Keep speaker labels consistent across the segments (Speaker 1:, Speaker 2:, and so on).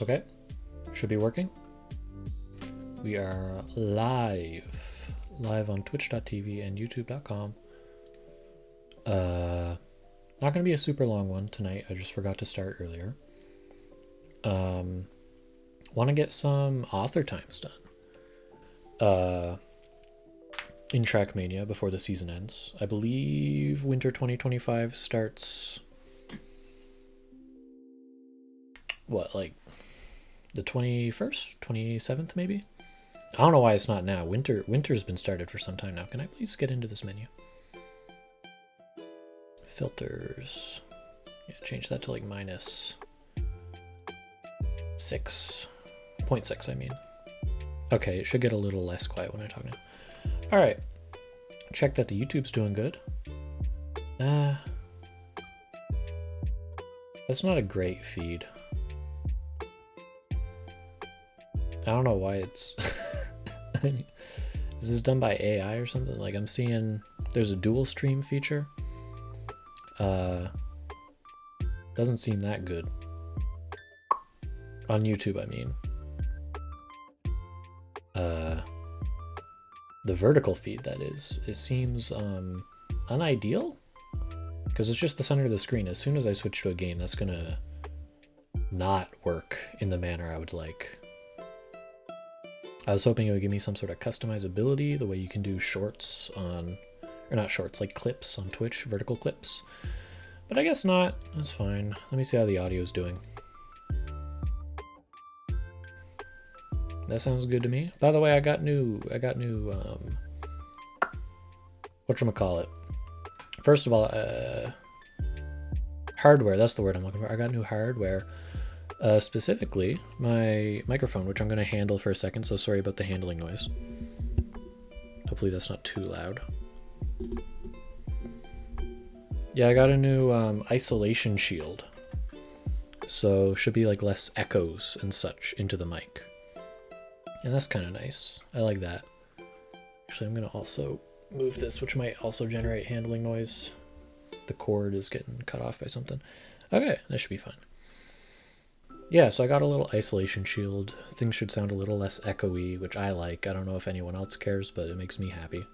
Speaker 1: Okay, should be working. We are live on twitch.tv and youtube.com. Not gonna be a super long one tonight. I just forgot to start earlier. Want to get some author times done in Trackmania before the season ends. I believe winter 2025 starts like the 21st, 27th maybe? I don't know why it's not now. Winter's been started for some time now. Can I please get into this menu? Filters. Yeah, change that to like minus 6.6, I mean. Okay, it should get a little less quiet when I talk now. All right. Check that the YouTube's doing good. That's not a great feed. I don't know why it's... Is this done by AI or something? Like, I'm seeing there's a dual stream feature. Doesn't seem that good. On YouTube, I mean. The vertical feed, that is. It seems unideal? Because it's just the center of the screen. As soon as I switch to a game, that's gonna not work in the manner I would like. I was hoping it would give me some sort of customizability, the way you can do shorts on, or not shorts, like clips on Twitch, vertical clips. But I guess not. That's fine. Let me see how the audio's doing. That sounds good to me. By the way, I got new whatchamacallit. First of all, hardware, that's the word I'm looking for. I got new hardware. Specifically, my microphone, which I'm going to handle for a second, so sorry about the handling noise. Hopefully that's not too loud. Yeah, I got a new isolation shield. So should be like less echoes and such into the mic. And that's kind of nice. I like that. Actually, I'm going to also move this, which might also generate handling noise. The cord is getting cut off by something. Okay, that should be fine. Yeah, so I got a little isolation shield. Things should sound a little less echoey, which I like. I don't know if anyone else cares, but it makes me happy.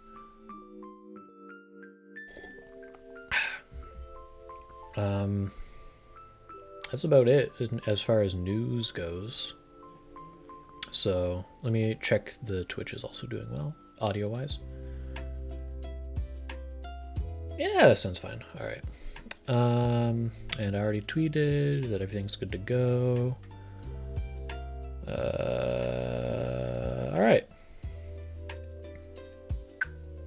Speaker 1: That's about it as far as news goes. So let me check the Twitch is also doing well, audio-wise. Yeah, that sounds fine. All right. And I already tweeted that everything's good to go. All right.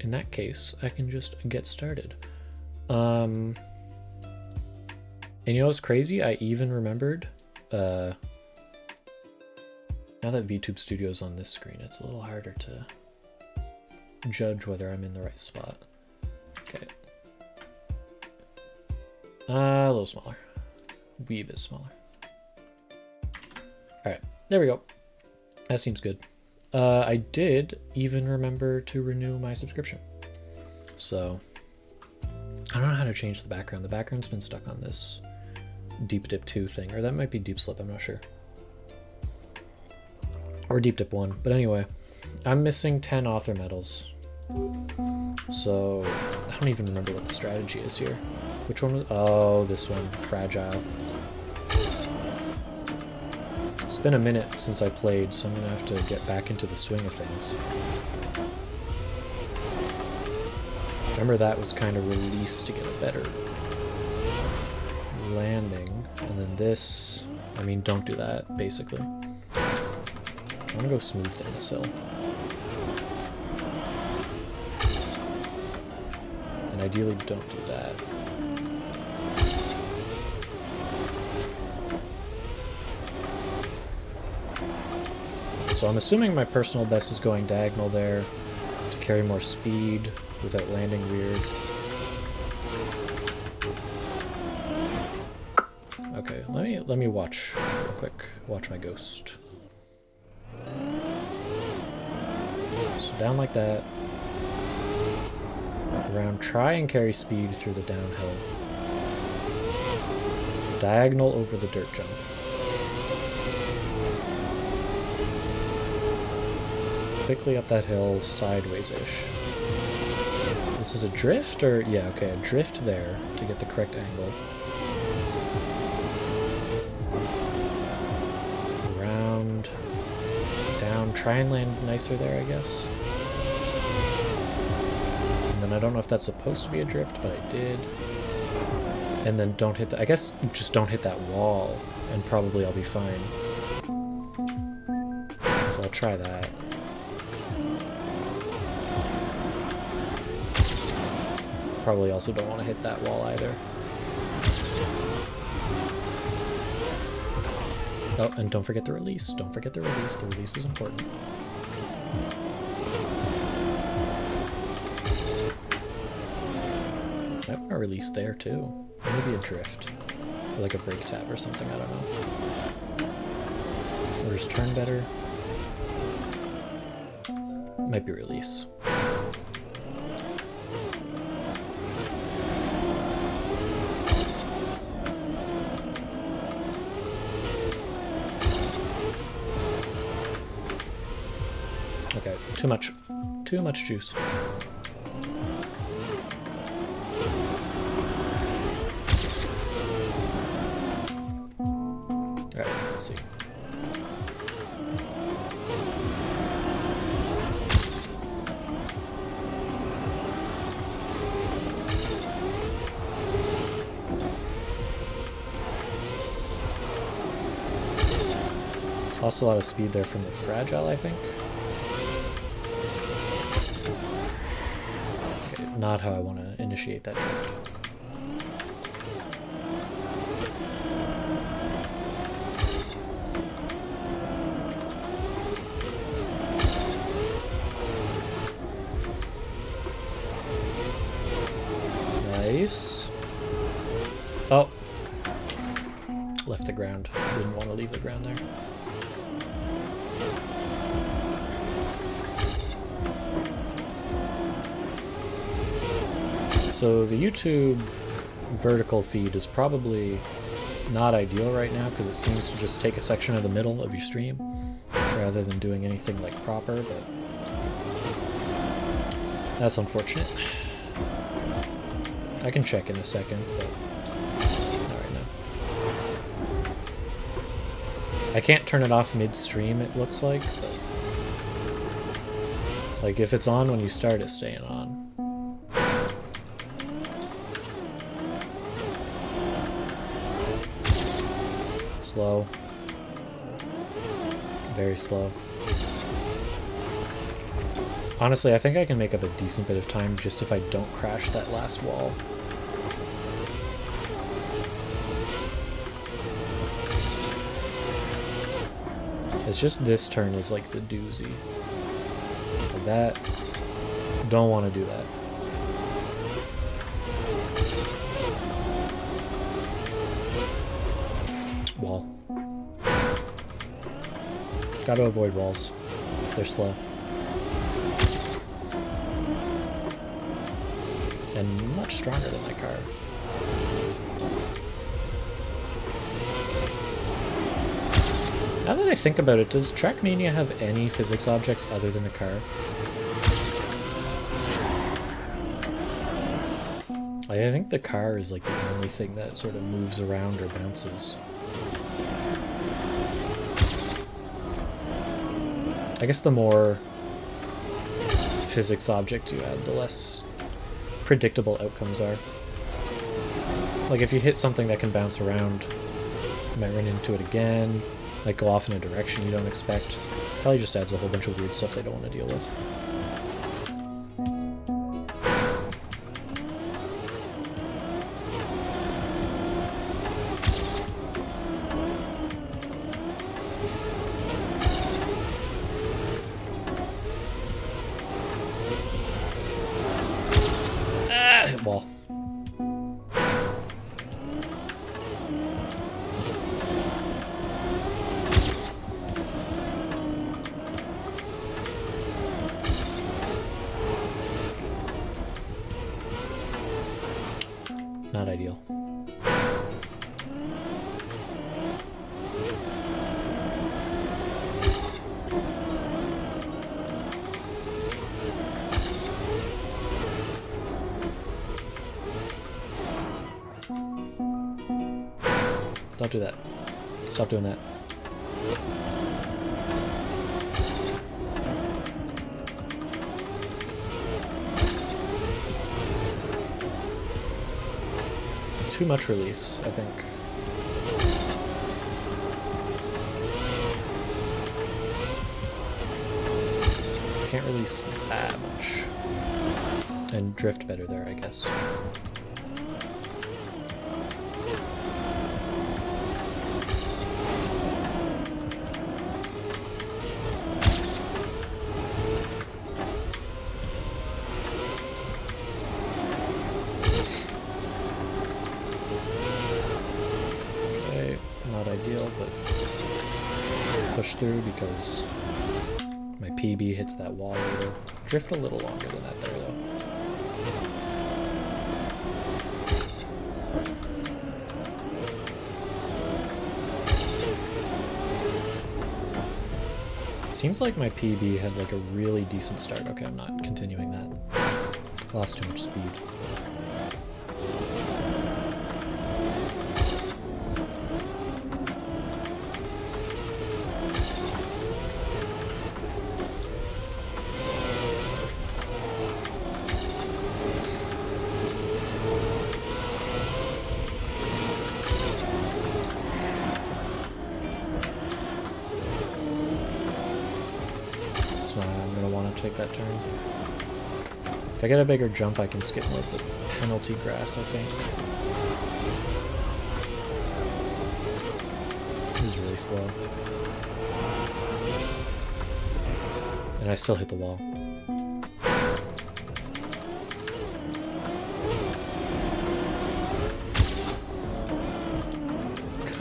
Speaker 1: In that case, I can just get started. And you know what's crazy? I even remembered, now that VTube Studio's on this screen, it's a little harder to judge whether I'm in the right spot. Okay. A little smaller. Wee bit smaller. Alright, there we go. That seems good. I did even remember to renew my subscription. So, I don't know how to change the background. The background's been stuck on this Deep Dip 2 thing. Or that might be Deep Slip, I'm not sure. Or Deep Dip 1. But anyway, I'm missing 10 author medals. So, I don't even remember what the strategy is here. Which one was... Oh, this one. Fragile. It's been a minute since I played, so I'm going to have to get back into the swing of things. Remember that was kind of released to get a better landing. And then this... I mean, don't do that, basically. I want to go smooth down this hill. And ideally don't do that. So I'm assuming my personal best is going diagonal there to carry more speed without landing weird. Okay, let me watch real quick. Watch my ghost. So down like that. Around, try and carry speed through the downhill. Diagonal over the dirt jump. quickly up that hill sideways-ish. This is a drift, or... yeah, okay, a drift there to get the correct angle. Around, down, try and land nicer there, I guess. And then I don't know if that's supposed to be a drift, but I did. And then don't hit the... I guess just don't hit that wall, and probably I'll be fine. So I'll try that. Probably also don't want to hit that wall either. Oh, and don't forget the release. Don't forget the release. The release is important. I want a release there too. Maybe a drift. Or like a brake tab or something, I don't know. Or just turn better. Might be release. Okay, too much. Too much juice. Alright, let's see. Lost a lot of speed there from the fragile, I think. Okay, not how I want to initiate that drift. Nice. Oh. Left the ground. Didn't want to leave the ground there. So the YouTube vertical feed is probably not ideal right now because it seems to just take a section of the middle of your stream rather than doing anything like proper, but that's unfortunate. I can check in a second, but not right now. I can't turn it off mid-stream, it looks like, but like if it's on when you start, it's staying on. Slow. Very slow. Honestly, I think I can make up a decent bit of time just if I don't crash that last wall. It's just this turn is like the doozy. Like that. Don't want to do that. Wall. Gotta avoid walls. They're slow. And much stronger than my car. Now that I think about it, does Trackmania have any physics objects other than the car? I think the car is like the only thing that sort of moves around or bounces. I guess the more physics object you add, the less predictable outcomes are. Like if you hit something that can bounce around, you might run into it again, might go off in a direction you don't expect. Probably just adds a whole bunch of weird stuff they don't want to deal with. Wall. Don't do that. Stop doing that. Too much release, I think. Can't release that much. And drift better there, I guess. Okay, not ideal, but push through because my PB hits that wall later. Drift a little longer than that there, though. Seems like my PB had like a really decent start. Okay, I'm not continuing that. Lost too much speed. That's why I'm going to want to take that turn. If I get a bigger jump, I can skip more of the penalty grass, I think. This is really slow. And I still hit the wall.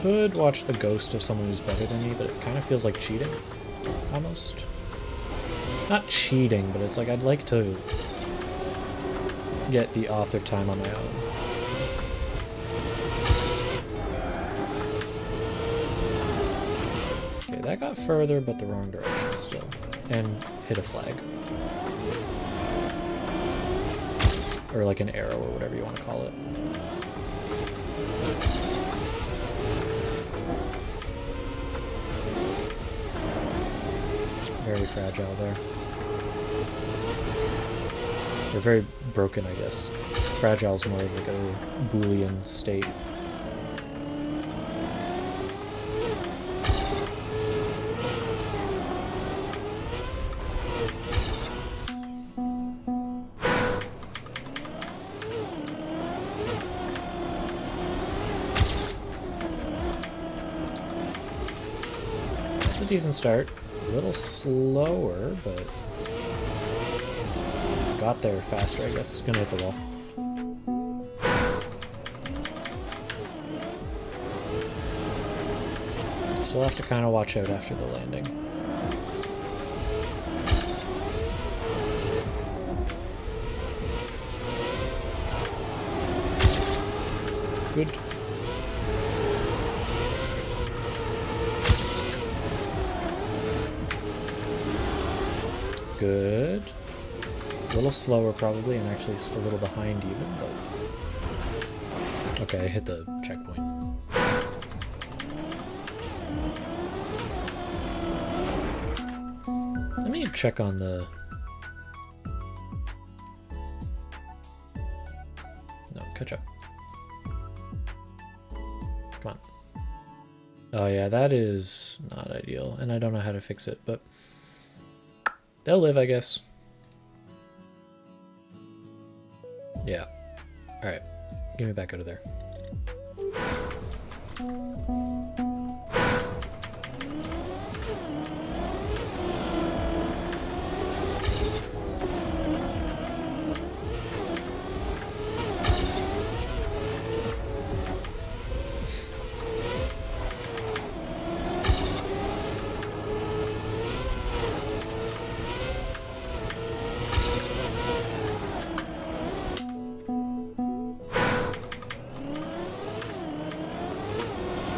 Speaker 1: Could watch the ghost of someone who's better than me, but it kind of feels like cheating, almost. Not cheating, but it's like I'd like to get the author time on my own. Okay, that got further, but the wrong direction still. And hit a flag. Or like an arrow, or whatever you want to call it. Very fragile there. They're very broken, I guess. Fragile is more of like a Boolean state. It's a decent start. A little slower, but got there faster, I guess. Gonna hit the wall. Still have to kind of watch out after the landing. Good. Good. A little slower probably, and actually a little behind even, but... Okay, I hit the checkpoint. Let me check on the... No, catch up. Come on. Oh yeah, that is not ideal, and I don't know how to fix it, but... They'll live, I guess. Yeah. Alright. Get me back out of there.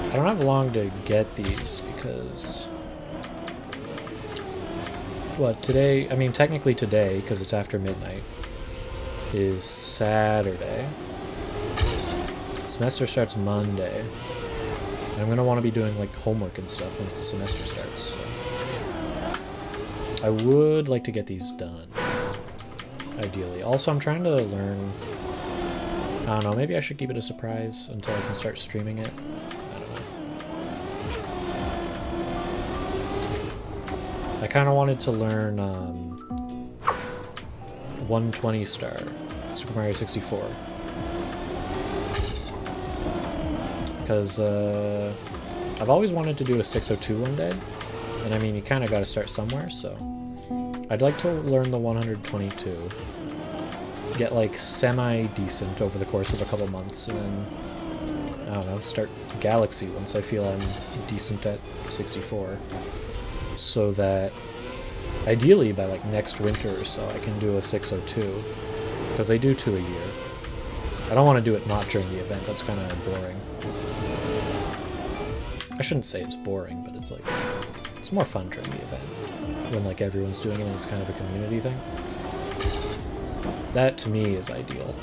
Speaker 1: I don't have long to get these because... What, today? I mean, technically today, because it's after midnight, is Saturday. Semester starts Monday. I I'm gonna want to be doing like homework and stuff once the semester starts. So I would like to get these done, ideally. Also, I'm trying to learn. I don't know. Maybe I should keep it a surprise until I can start streaming it. I don't know. I kind of wanted to learn 120 star Super Mario 64. Because I've always wanted to do a 602 one day, and I mean, you kind of got to start somewhere, so I'd like to learn the 122, get like semi-decent over the course of a couple months, and then, I don't know, start Galaxy once I feel I'm decent at 64, so that ideally by like next winter or so I can do a 602, because they do 2 a year. I don't want to do it not during the event, that's kind of boring. I shouldn't say it's boring, but it's like, it's more fun during the event when like everyone's doing it and it's kind of a community thing. That to me is ideal.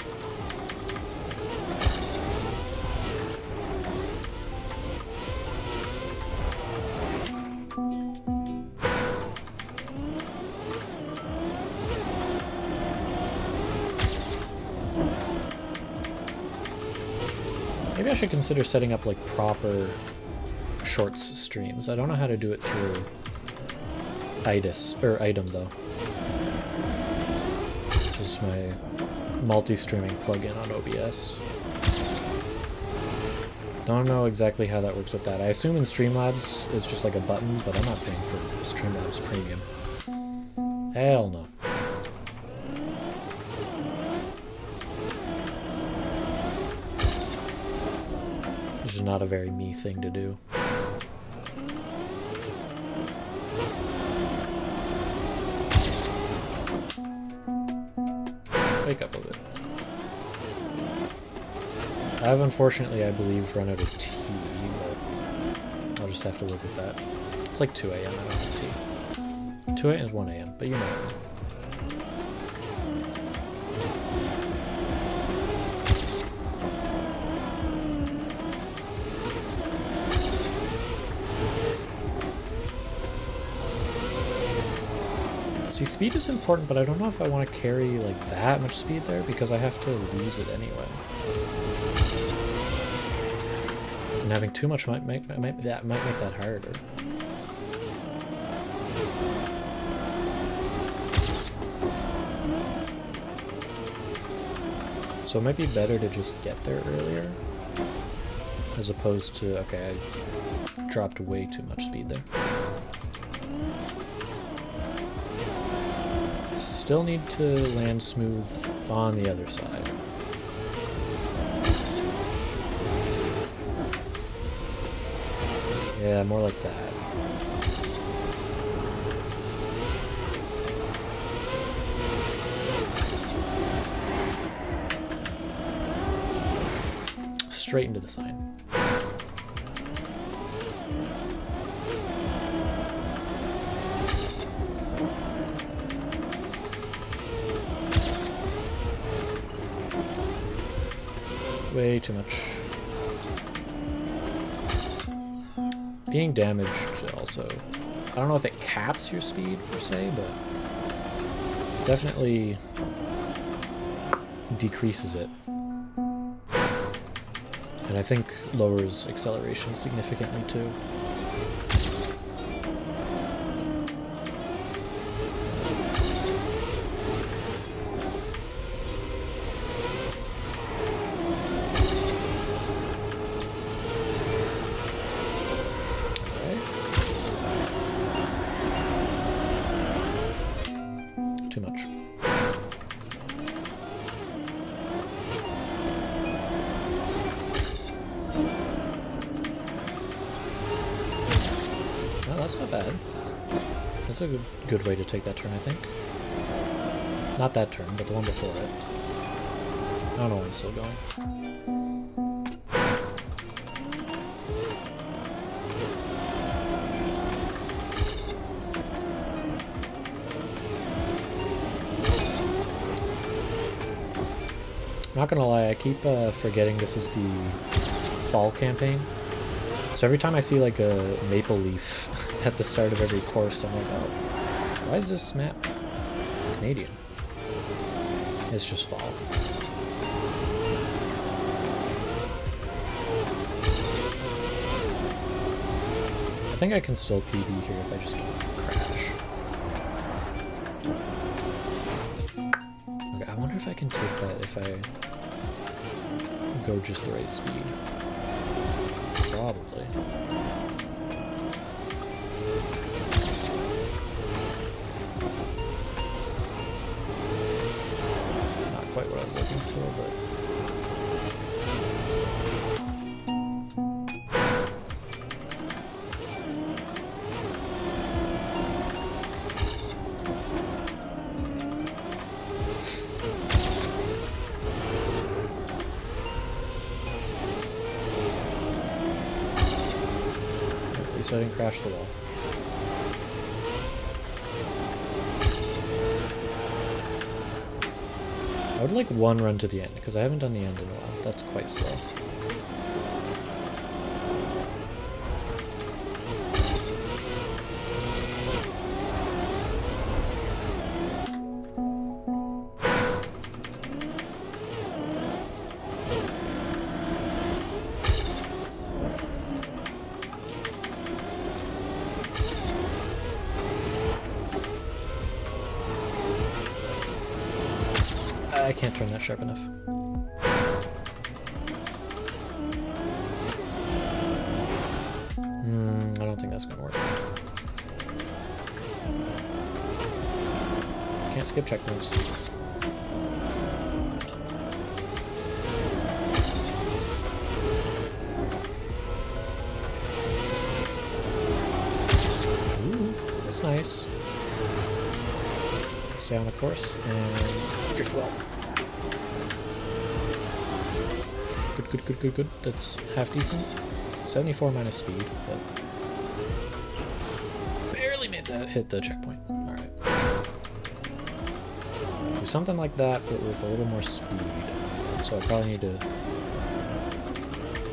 Speaker 1: Maybe I should consider setting up like proper shorts streams. I don't know how to do it through Item though, which is my multi-streaming plugin on OBS. Don't know exactly how that works with that. I assume in Streamlabs it's just like a button, but I'm not paying for Streamlabs Premium. Hell no. Which is not a very me thing to do. Wake up a bit. I have unfortunately, I believe, run out of tea, but I'll just have to live with that. It's like 2 a.m. I don't have tea. 2 a.m. is 1 a.m., but you know. See, speed is important, but I don't know if I want to carry like that much speed there because I have to lose it anyway. And having too much might make that harder. So it might be better to just get there earlier, as opposed to, okay, I dropped way too much speed there. Still need to land smooth on the other side. Yeah, more like that. Straight into the sign. Way too much. Being damaged also, I don't know if it caps your speed per se, but definitely decreases it. And I think lowers acceleration significantly too. Too much. Well, that's not bad. That's a good way to take that turn, I think. Not that turn, but the one before it. I don't know where I'm still going. Not gonna lie, I keep forgetting this is the fall campaign. So every time I see like a maple leaf at the start of every course, I'm like, oh, why is this map Canadian? It's just fall. I think I can still PB here if I just don't crash. Okay, I wonder if I can take that if I go just the right speed. Probably. Not quite what I was looking for, but... So I didn't crash the wall. I would like one run to the end, because I haven't done the end in a while. That's quite slow. I can't turn that sharp enough. I don't think that's gonna work. Can't skip checkpoints. Ooh, that's nice. Stay on the course and drift well. Good. That's half decent. 74 minus speed, but barely made that hit the checkpoint. Alright. Do something like that, but with a little more speed. So I probably need to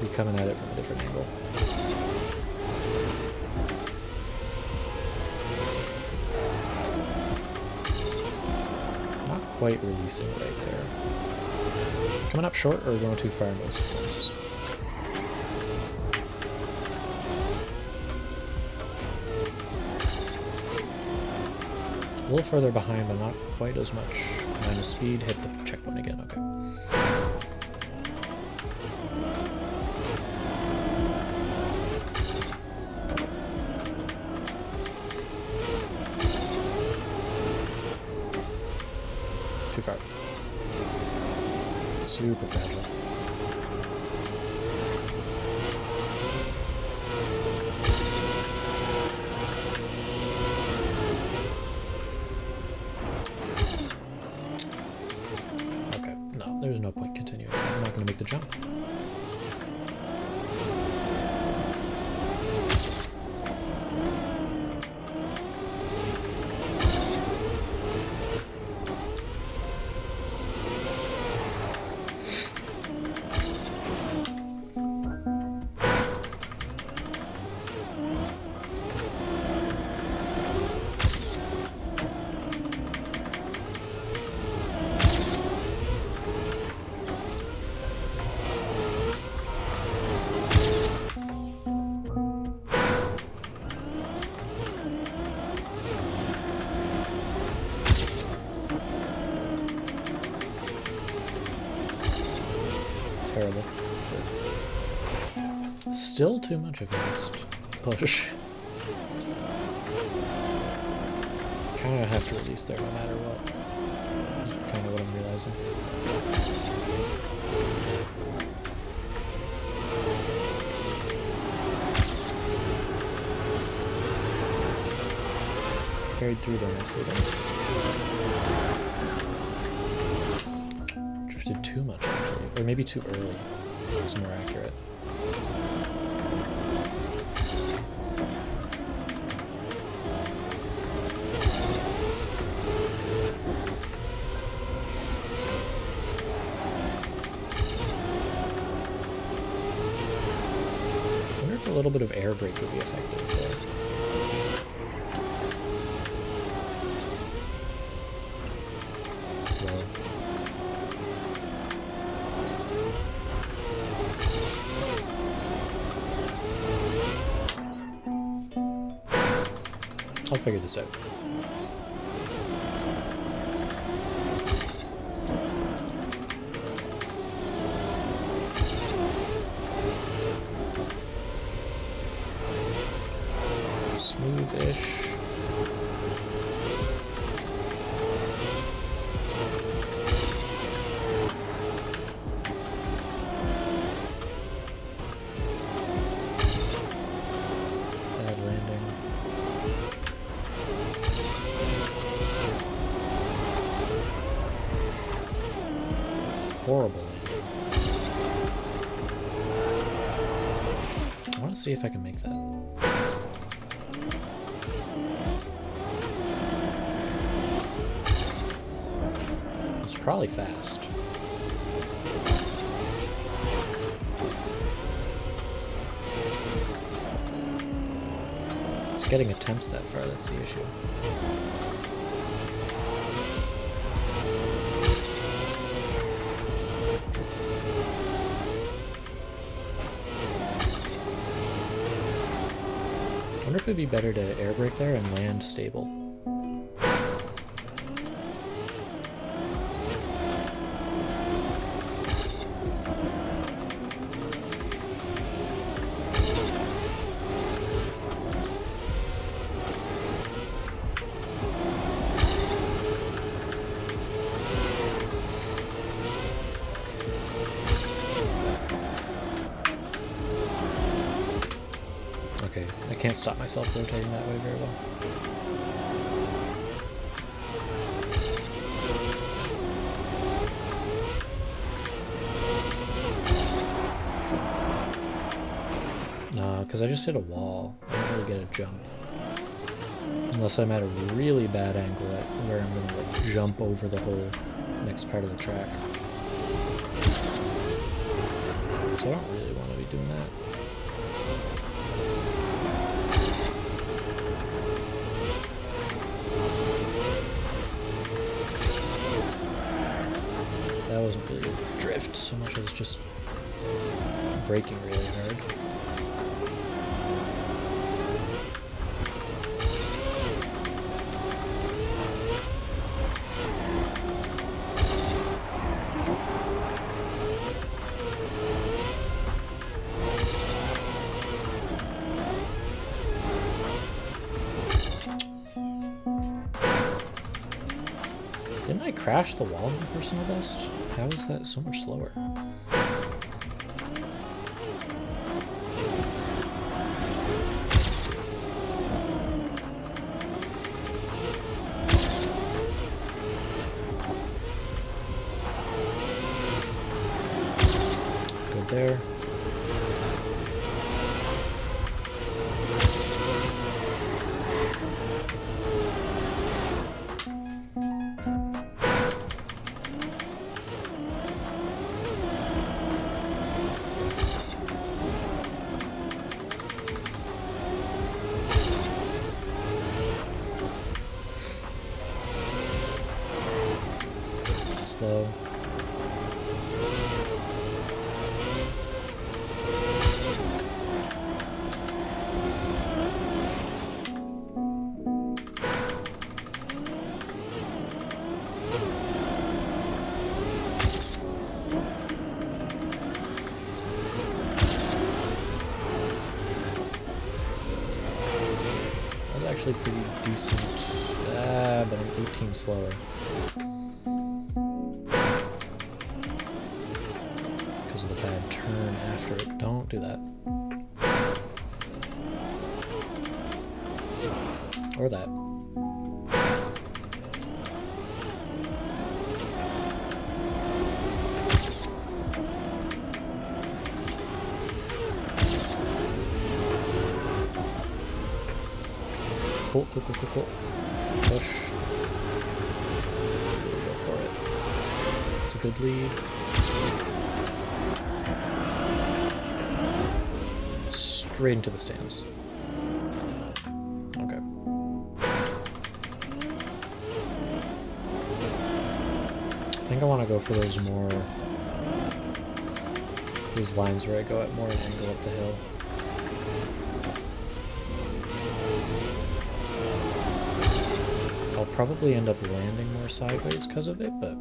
Speaker 1: be coming at it from a different angle. Not quite releasing right there. Coming up short or going too far most times? A little further behind, but not quite as much. Minus speed, hit the checkpoint again, okay. Too far. Super fragile. Okay, no, there's no point continuing. I'm not going to make the jump. Terrible. Still too much of a push. Kind of have to release there no matter what. That's kind of what I'm realizing. Carried through there nicely then. Drifted too much actually, or maybe too early. It's more accurate. little bit of air brake would be effective there. Slow. I'll figure this out. Smooth-ish. Bad landing. Horrible landing. I want to see if I can make that. It's probably fast. It's getting attempts that far, that's the issue. I wonder if it'd be better to air brake there and land stable. Okay, I can't stop myself rotating that way very well. No, because I just hit a wall. I don't really get a jump. Unless I'm at a really bad angle at where I'm going to like jump over the whole next part of the track. So I don't really want to be doing that. That wasn't really a drift so much as just braking really hard. Didn't I crash the wall in the personal best? How is that so much slower? Good there. Slow. That was actually pretty decent. But I'm 18 slower. Because of the bad turn after it. Don't do that. Or that. Cool. Push. Go for it. It's a good lead. Straight into the stands. Okay. I think I want to go for those lines where I go at more an angle up the hill. I'll probably end up landing more sideways because of it, but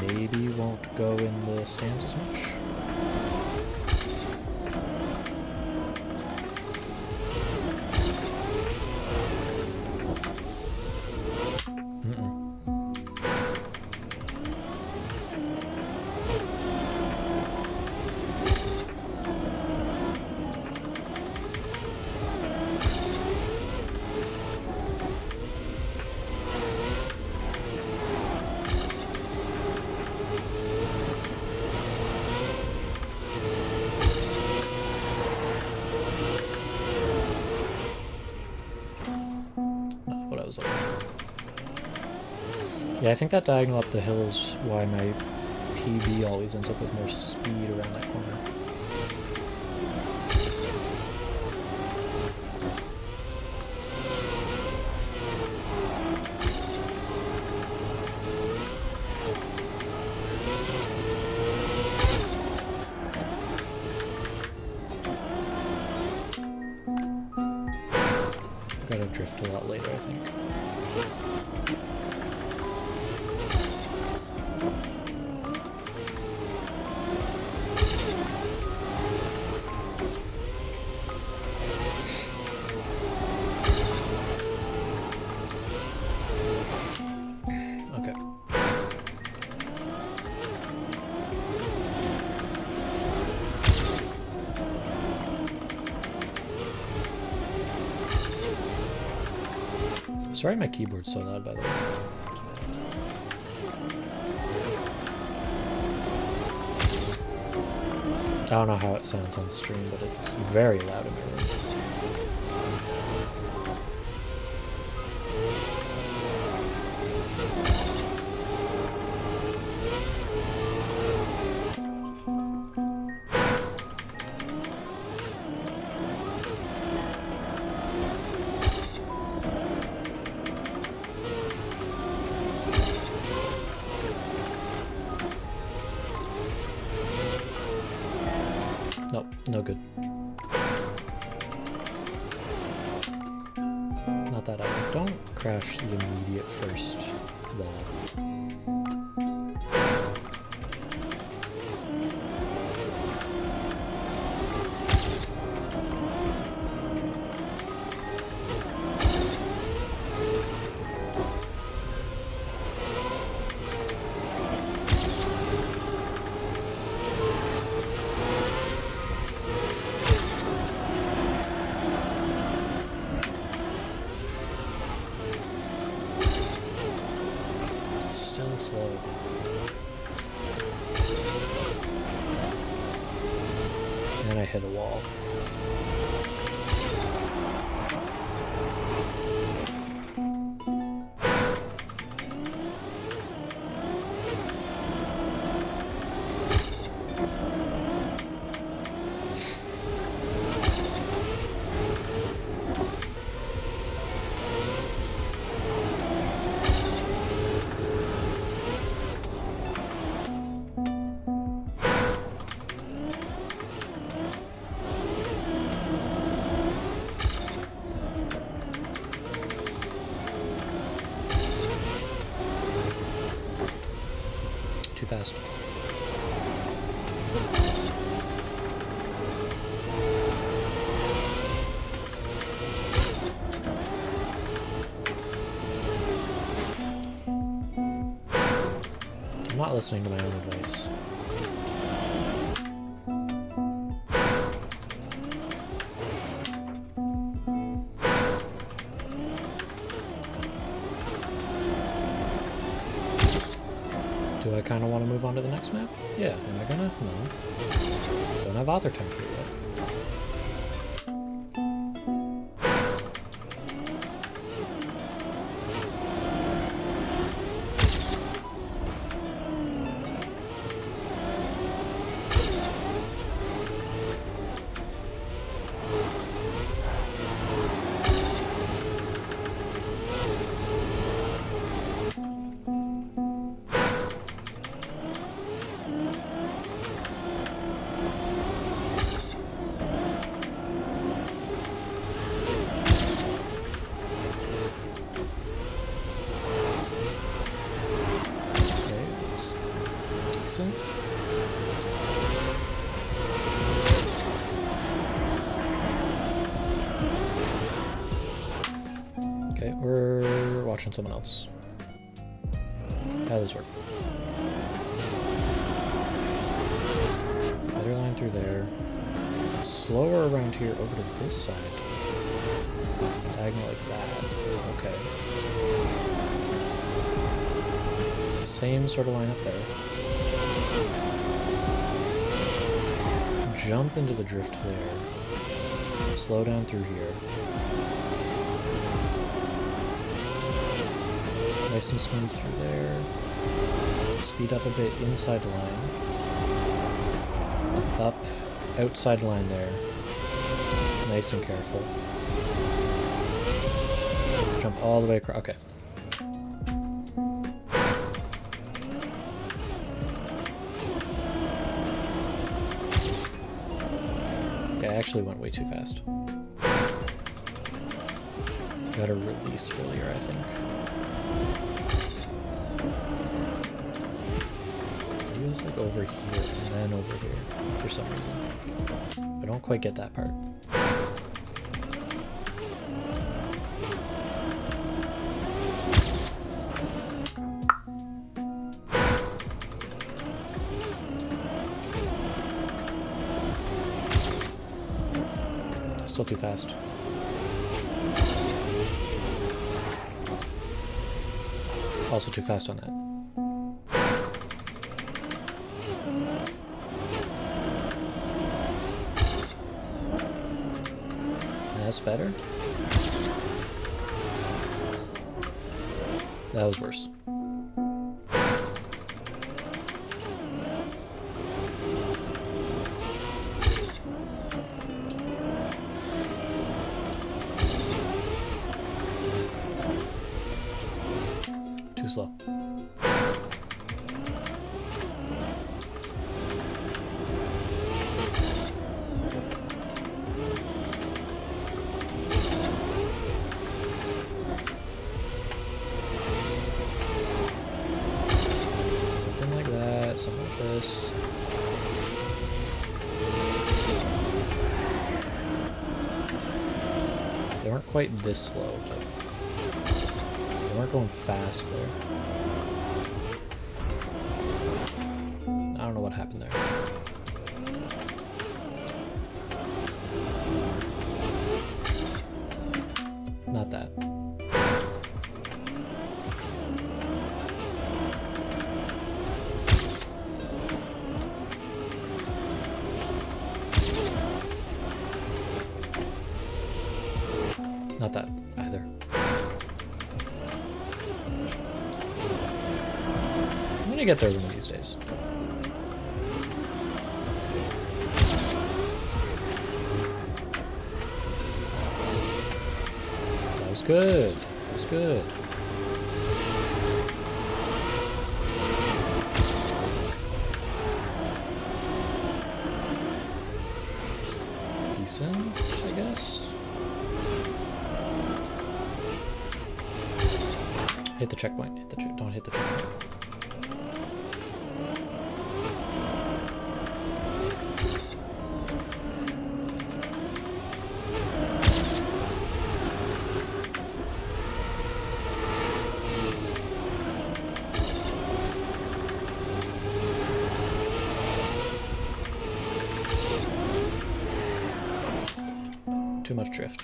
Speaker 1: maybe won't go in the stands as much. Yeah, I think that diagonal up the hill is why my PB always ends up with more speed around that corner. Gotta drift a lot later, I think. Sorry my keyboard's so loud, by the way. I don't know how it sounds on stream, but it's very loud in my room. Nope, no good. Not that I don't crash the immediate first wall. Still slow. And I hit a wall. Too fast. I'm not listening to my own advice. Do I kind of want to move on to the next map? Yeah. Am I gonna? No. Don't have author temper yet. we're watching someone else. How does this work? Better line through there. Slower around here over to this side. Diagonal like that. Okay. Same sort of line up there. Jump into the drift there. Slow down through here. Nice and smooth through there. Speed up a bit inside the line. Up, outside line there. Nice and careful. Jump all the way across. Okay. Okay, I actually went way too fast. Gotta release earlier, I think. He was like over here and then over here for some reason. I don't quite get that part. Still too fast. Also too fast on that. That's better. That was worse. Too slow. Something like that, something like this. They weren't quite this slow, but they weren't going fast there. I don't know what happened there. Not that. Not that either. I'm gonna get there one of these days. That was good. That was good. Decent, I guess. Hit the checkpoint. Hit the don't hit the checkpoint. Too much drift.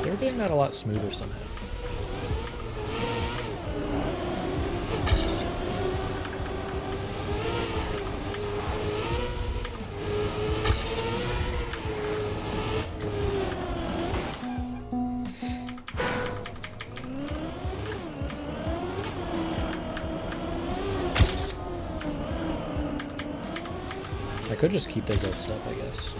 Speaker 1: They were getting that a lot smoother somehow. I could just keep the ghost up, I guess.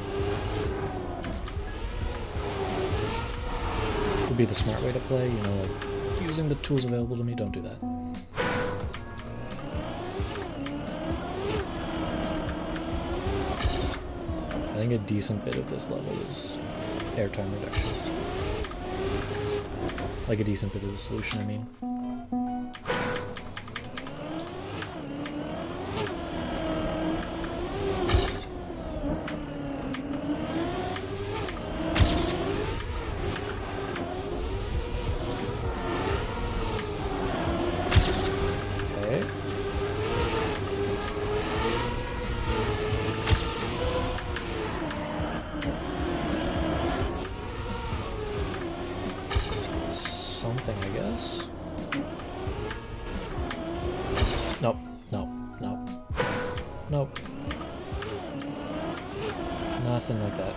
Speaker 1: Would be the smart way to play, you know, like using the tools available to me. Don't do that. I think a decent bit of this level is airtime reduction. Like a decent bit of the solution, I mean. Nope, nope, nope, nope. Nothing like that.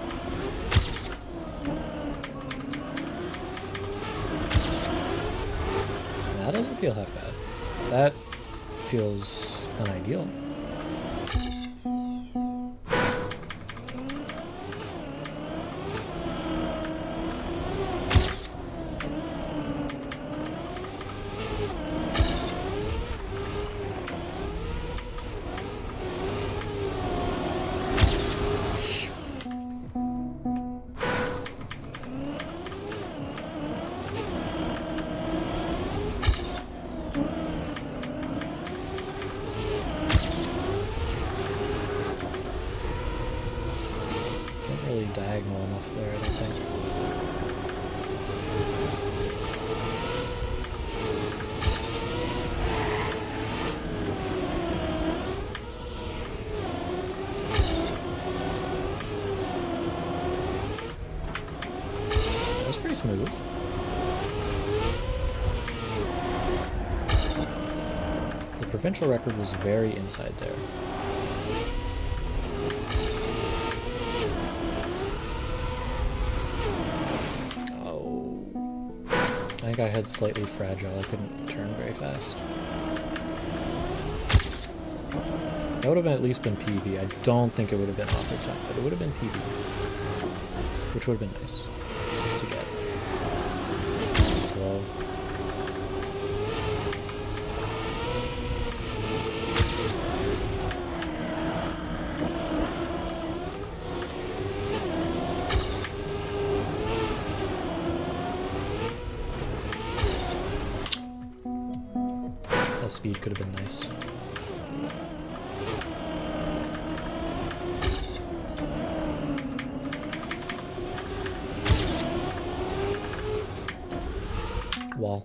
Speaker 1: That doesn't feel half bad. That feels unideal. Diagonal enough there, I don't think. That was pretty smooth. The provincial record was very inside there. I think I had slightly fragile. I couldn't turn very fast. That would have at least been PB. I don't think it would have been off the top, but it would have been PB, which would have been nice to get. Slow. That speed could have been nice. Wall.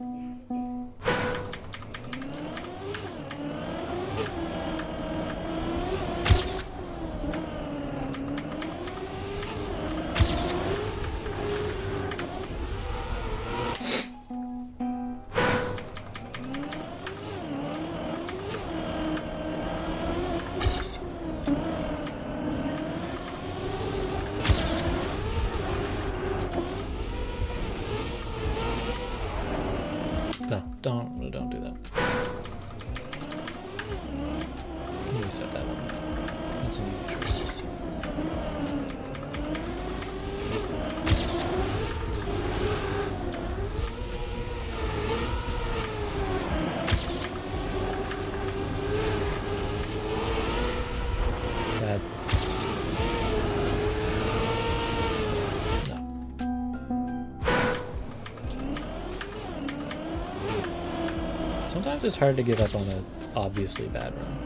Speaker 1: No, don't do that. Can you reset that one? That's an easy choice. Bad. Sometimes it's hard to give up on an obviously bad run.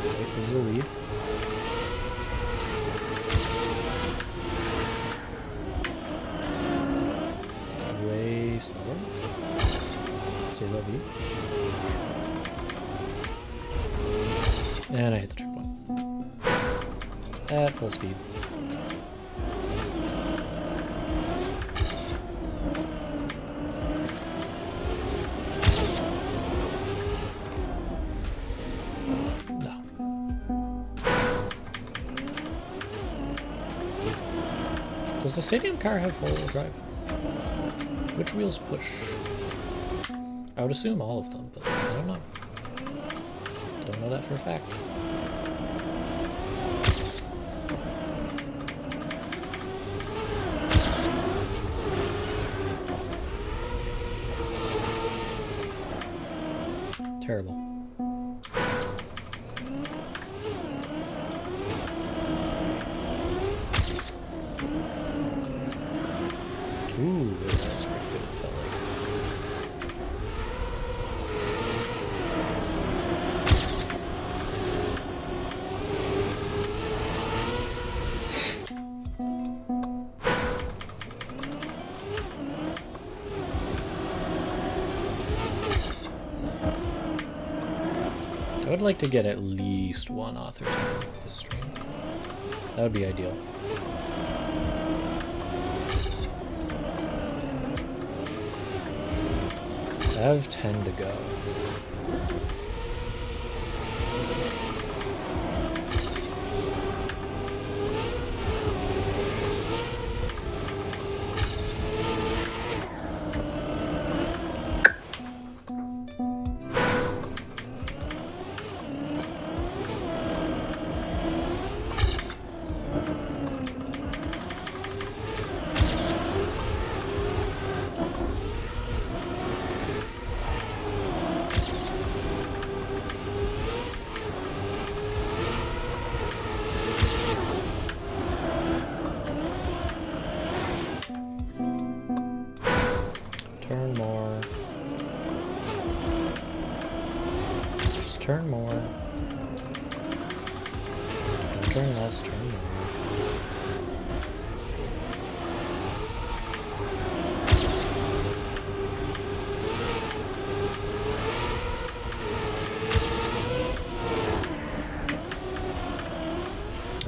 Speaker 1: Wait, this is a lead. Way slower. Say la vie. And I hit the checkpoint. At full speed. No. Does the stadium car have four-wheel drive? Which wheels push? I would assume all of them, but I don't know. Don't know that for a fact. Terrible. Ooh, that was pretty good, it felt like. I would like to get at least one author time this stream. That would be ideal. I have 10 to go. Turn more. Just turn more. Don't turn less, turn more.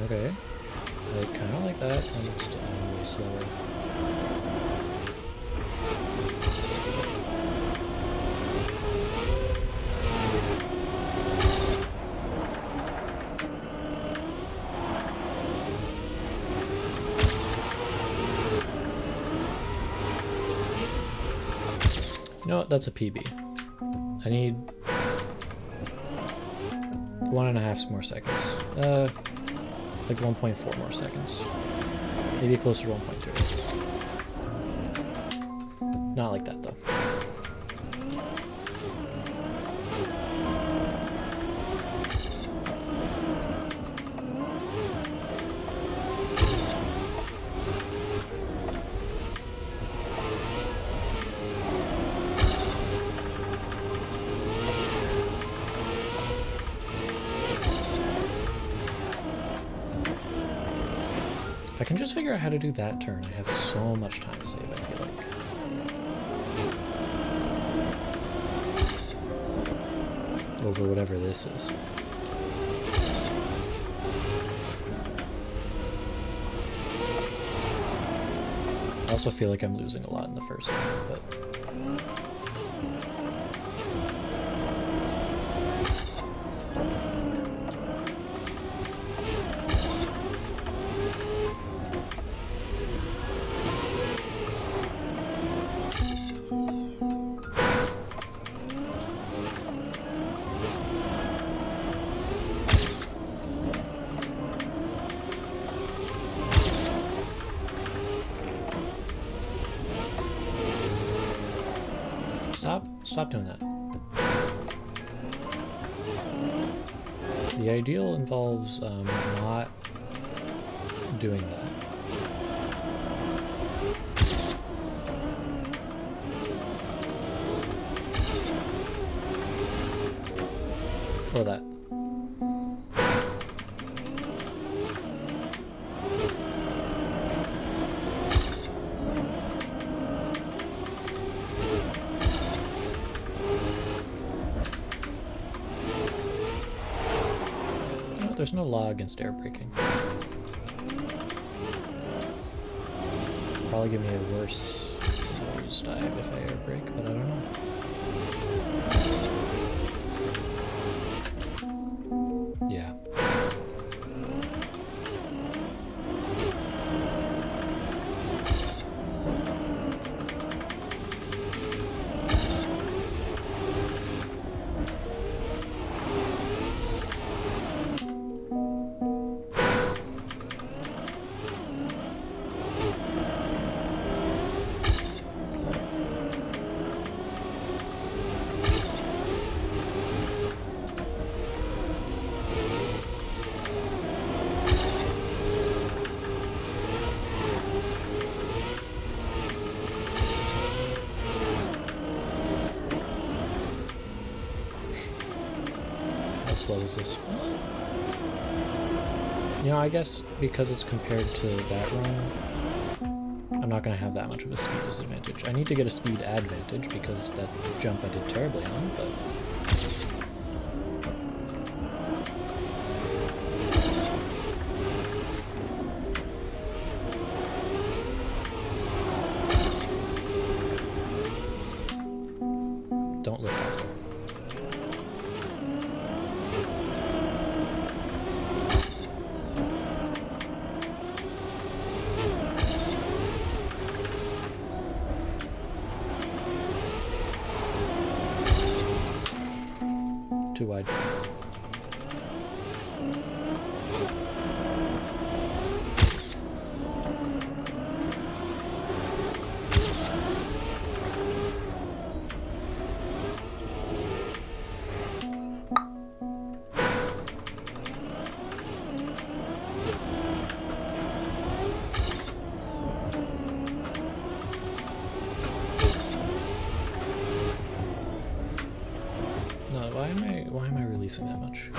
Speaker 1: Okay. I kind of like that. I'm still way slower. You know what? That's a PB. I need 1.5 more seconds. Like 1.4 more seconds. Maybe closer to 1.3. Not like that though. If I can just figure out how to do that turn, I have so much time to save, I feel like. Over whatever this is. I also feel like I'm losing a lot in the first one, but... Stop doing that. The ideal involves not doing that. Or that. There's no law against air braking. Probably give me a worse nose dive if I air brake, but I don't know. Yeah. How slow is this? You know, I guess because it's compared to that run, I'm not going to have that much of a speed disadvantage. I need to get a speed advantage because that jump I did terribly on, but... wide. Why am I releasing that much?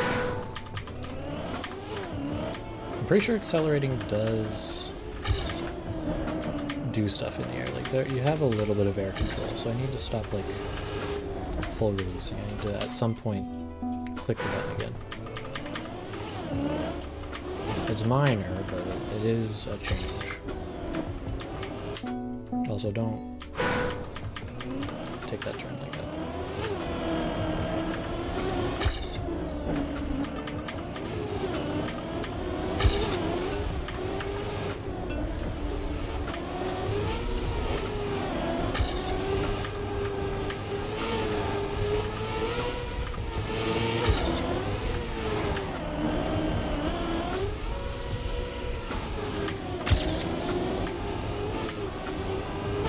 Speaker 1: I'm pretty sure accelerating does do stuff in the air. Like there, you have a little bit of air control, so I need to stop like full releasing. I need to at some point click the button again. It's minor, but it is a change. Also, don't take that turn like that.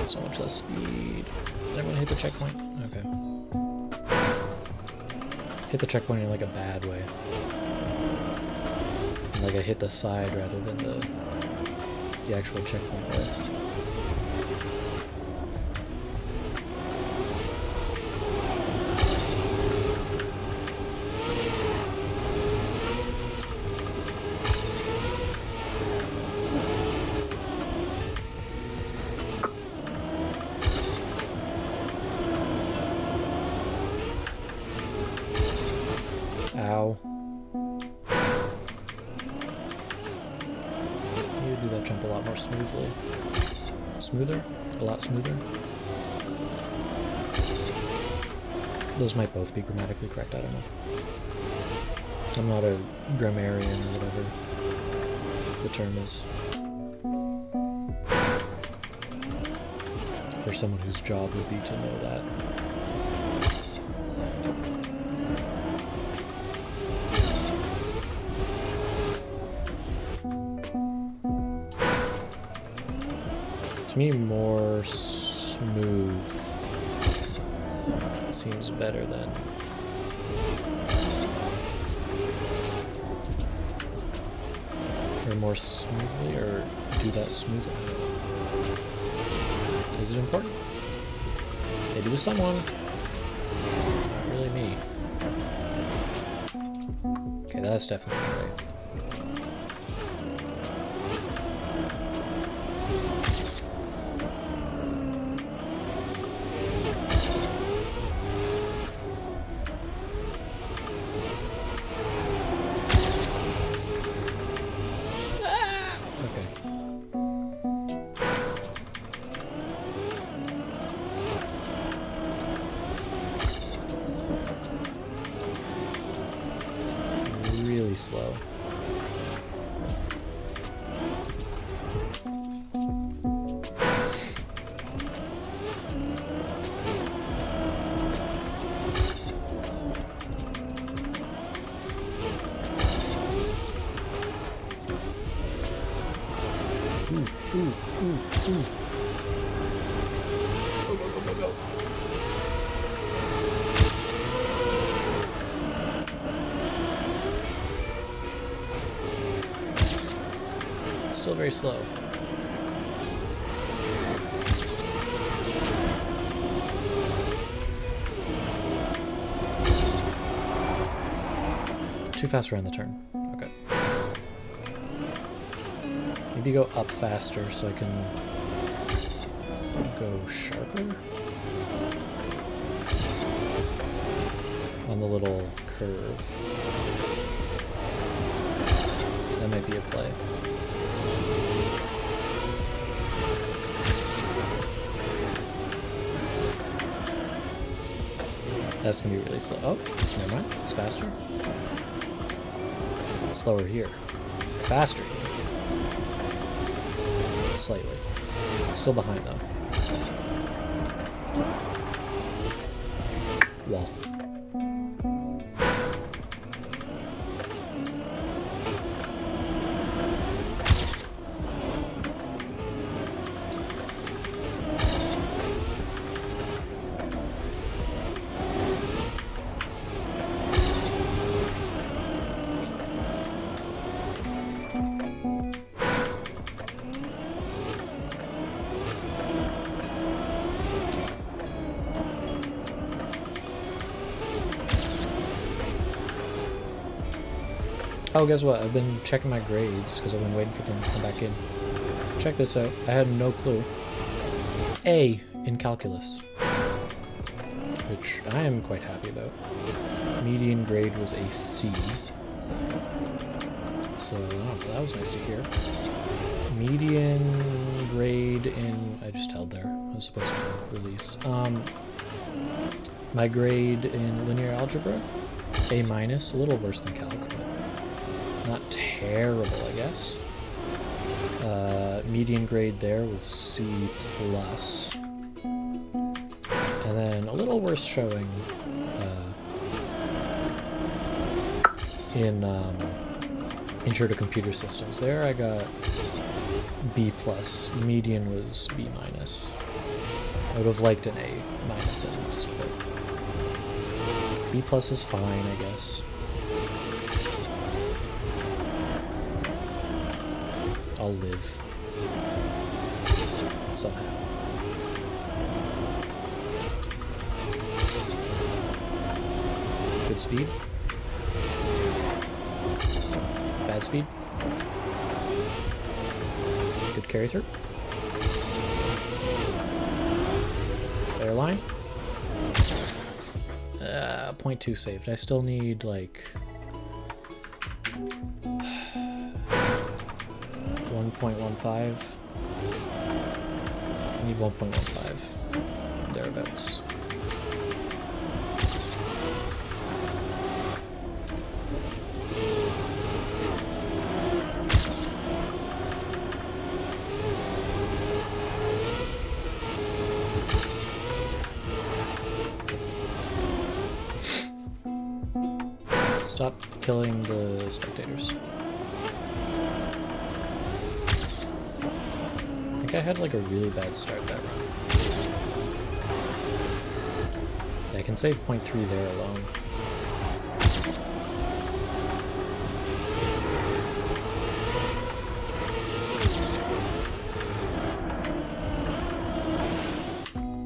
Speaker 1: So much less speed. Did everyone hit the checkpoint? Okay. Hit the checkpoint in like a bad way. Like I hit the side rather than the actual checkpoint way. Ow. You do that jump a lot more smoothly. Smoother? A lot smoother? Those might both be grammatically correct, I don't know. I'm not a grammarian or whatever the term is. For someone whose job would be to know that. To me, more smooth seems better than or more smoothly, or do that smoothly. Is it important? Maybe to someone. Not really me. Okay, that's definitely right. Really slow. Ooh. Go. Still very slow. Too fast around the turn. Okay. Maybe go up faster so I can go sharper on the little curve. That might be a play. That's gonna be really slow. Oh, never mind. It's faster. Slower here. Faster here. Slightly. Still behind though. Wall. Oh, guess what? I've been checking my grades because I've been waiting for them to come back in. Check this out. I had no clue. A in calculus, which I am quite happy about. Median grade was a C. So, oh, that was nice to hear. Median grade in... I just held there. I was supposed to release. My grade in linear algebra, A-, a little worse than calc, but not terrible, I guess. Median grade there was C+. And then a little worse showing in Intro to Computer Systems. There I got B+. Median was B-. I would have liked an A- at least, but B+ is fine, I guess. I'll live. Somehow. Good speed. Bad speed. Good carry through. Clear line. 0.2 saved. I still need like 1.15. I need 1.15. Thereabouts. Stop killing the spectators. I think I had like a really bad start that run. I can save 0.3 there alone.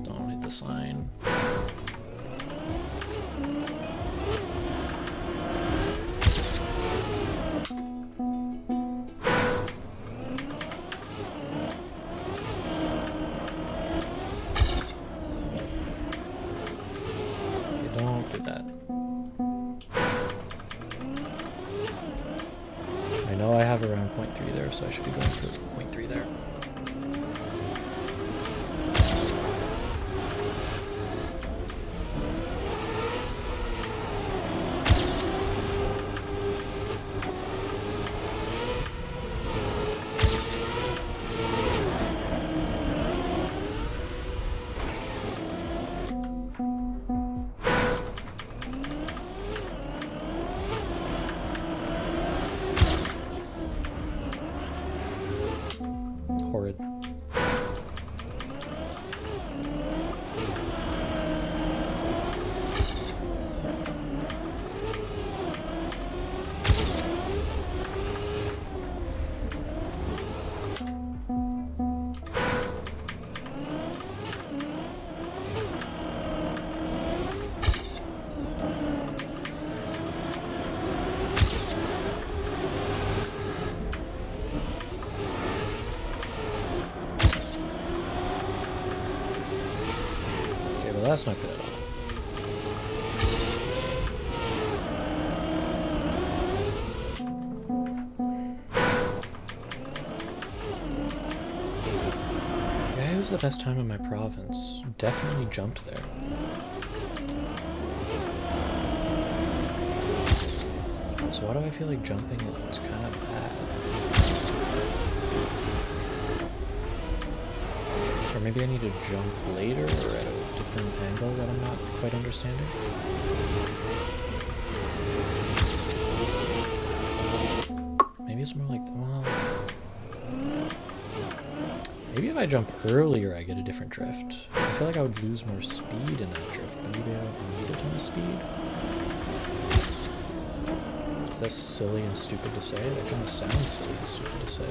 Speaker 1: Don't hit the sign. Don't do that. I know I have around 0.3 there, so I should be going for 0.3 there. Horrid. That's not good at all. Yeah, it was the best time in my province. Definitely jumped there. So why do I feel like jumping is kind of bad? Or maybe I need to jump later or at a different angle that I'm not quite understanding. Maybe it's more like, well, maybe if I jump earlier I get a different drift. I feel like I would lose more speed in that drift, but maybe I don't need a ton of speed. Is that silly and stupid to say? That kind of sounds silly and stupid to say.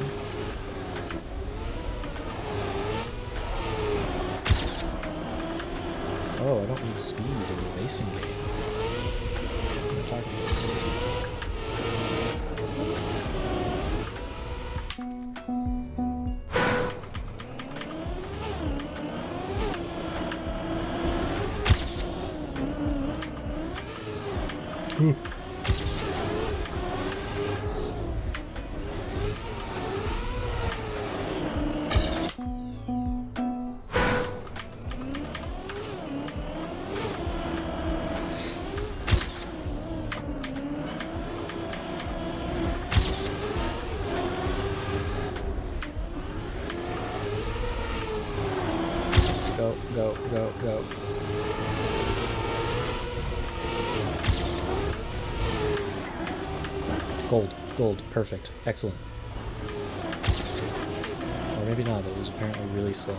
Speaker 1: Oh, I don't need speed in the racing game. What am I talking about? Go, go, go. Gold, gold, perfect, excellent. Or maybe not, it was apparently really slow.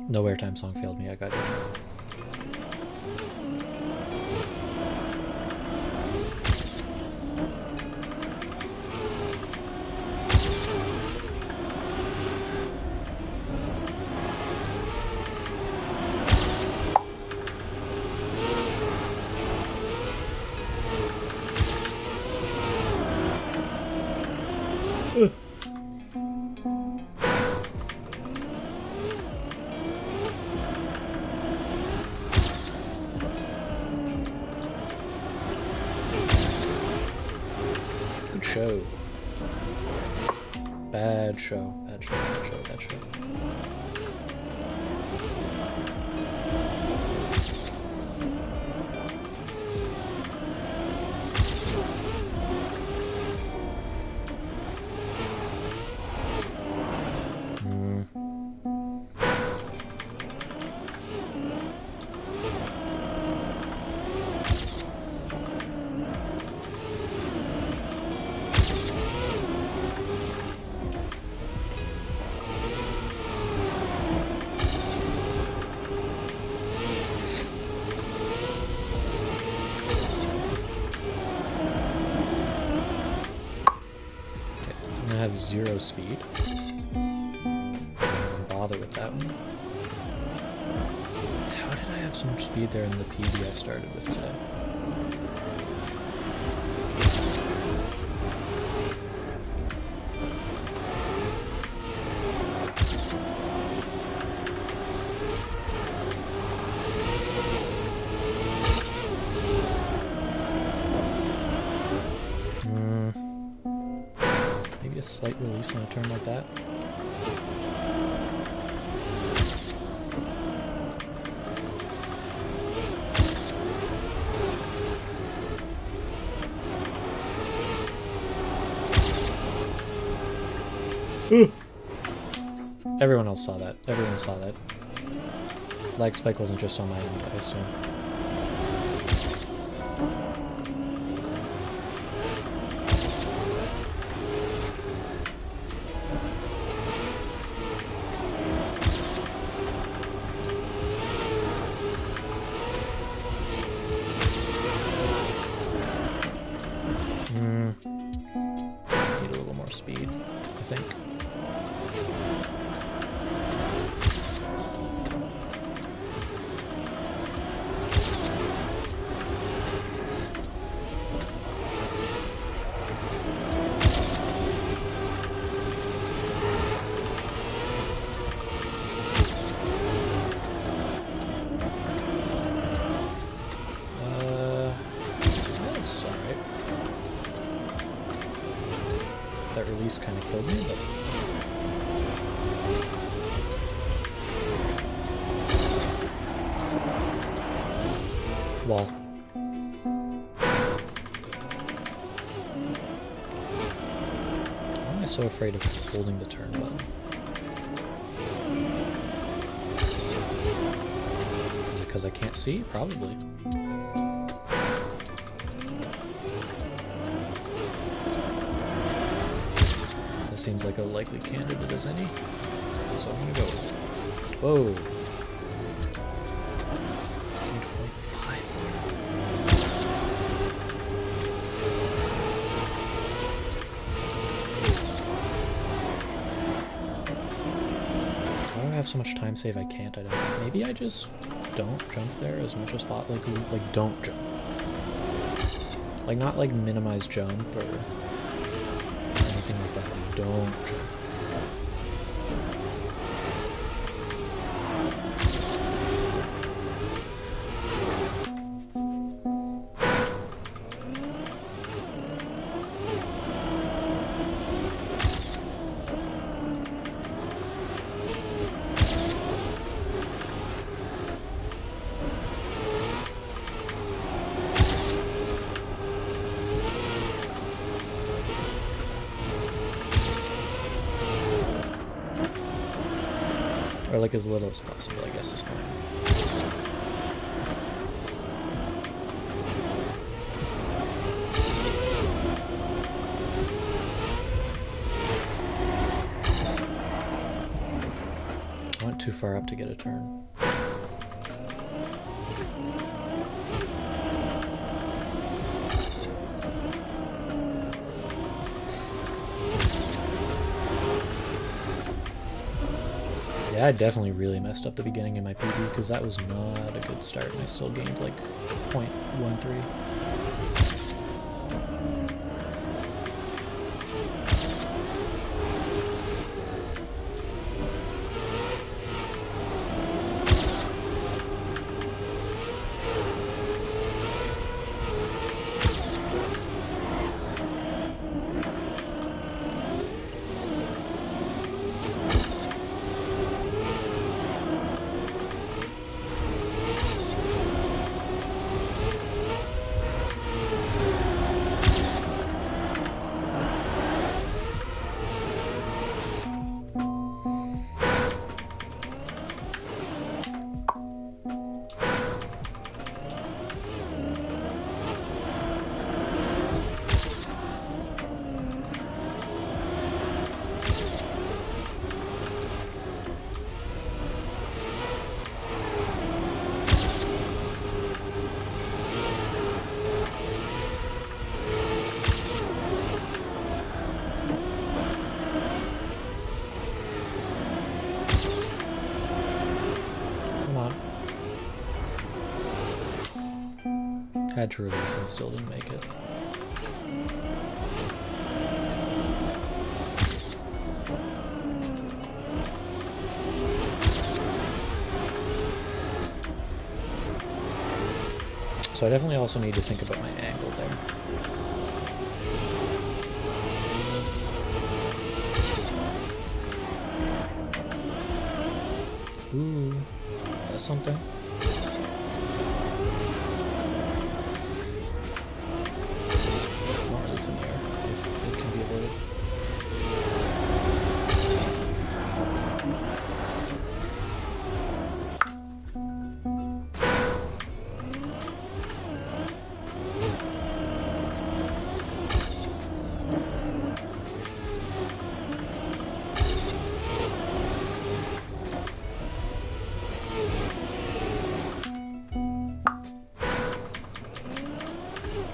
Speaker 1: No airtime song failed me, I got it. Show. Bad show. Bad show. Bad show. Bad show. Have 0 speed. Don't bother with that one. How did I have so much speed there in the PB I started with today? Slight release on a turn like that. Everyone else saw that. Everyone saw that. Lag spike wasn't just on my end, I assume. Speed, I think. That's alright. That release kind of killed me, but ball. Why am I so afraid of holding the turn button? Is it because I can't see? Probably. This seems like a likely candidate as any. So I'm gonna go. Whoa. 8.5. So much time save I can't. I don't know. Maybe I just don't jump there as much as possible. Like don't jump. Like not like minimize jump or anything like that. Don't jump. Or like as little as possible, I guess is fine. I went too far up to get a turn. Yeah, I definitely really messed up the beginning in my PB because that was not a good start and I still gained like 0.13. Had to release and still didn't make it. So I definitely also need to think about my angle there. Ooh, that's something. In the air if it can be avoided.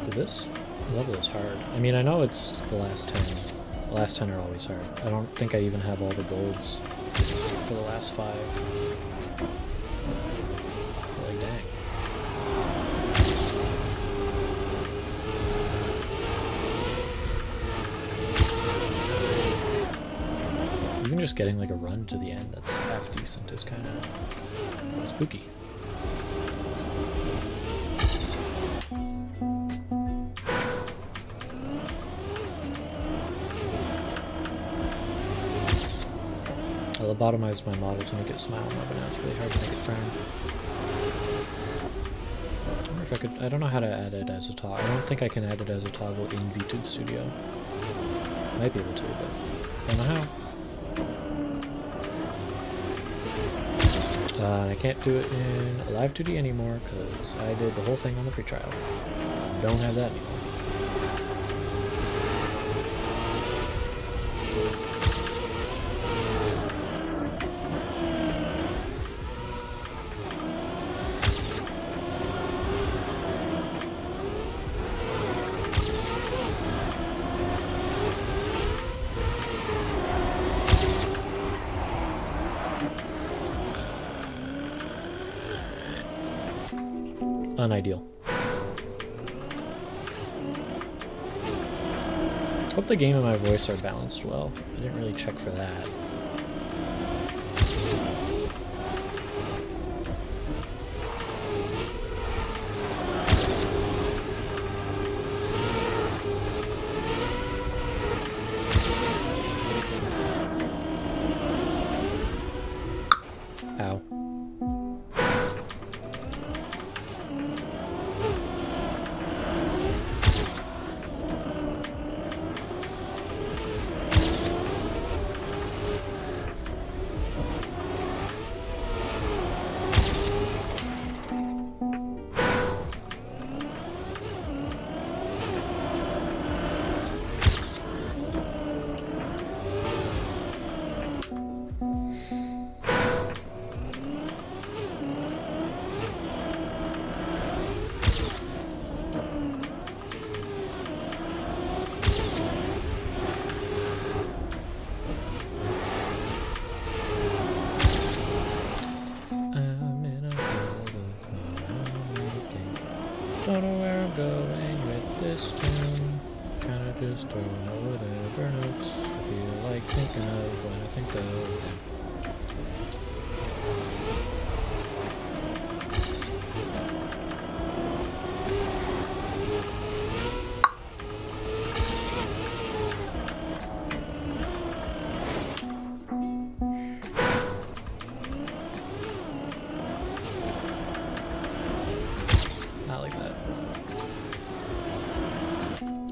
Speaker 1: This level is hard. I mean, I know it's the last 10. The last 10 are always hard. I don't think I even have all the golds for the last 5. Like, dang. Even just getting like a run to the end that's half decent is kind of spooky. I lobotomized my model to make it smile more, but now it's really hard to make it frown. I wonder if if I could. I don't know how to add it as a toggle. I don't think I can add it as a toggle in VTube Studio. Might be able to, but don't know how. And I can't do it in Live 2D anymore because I did the whole thing on the free trial. Don't have that anymore. Unideal. Hope the game and my voice are balanced well. I didn't really check for that. Ow. Don't know where I'm going with this tune. Kinda just throwing out whatever notes I feel like thinking of when I think of them. Not like that.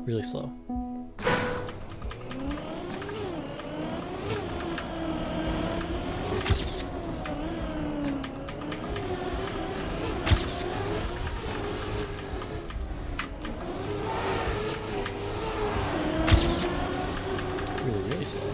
Speaker 1: Really slow. Really slow.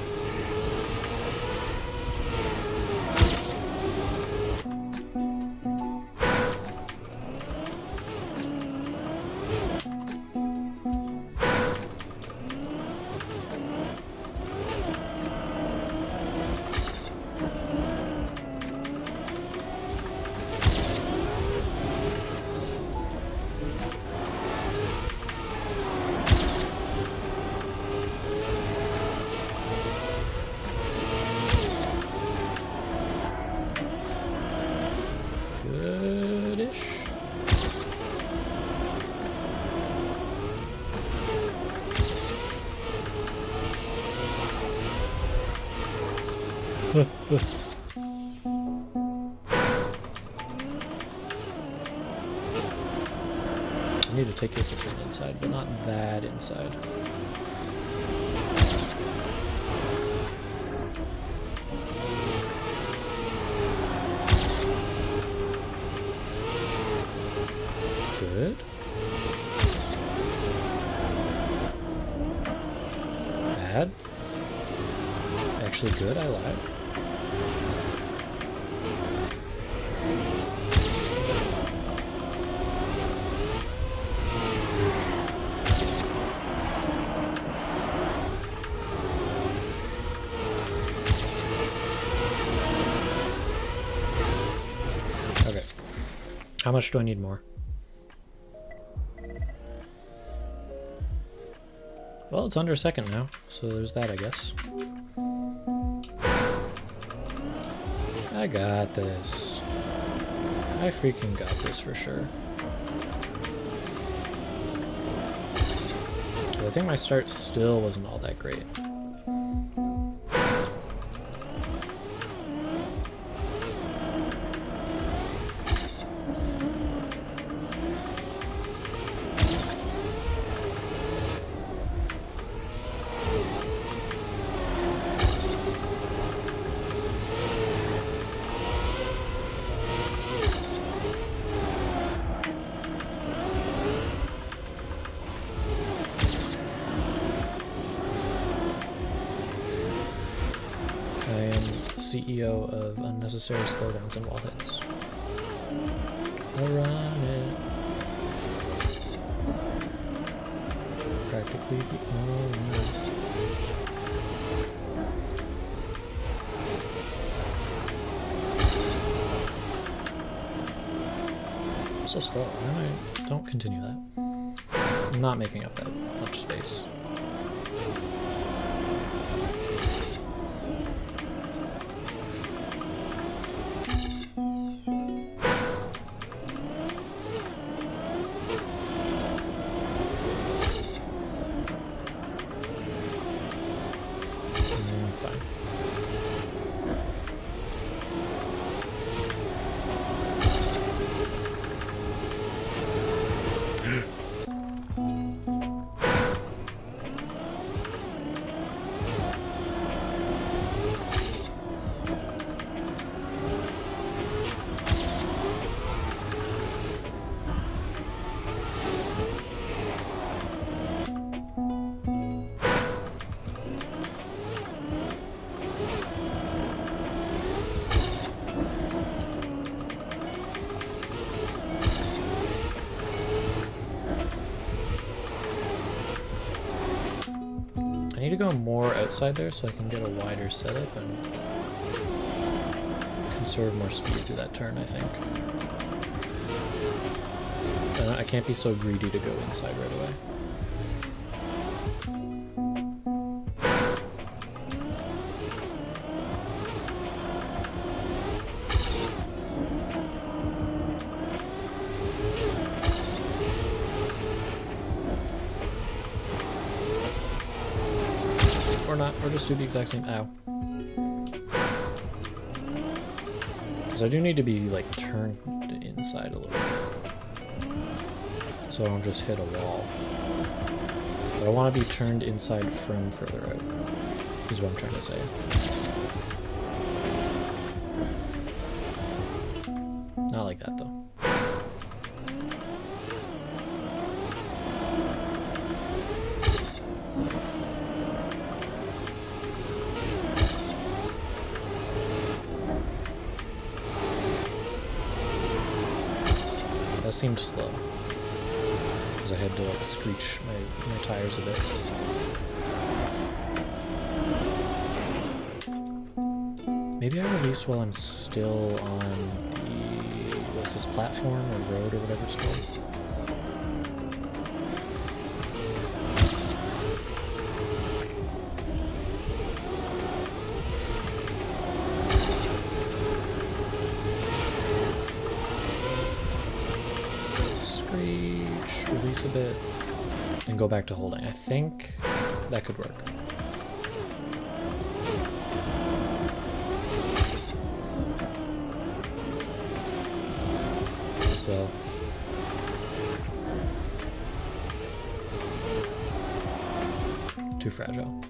Speaker 1: Good-ish. I need to take your picture inside, but not that inside. Good. Bad. Actually good, I lied. Okay. How much do I need more? Well, it's under a second now, so there's that, I guess. I got this. I freaking got this for sure. But I think my start still wasn't all that great. video of unnecessary slowdowns and wall hits. I'll run it. Practically the only. So slow. Don't continue that. I'm not making up that much space. I need to go more outside there so I can get a wider setup and conserve more speed through that turn, I think. I can't be so greedy to go inside right away. Or not, or just do the exact same. Ow. Because I do need to be like turned inside a little bit, so I don't just hit a wall. But I want to be turned inside from further out, is what I'm trying to say. Not like that though. That seemed slow, because I had to like screech my tires a bit. Maybe I release while I'm still on the, what's this, platform or road or whatever it's called? Release a bit and go back to holding. I think that could work. Slow. Too fragile.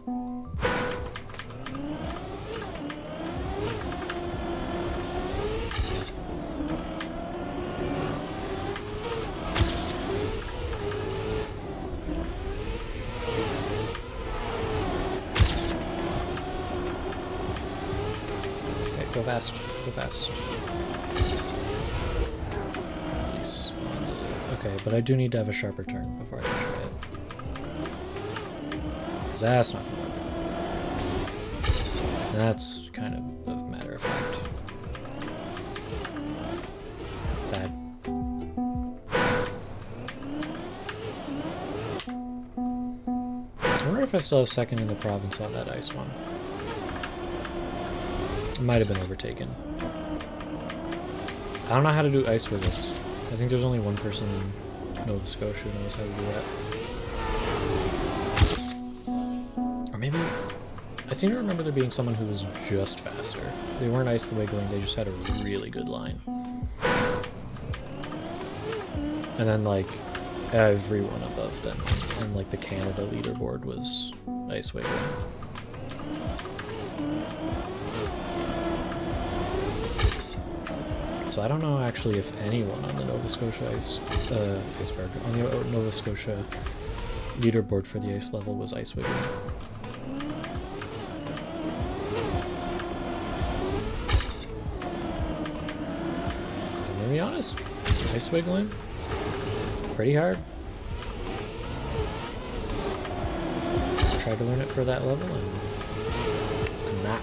Speaker 1: Go fast, go fast. Nice. Okay, but I do need to have a sharper turn before I can try it. Because that's not gonna work. And that's kind of a matter of fact. Bad. I wonder if I still have second in the province on that ice one. Might have been overtaken. I don't know how to do ice with this. I think there's only one person in Nova Scotia who knows how to do that. Or maybe... I seem to remember there being someone who was just faster. They weren't ice the wiggling, they just had a really good line. And then like everyone above them and like the Canada leaderboard was ice wiggling. So I don't know actually if anyone on the Nova Scotia iceberg, on the Nova Scotia leaderboard for the ice level was ice wiggling. be honest, ice wiggling, pretty hard. Tried to learn it for that level and could not.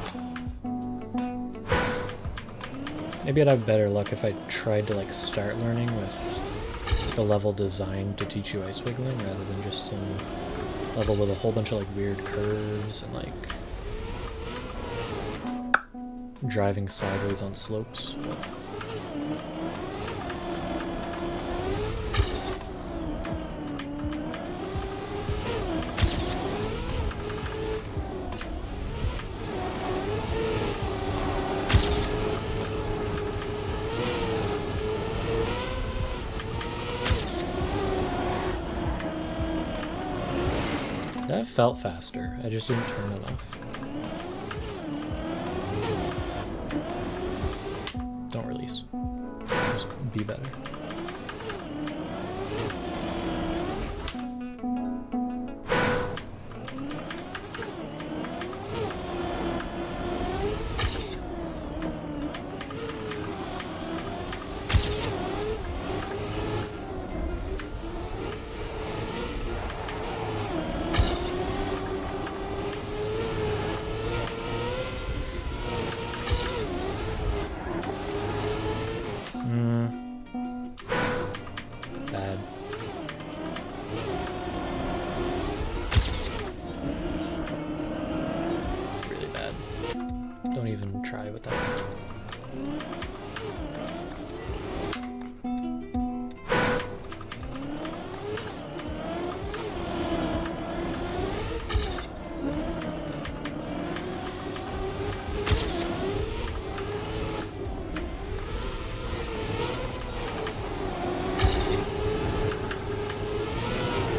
Speaker 1: Maybe I'd have better luck if I tried to like start learning with the level designed to teach you ice wiggling rather than just some level with a whole bunch of like weird curves and like driving sideways on slopes. That felt faster. I just didn't turn enough. Don't release. Just be better. Bad. Really bad. Don't even try with that.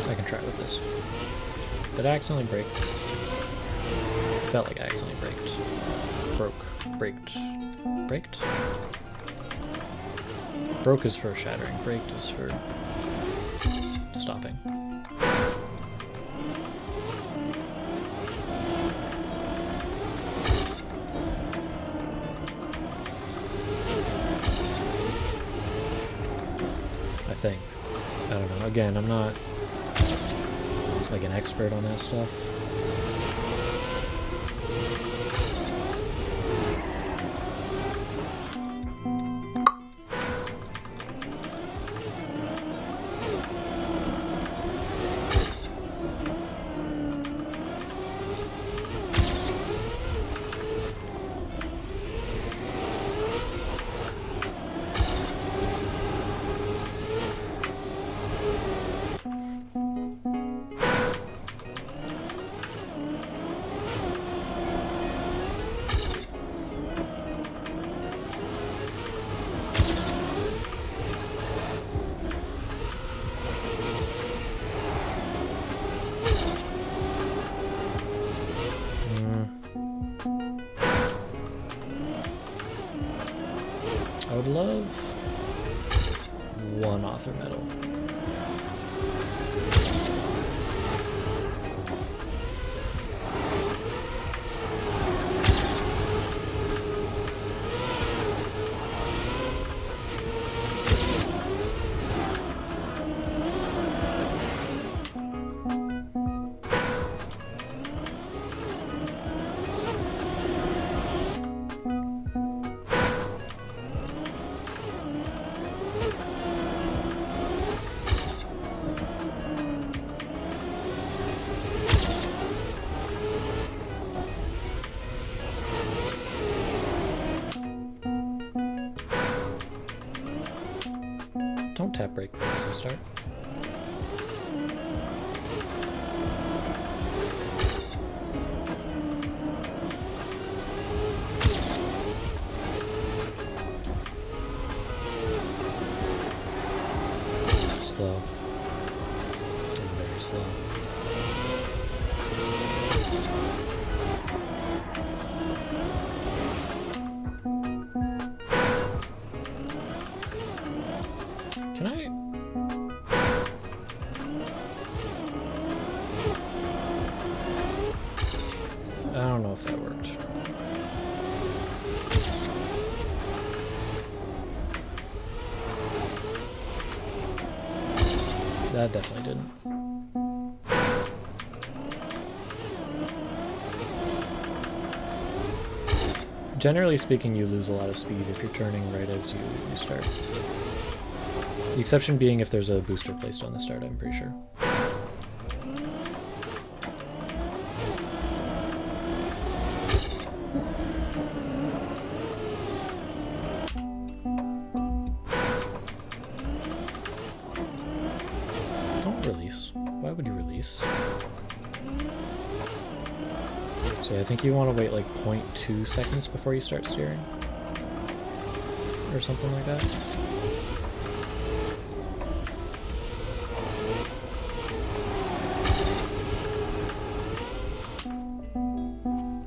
Speaker 1: I can try with this. Did I accidentally break? Felt like I accidentally braked. Braked? Broke is for shattering. Braked is for stopping. I think. I don't know. Again, I'm not like an expert on that stuff. I would love one author medal. Don't tap break as I start. Slow. I'm very slow. Can I? I don't know if that worked. That definitely didn't. Generally speaking, you lose a lot of speed if you're turning right as you start. The exception being if there's a booster placed on the start, I'm pretty sure. Don't release. Why would you release? So I think you want to wait like 0.2 seconds before you start steering. Or something like that.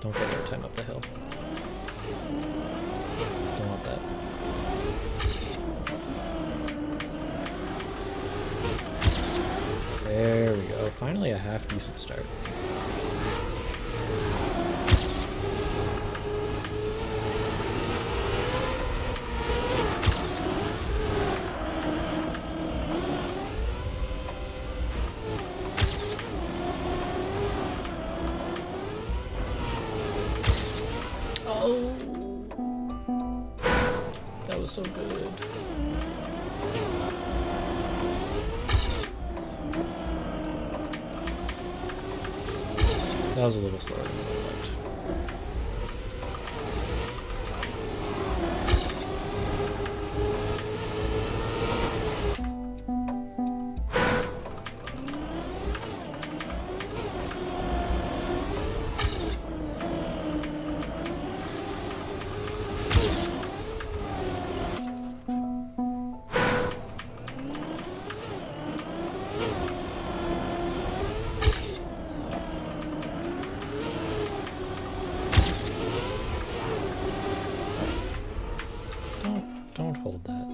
Speaker 1: Don't get air time up the hill. Don't want that. There we go. Finally a half decent start. So good. That was a little slower than I liked. Don't hold that.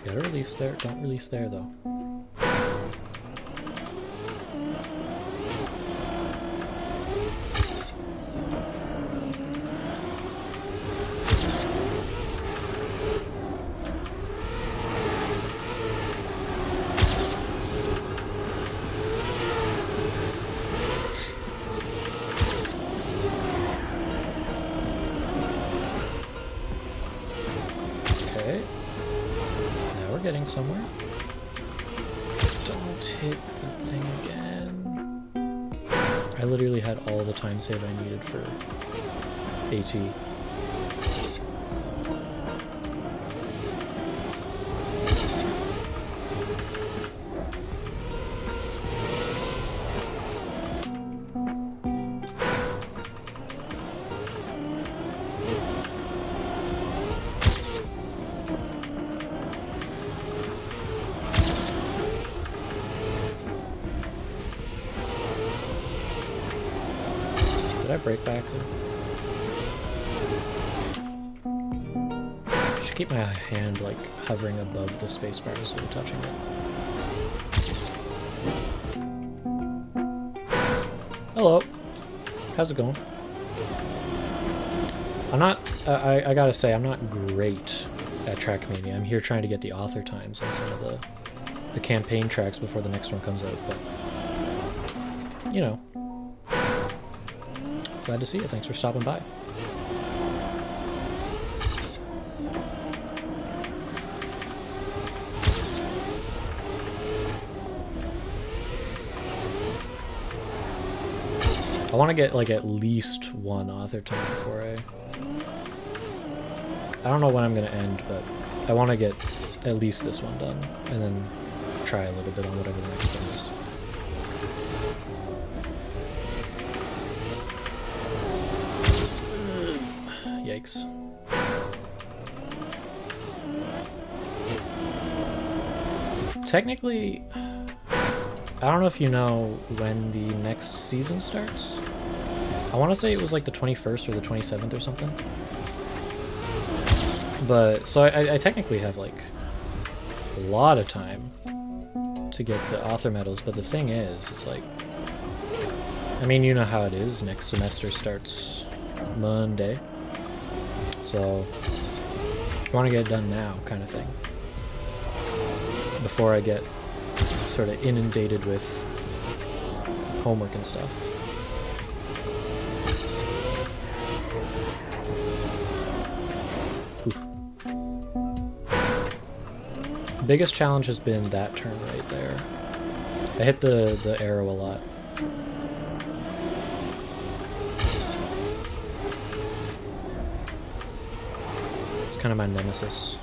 Speaker 1: You gotta release there. Don't release there, though. Getting somewhere. Don't hit the thing again. I literally had all the time save I needed for AT. Did I break by accident? I should keep my hand like hovering above the spacebar instead of touching it. Hello. How's it going? I'm not, I gotta say, I'm not great at Trackmania. I'm here trying to get the author times on some of the campaign tracks before the next one comes out, but, you know. Glad to see you. Thanks for stopping by. I want to get like at least one author time before I don't know when I'm going to end, but I want to get at least this one done and then try a little bit on whatever the next one is. Yikes. Technically, I don't know if you know when the next season starts. I want to say it was like the 21st or the 27th or something. But, so I technically have like a lot of time to get the author medals, but the thing is, it's like, I mean, you know how it is. Next semester starts Monday. So, I want to get it done now, kind of thing. before I get sort of inundated with homework and stuff. Biggest challenge has been that turn right there. I hit the arrow a lot. It's kind of my nemesis.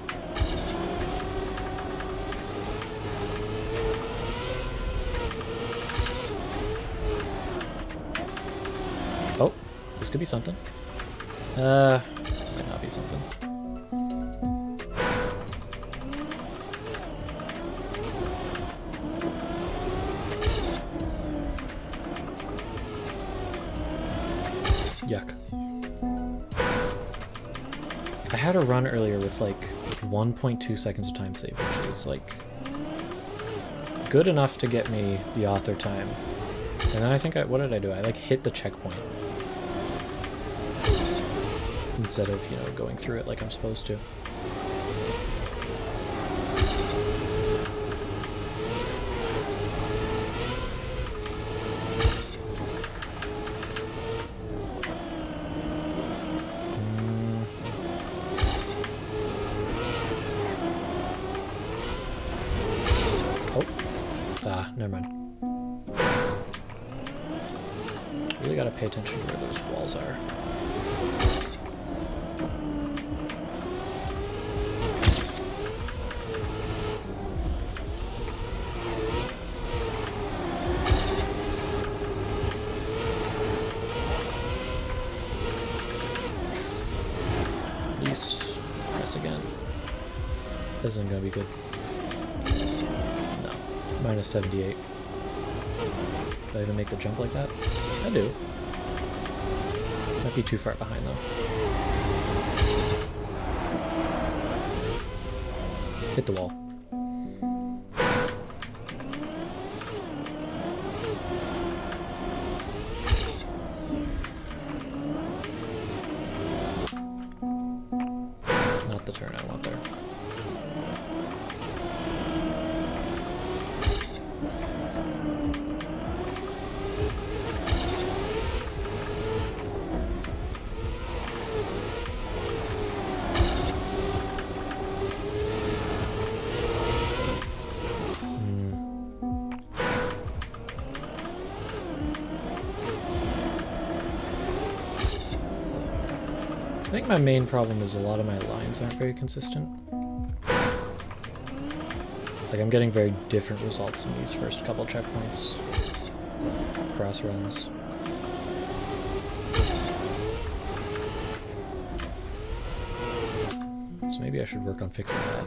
Speaker 1: Oh, this could be something. Might not be something. Yuck. I had a run earlier with like 1.2 seconds of time save, which is like good enough to get me the author time. And then I think what did I do? I like hit the checkpoint instead of, you know, going through it like I'm supposed to. Never mind. Really gotta pay attention to where those walls are. Release. Press again. This isn't gonna be good. Minus 78. Do I even make the jump like that? I do. Might be too far behind though. Hit the wall. Not the turn I want there. I think my main problem is a lot of my lines aren't very consistent. Like I'm getting very different results in these first couple checkpoints. Cross runs. So maybe I should work on fixing that.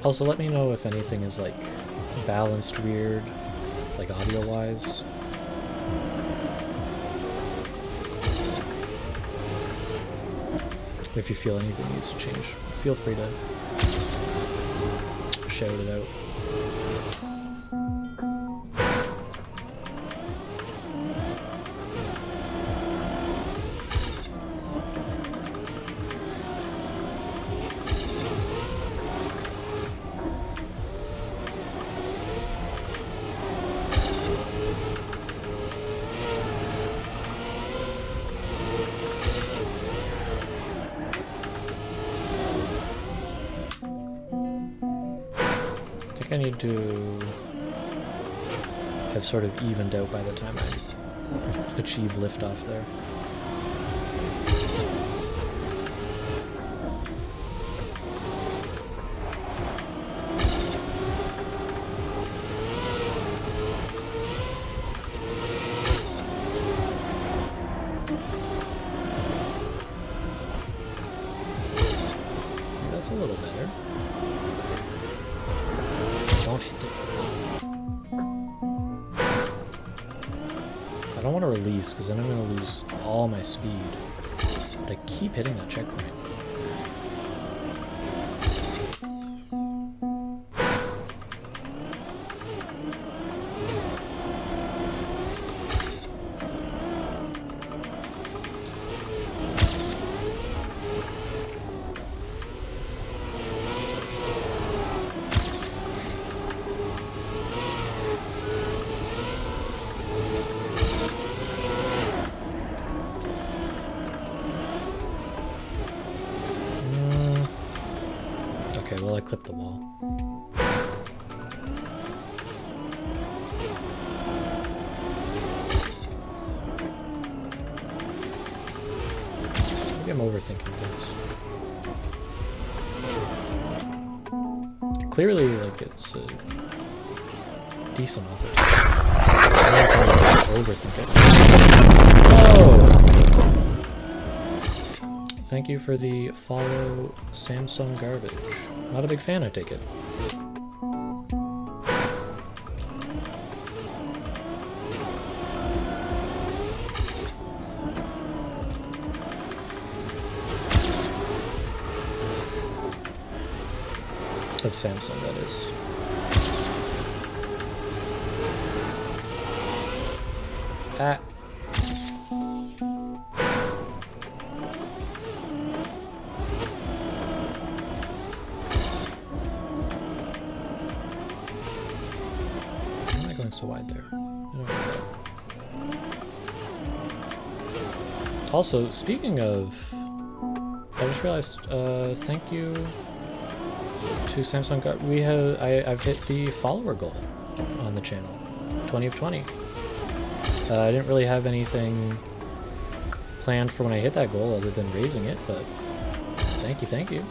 Speaker 1: Also, let me know if anything is like balanced weird, like audio-wise. If you feel anything needs to change, feel free to shout it out. I need to have sort of evened out by the time I achieve liftoff there. That's a little better. Don't hit it. I don't want to release because then I'm going to lose all my speed. But I keep hitting that checkpoint. Okay, well I clipped the wall. Maybe I'm overthinking things. Clearly, like, it's a decent author. I don't overthink it. Oh! Thank you for the follow Samsung garbage. Not a big fan, I take it. Of Samsung, that is. Ah. So wide there. I don't know that. Also, speaking of, I just realized. Thank you to Samsung. I've hit the follower goal on the channel, 20 of 20. I didn't really have anything planned for when I hit that goal other than raising it, but thank you, thank you.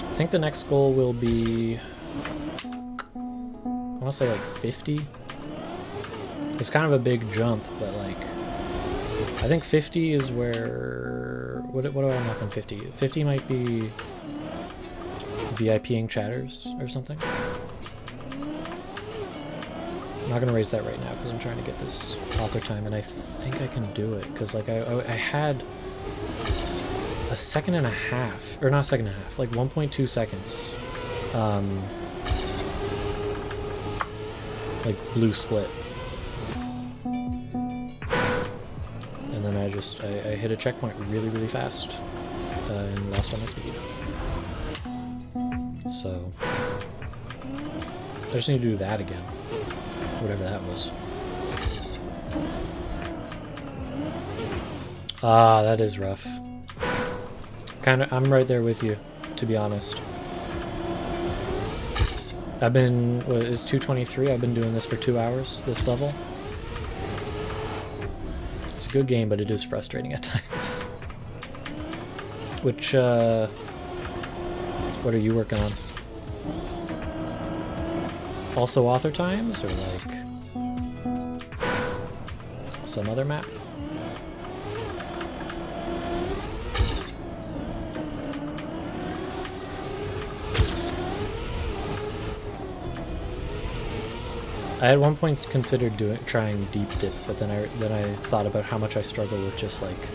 Speaker 1: I think the next goal will be, I want to say like 50. It's kind of a big jump, but like, I think 50 is where, what do I unlock on 50? 50 might be VIPing chatters or something. I'm not going to raise that right now because I'm trying to get this author time, and I think I can do it because like I had a second and a half, or not a second and a half, like 1.2 seconds. Like blue split. And then I hit a checkpoint really, really fast and lost all my speed. So I just need to do that again. Whatever that was. Ah, that is rough. I'm right there with you, to be honest. I've been, what is 2:23? I've been doing this for 2 hours, this level. It's a good game, but it is frustrating at times. Which, what are you working on? Also author times, or like some other map? I at one point considered trying deep dip, but then I thought about how much I struggle with just like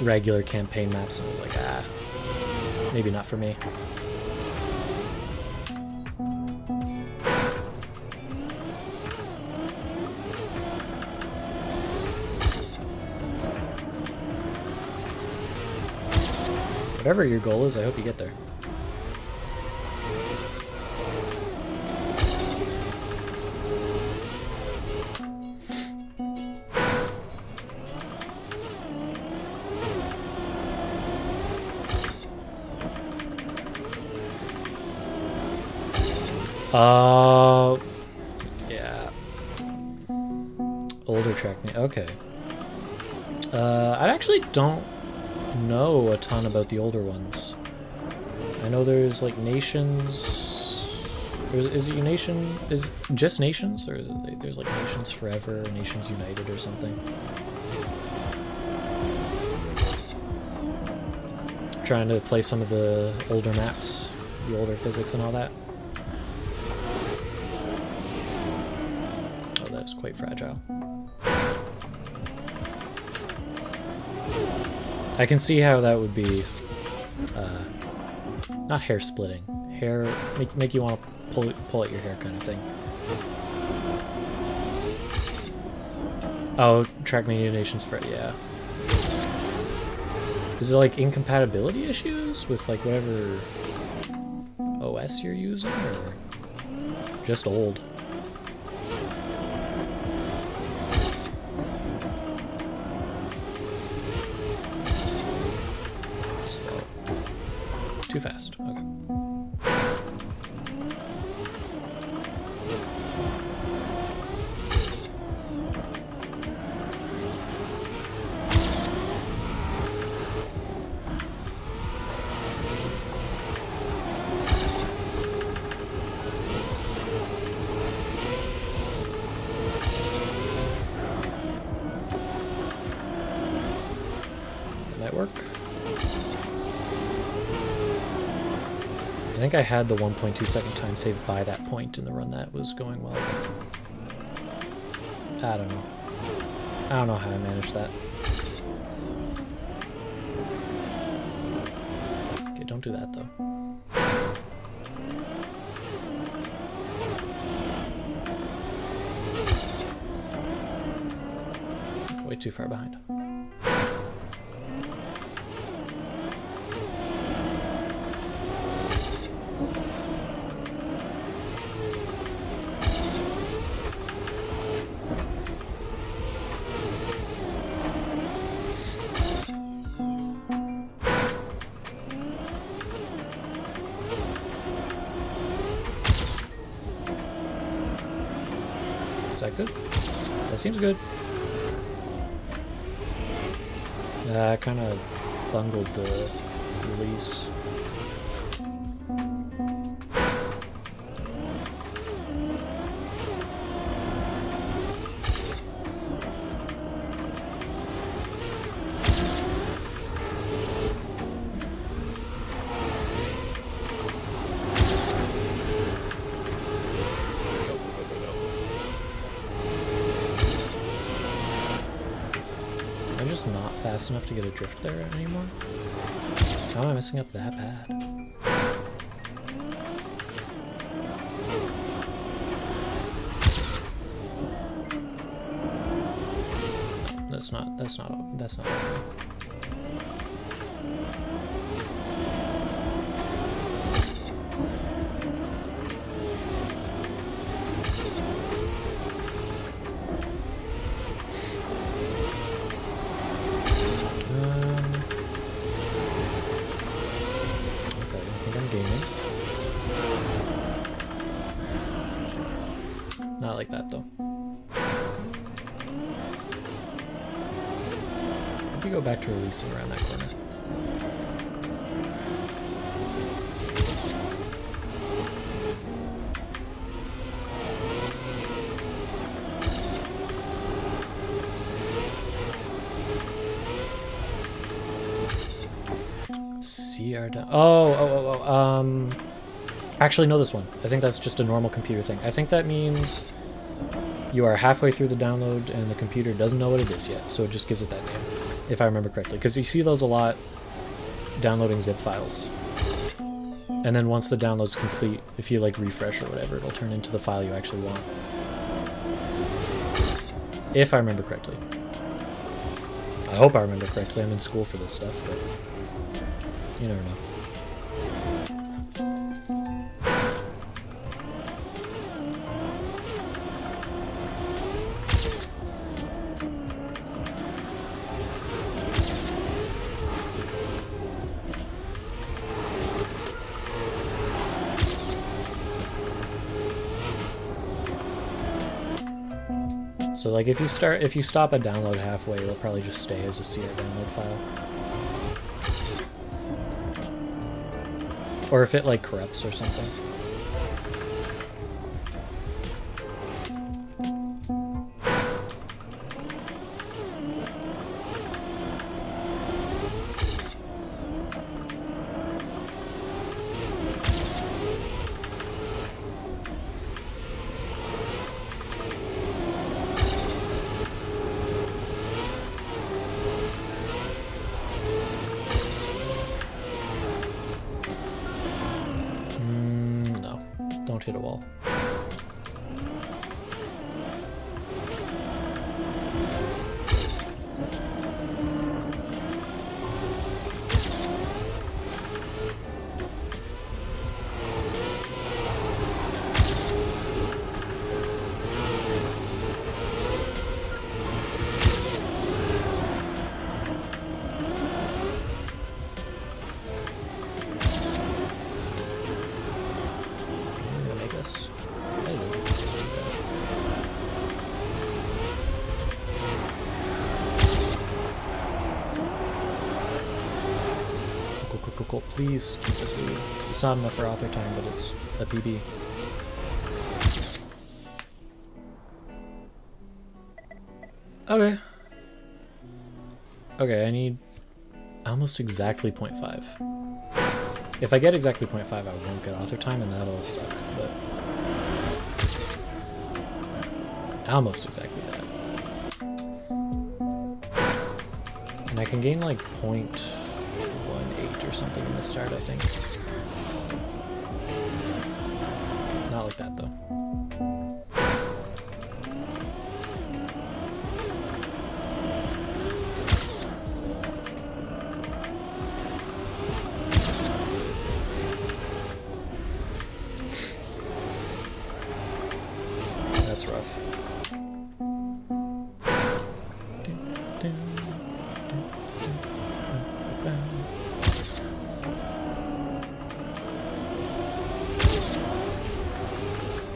Speaker 1: regular campaign maps, and I was like, ah, maybe not for me. Whatever your goal is, I hope you get there. Yeah. Older Trackmania. Okay. I actually don't know a ton about the older ones. I know there's like Nations. Is it Nation? Is it just Nations, or is it, there's like Nations Forever, Nations United, or something? Trying to play some of the older maps, the older physics and all that. is quite fragile. I can see how that would be, not hair splitting, hair, make you want to pull at your hair kind of thing. Oh, Trackmania Nation's for, yeah. Is it like incompatibility issues with like whatever OS you're using, or just old? Slow. Too fast. Okay. Work. I think I had the 1.2 second time save by that point in the run that was going well. I don't know. I don't know how I managed that. Okay, don't do that though. Way too far behind. Is that good? That seems good. I kind of bungled the release. I'm just not fast enough to get a drift there anymore. How am I messing up that bad? That's not okay. Not like that though. If you go back to releasing around that corner. CR down. Actually, know this one. I think that's just a normal computer thing. I think that means you are halfway through the download and the computer doesn't know what it is yet, so it just gives it that name, if I remember correctly. Because you see those a lot downloading zip files. And then once the download's complete, if you like refresh or whatever, it'll turn into the file you actually want. If I remember correctly. I hope I remember correctly. I'm in school for this stuff, but you never know. So like if you stop a download halfway, it'll probably just stay as a CR download file. Or if it like corrupts or something. Don't hit a wall. Please keep this lead. It's not enough for author time, but it's a PB. Okay. Okay, I need almost exactly 0.5. If I get exactly 0.5, I won't get author time, and that'll suck, but... almost exactly that. And I can gain like 0.18 or something in the start, I think. Not like that, though. That's rough.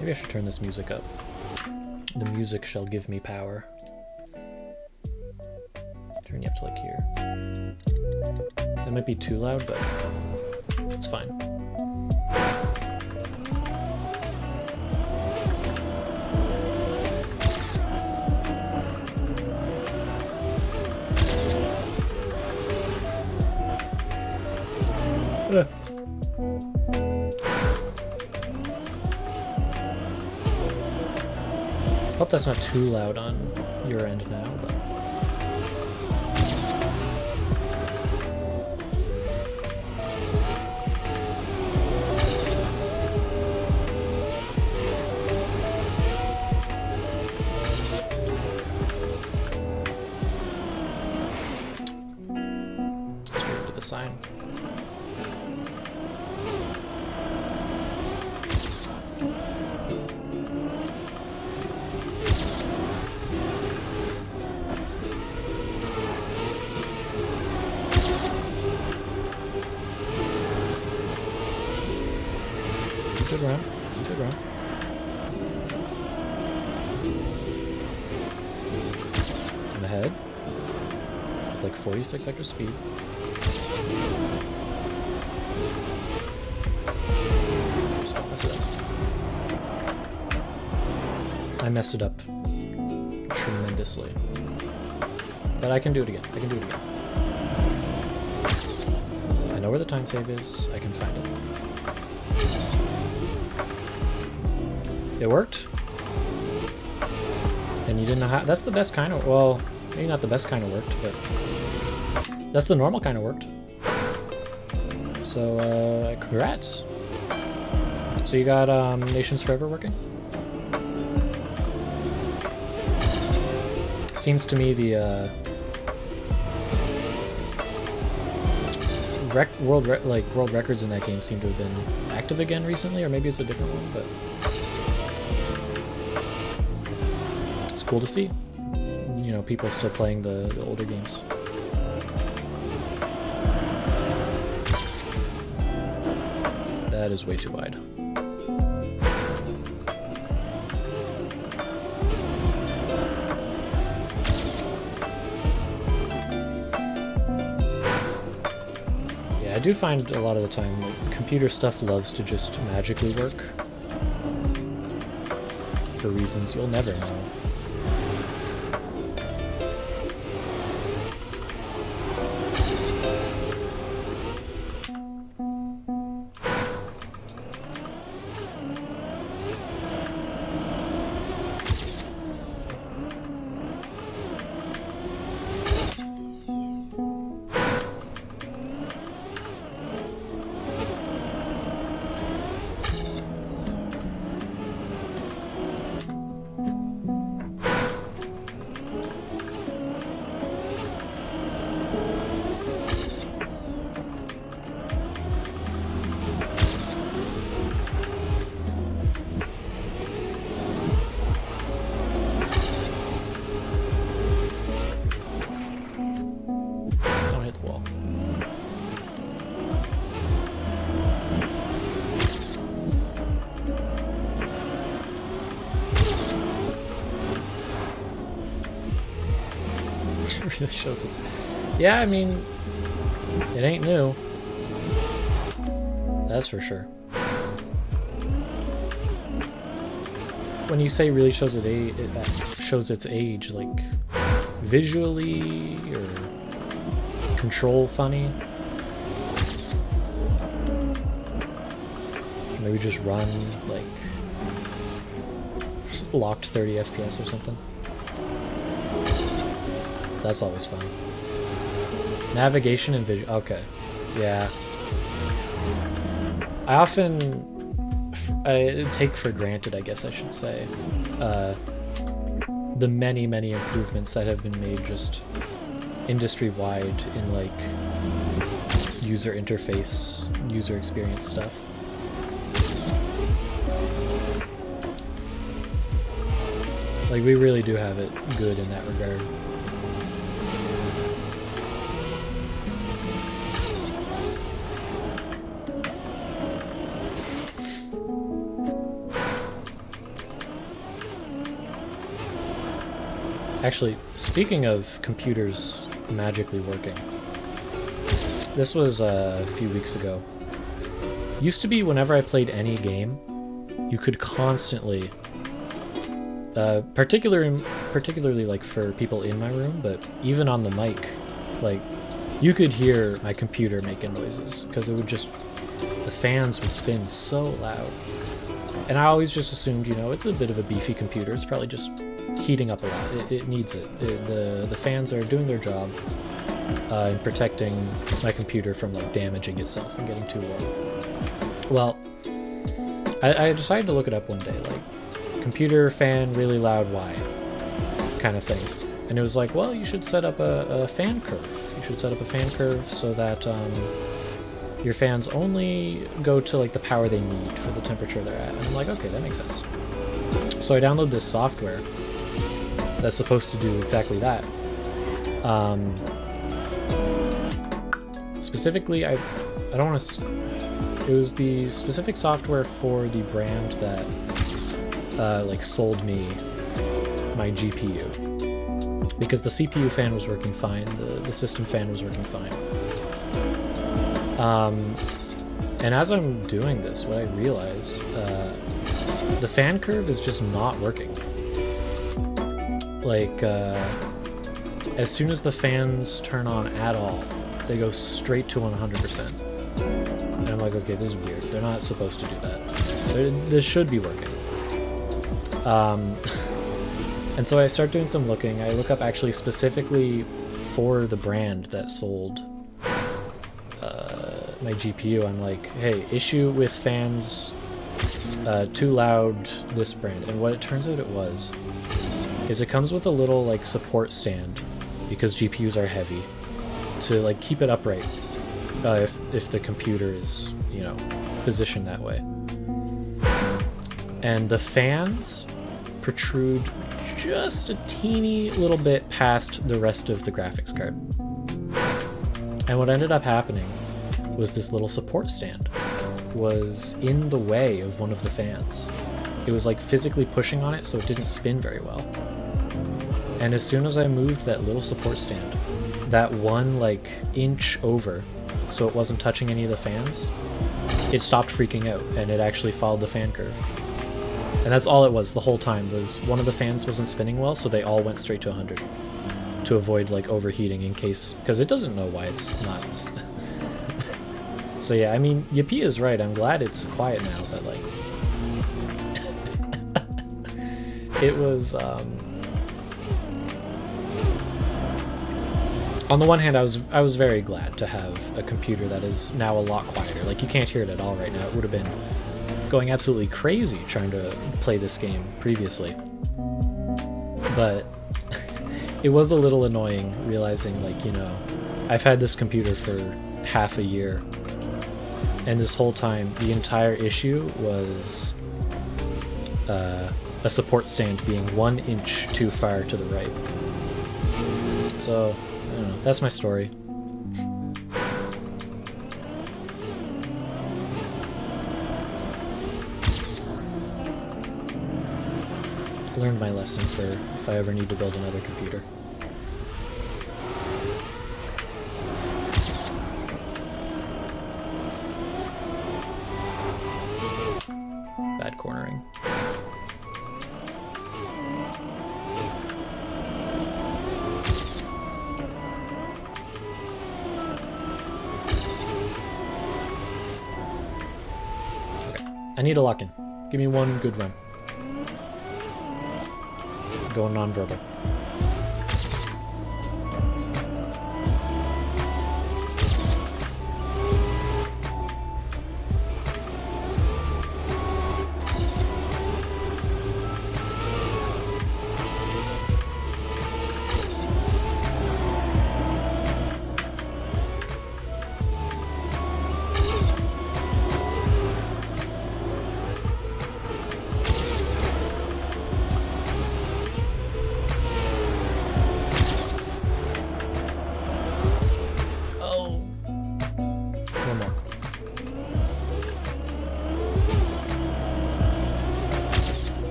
Speaker 1: Maybe I should turn this music up. The music shall give me power. Turn you up to like here. That might be too loud, but it's fine. Hope that's not too loud on your end now, but... straight to the sign. Good run. Good run. In the head. It's like 46 extra speed. Just don't mess it up. I messed it up tremendously. But I can do it again. I can do it again. I know where the time save is. I can find it. It worked. And you didn't know how. That's the best kind of. Well, maybe not the best kind of worked, but that's the normal kind of worked. So, congrats. So you got Nations Forever working? Seems to me the world records in that game seem to have been active again recently, or maybe it's a different one, but. Cool to see, you know, people still playing the older games. That is way too wide. Yeah, I do find a lot of the time, like, computer stuff loves to just magically work for reasons you'll never know. shows its... Yeah, I mean, it ain't new. That's for sure. When you say really shows it shows its age, like visually or control funny. Maybe just run like locked 30 FPS or something. That's always fun. Navigation and vision. Okay, yeah. I often take for granted, I guess I should say, the many improvements that have been made just industry-wide in like user interface, user experience stuff. Like, we really do have it good in that regard. Actually, speaking of computers magically working, this was a few weeks ago. Used to be whenever I played any game, you could constantly, particularly like for people in my room, but even on the mic, like you could hear my computer making noises because it would just, the fans would spin so loud. And I always just assumed, you know, it's a bit of a beefy computer. It's probably just heating up a lot. It needs it. The fans are doing their job in protecting my computer from like damaging itself and getting too warm. Well, I decided to look it up one day, like computer fan really loud why kind of thing. And it was like, well, you should set up a fan curve. You should set up a fan curve so that your fans only go to like the power they need for the temperature they're at. And I'm like, okay, that makes sense. So I download this software that's supposed to do exactly that. Specifically, I don't want to... It was the specific software for the brand that like sold me my GPU. Because the CPU fan was working fine, the system fan was working fine. And as I'm doing this, what I realize, the fan curve is just not working. Like, as soon as the fans turn on at all, they go straight to 100%. And I'm like, okay, this is weird. They're not supposed to do that. This should be working. And so I start doing some looking. I look up actually specifically for the brand that sold my GPU. I'm like, hey, issue with fans, too loud, this brand. And what it turns out it was is it comes with a little like support stand, because GPUs are heavy, to like keep it upright if the computer is, you know, positioned that way. And the fans protrude just a teeny little bit past the rest of the graphics card. And what ended up happening was this little support stand was in the way of one of the fans. It was like physically pushing on it so it didn't spin very well. And as soon as I moved that little support stand, that one like inch over, so it wasn't touching any of the fans, it stopped freaking out and it actually followed the fan curve. And that's all it was the whole time, was one of the fans wasn't spinning well, so they all went straight to 100 to avoid like overheating in case, because it doesn't know why it's not. So yeah, I mean, Yippee is right. I'm glad it's quiet now, but like it was on the one hand, I was very glad to have a computer that is now a lot quieter. Like, you can't hear it at all right now. It would have been going absolutely crazy trying to play this game previously. But it was a little annoying realizing, like, you know, I've had this computer for half a year, and this whole time the entire issue was a support stand being 1 inch too far to the right. So I don't know, that's my story. Learned my lesson for if I ever need to build another computer. bad cornering. Okay, I need a lock in. Give me one good run. Going non-verbal.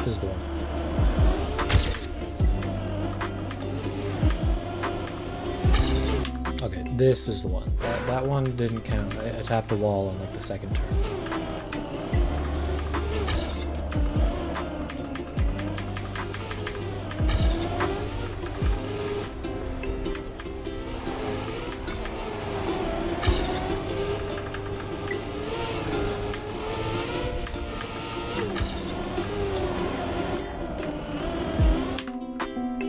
Speaker 1: This is the one. Okay, this is the one. That one didn't count. I tapped a wall on like the second turn.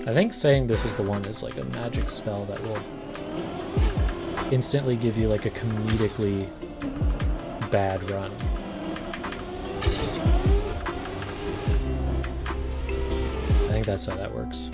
Speaker 1: I think saying this is the one is like a magic spell that will instantly give you like a comedically bad run. I think that's how that works.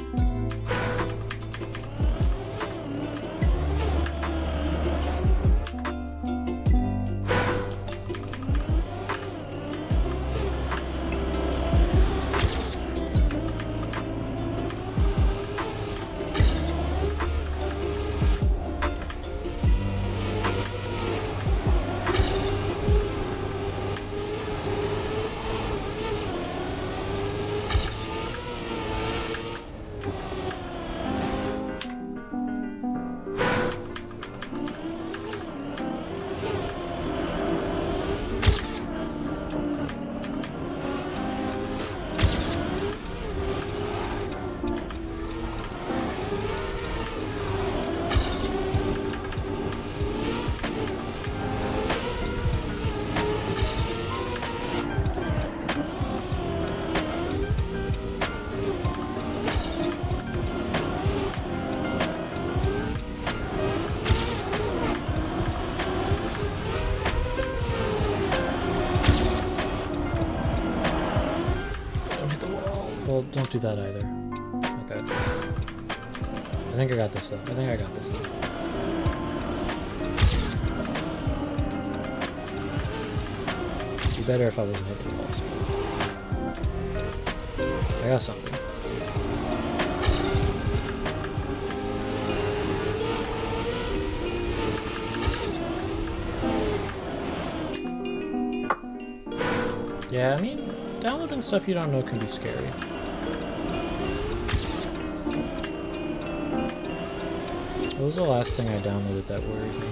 Speaker 1: Well, don't do that either. Okay. I think I got this though. I think I got this though. It'd be better if I wasn't hitting the walls. I got something. Yeah, I mean, downloading stuff you don't know can be scary. What was the last thing I downloaded that worried me?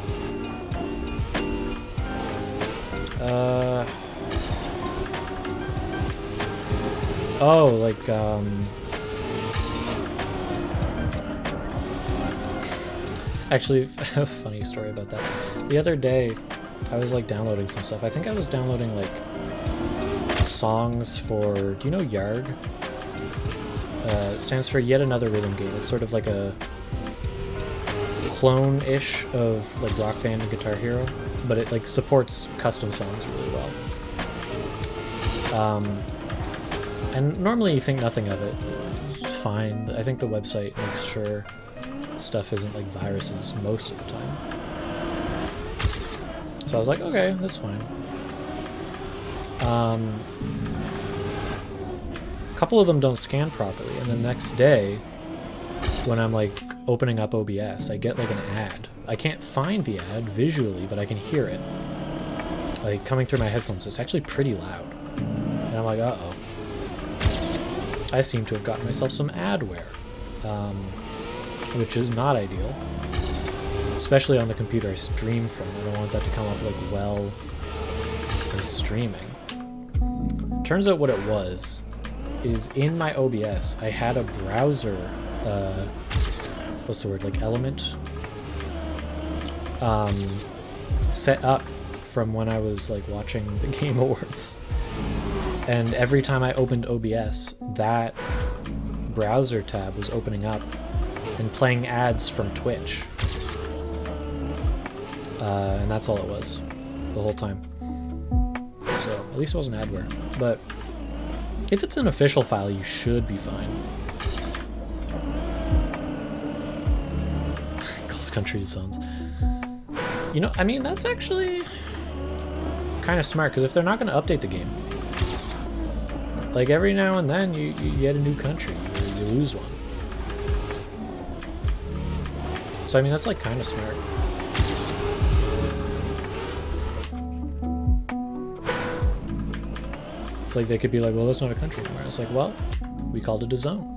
Speaker 1: Oh, like, actually, I have a funny story about that. The other day, I was, like, downloading some stuff. I think I was downloading, like, songs for, do you know Yarg? It stands for Yet Another Rhythm Game. It's sort of like a clone-ish of, like, Rock Band and Guitar Hero, but it, like, supports custom songs really well. And normally you think nothing of it. It's fine. I think the website makes sure stuff isn't like viruses most of the time. So I was like, okay, that's fine. A couple of them don't scan properly, and the next day, when I'm like opening up OBS, I get like an ad. I can't find the ad visually, but I can hear it. Like coming through my headphones. It's actually pretty loud. And I'm like, uh-oh. I seem to have gotten myself some adware, which is not ideal, especially on the computer I stream from. I don't want that to come up like well in streaming. Turns out what it was is in my OBS I had a browser, what's the word, like element, set up from when I was like watching the Game Awards. And every time I opened OBS, that browser tab was opening up and playing ads from Twitch. And that's all it was the whole time. So at least it wasn't adware. But if it's an official file, you should be fine. Cross country zones. You know, I mean, that's actually kind of smart, because if they're not going to update the game, like every now and then you get a new country, you lose one. So I mean, that's like kind of smart. It's like they could be like, well, that's not a country anymore. It's like, well, we called it a zone.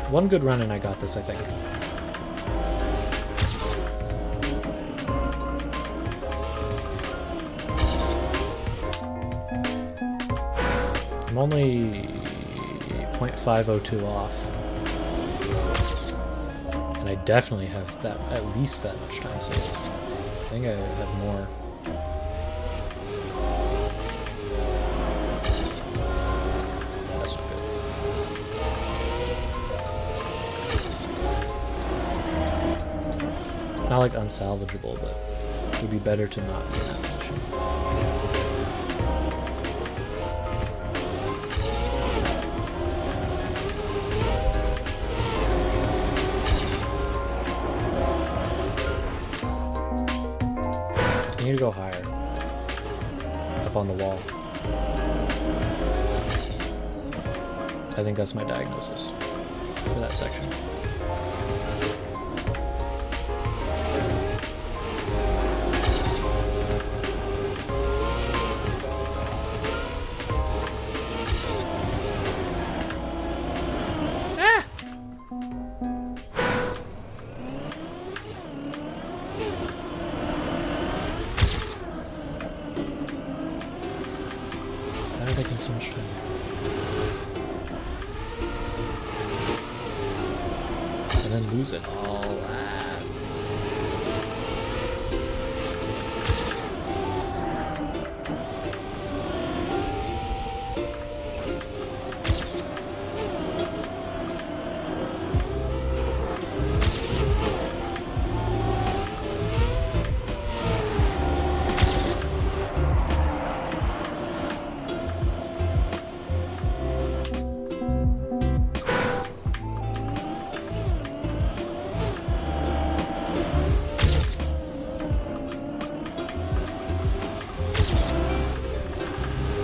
Speaker 1: One good run and I got this, I think. I'm only 0.502 off. And I definitely have that, at least that much time saved. I think I have more. That's not good. Not like unsalvageable, but it would be better to not be in that position. I need to go higher. Up on the wall. I think that's my diagnosis for that section. so much time. And then lose it all.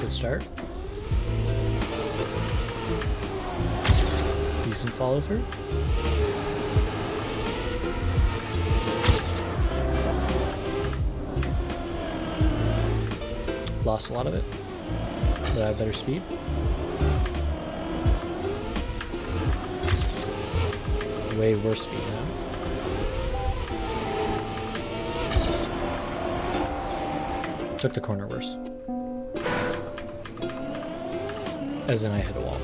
Speaker 1: Start. Decent follow through. Lost a lot of it, but I have better speed. Way worse speed now. Took the corner worse. As in I hit a wall.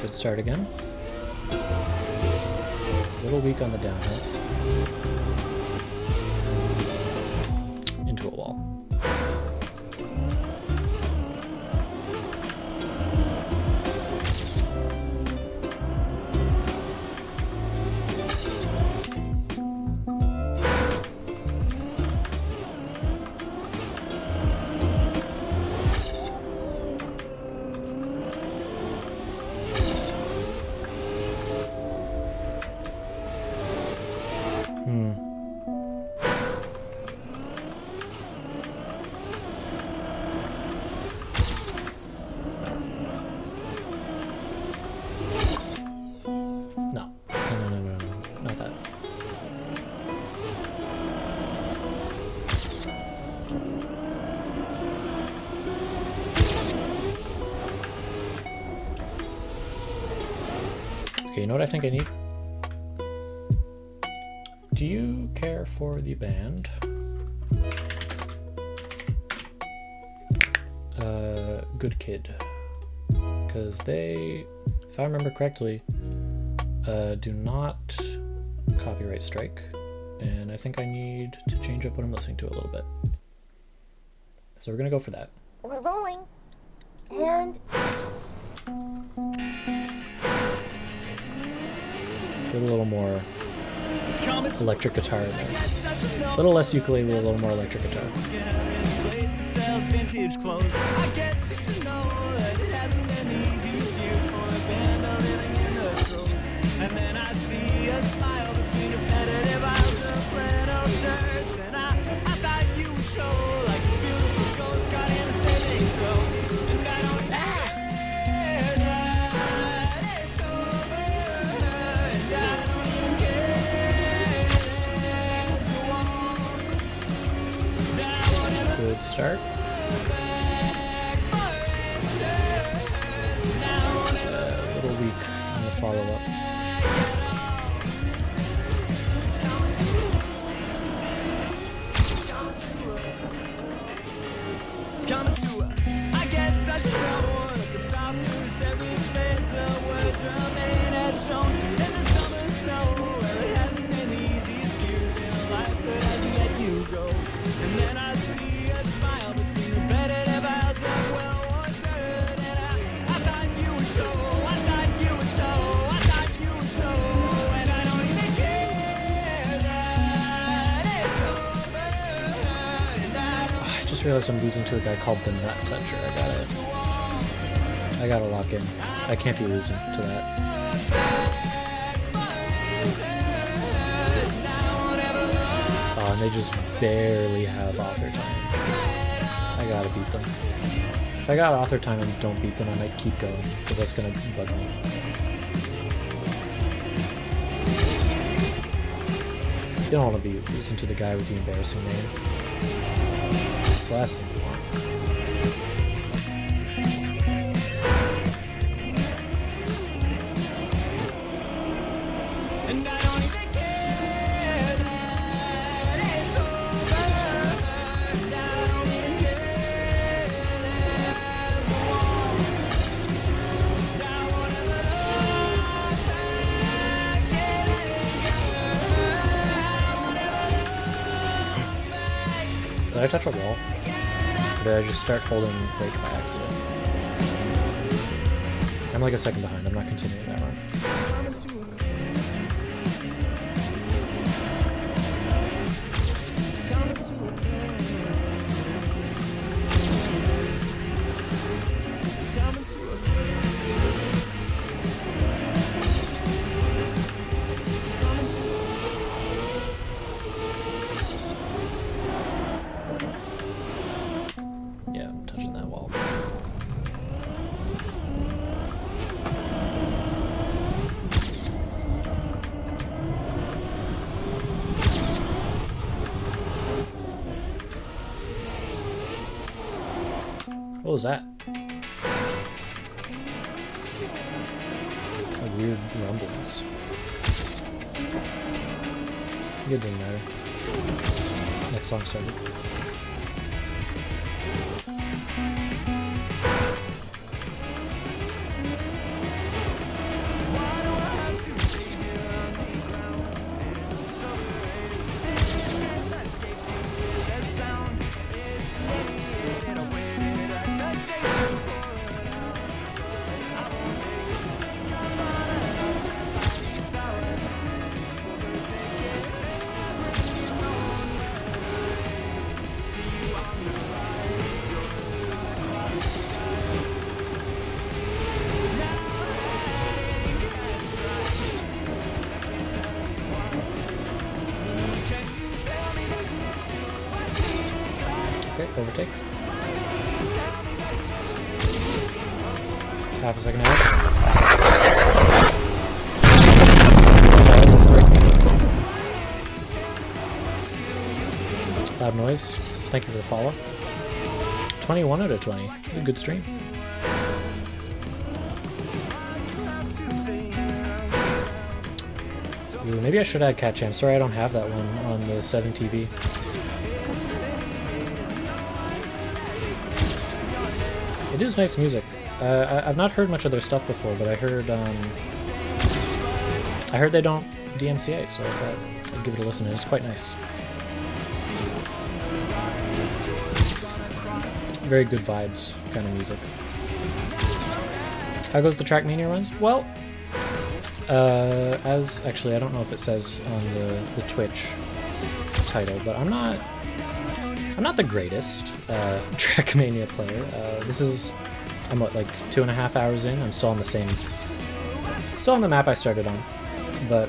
Speaker 1: Good start again. A little weak on the downhill. Into a wall. Okay, you know what I think I need? Do you care for the band? Good Kid. Because they, if I remember correctly, do not copyright strike. And I think I need to change up what I'm listening to a little bit. So we're gonna go for that.
Speaker 2: We're rolling. And
Speaker 1: Get a little more electric guitar in there. A little less ukulele, a little more electric guitar. And then I see a smile between repetitive aisles of flannel shirts. And I thought you would show like a beautiful ghost caught in a saving throw. And I don't care that it's over. And I don't even care that you won't. That I won't ever good start. A little weak on the follow-up. Coming to her. I guess I should know one of the softest every face the words remain have shown in the summer snow. Well, it hasn't been the easiest years in a life that hasn't let you go. And then I see a smile between repetitive eyes of well-worn dirt. And I thought you would show, I thought you would show, I thought you would show. And I don't even care that it's over. And I just realized I'm losing to a guy called the Nut Toucher. I gotta lock in. I can't be losing to that. Oh, and they just barely have author time. I gotta beat them. If I got author time and don't beat them, I might keep going, because that's gonna bug me. You don't want to be losing to the guy with the embarrassing name. It's the last thing you want. And I don't even care that Did I touch a wall? Or did I just start holding brake by accident? I'm like a second behind. I'm not continuing that run. Yeah, I'm touching that wall. What was that? Like weird rumblings. It didn't matter. Next song started. Okay, overtake. Half a second out. Loud noise. Thank you for the follow. 21 out of 20. A good stream. Ooh, maybe I should add Cat Champ. Sorry I don't have that one on the 7 TV. It is nice music. I've not heard much of their stuff before, but I heard they don't DMCA, so I thought I'd give it a listen. It's quite nice. Very good vibes kind of music. How goes the Trackmania runs? Well, as actually I don't know if it says on the Twitch title, but I'm not the greatest Trackmania player. I'm what, like 2.5 hours in. I'm still on the map I started on, but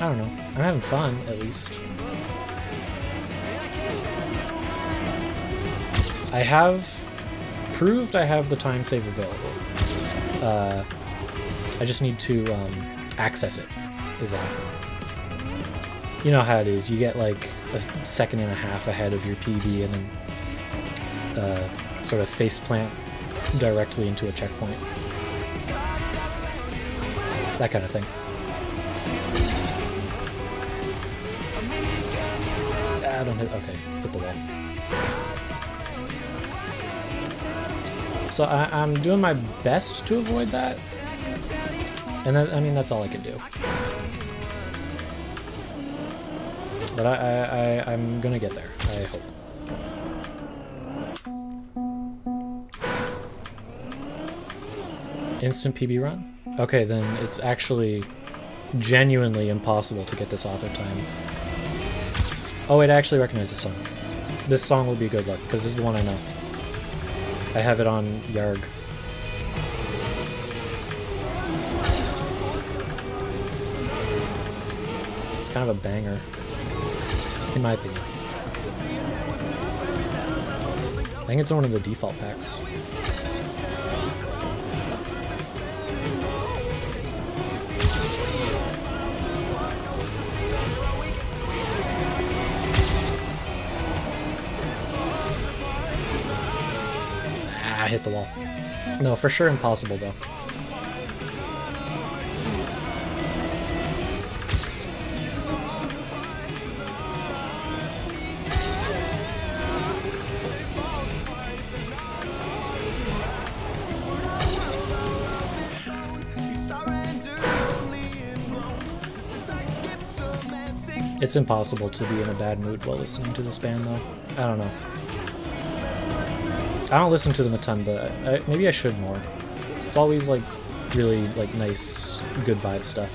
Speaker 1: I don't know. I'm having fun at least. I have proved I have the time save available. I just need to access it. Is all. You know how it is. You get like a second and a half ahead of your PB and then sort of faceplant directly into a checkpoint. That kind of thing. I don't hit. Okay, hit the wall. So I'm doing my best to avoid that. And then, I mean, that's all I can do. But I'm gonna get there, I hope. Instant PB run? Okay, then it's actually genuinely impossible to get this author time. Oh wait, I actually recognize this song. This song will be good luck, because this is the one I know. I have it on Yarg. It's kind of a banger, in my opinion. I think it's one of the default packs. I hit the wall. No, for sure impossible though. It's impossible to be in a bad mood while listening to this band, though. I don't know. I don't listen to them a ton, but maybe I should more. It's always, like, really, like, nice, good vibe stuff.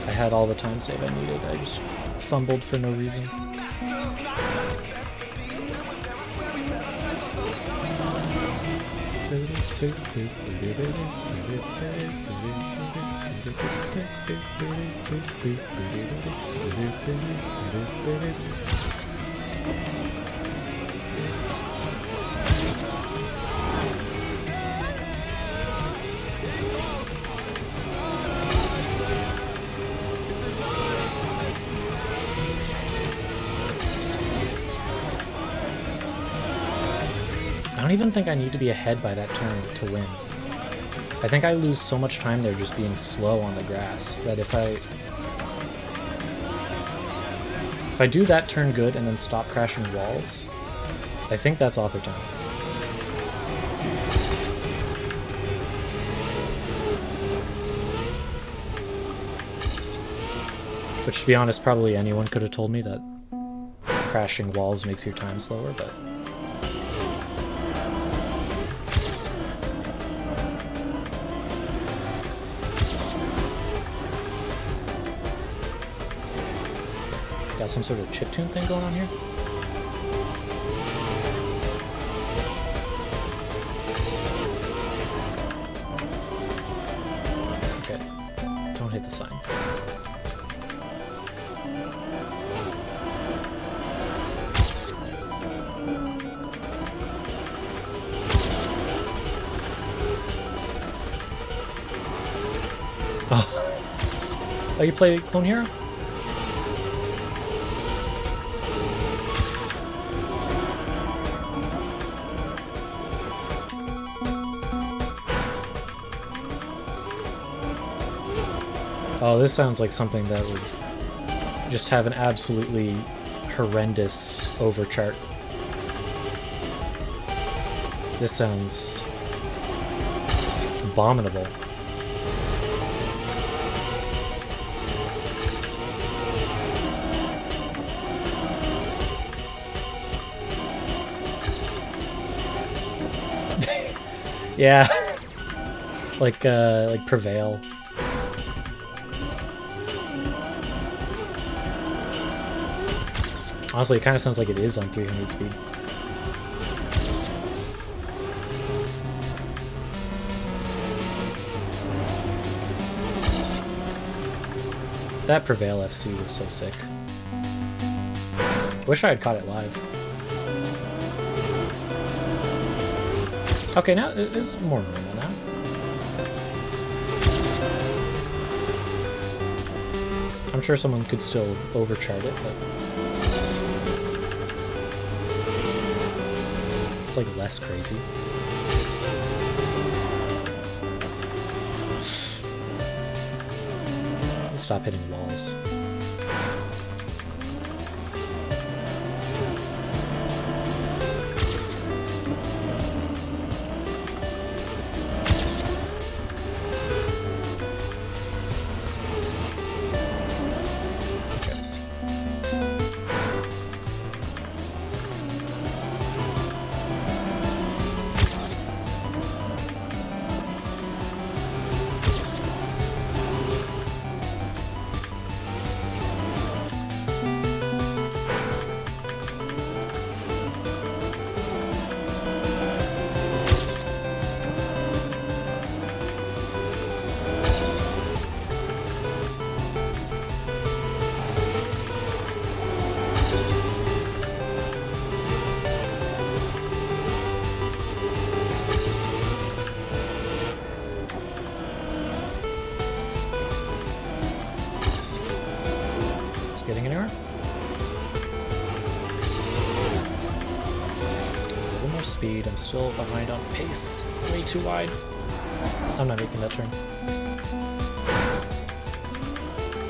Speaker 1: I had all the time save I needed. I just fumbled for no reason. I don't even think I need to be ahead by that turn to win. I think I lose so much time there just being slow on the grass that if I do that turn good and then stop crashing walls, I think that's author time. Which, to be honest, probably anyone could have told me that crashing walls makes your time slower, but... Got some sort of chiptune thing going on here? Okay. Don't hit the sign. Oh, you play Clone Hero? Oh, this sounds like something that would just have an absolutely horrendous overchart. This sounds abominable. Yeah. like Prevail. Honestly, it kind of sounds like it is on 300 speed. That Prevail FC was so sick. Wish I had caught it live. Okay, now there's more normal now. I'm sure someone could still overchart it, but... it's like less crazy. Stop hitting walls. speed. I'm still behind on pace. Way too wide. I'm not making that turn.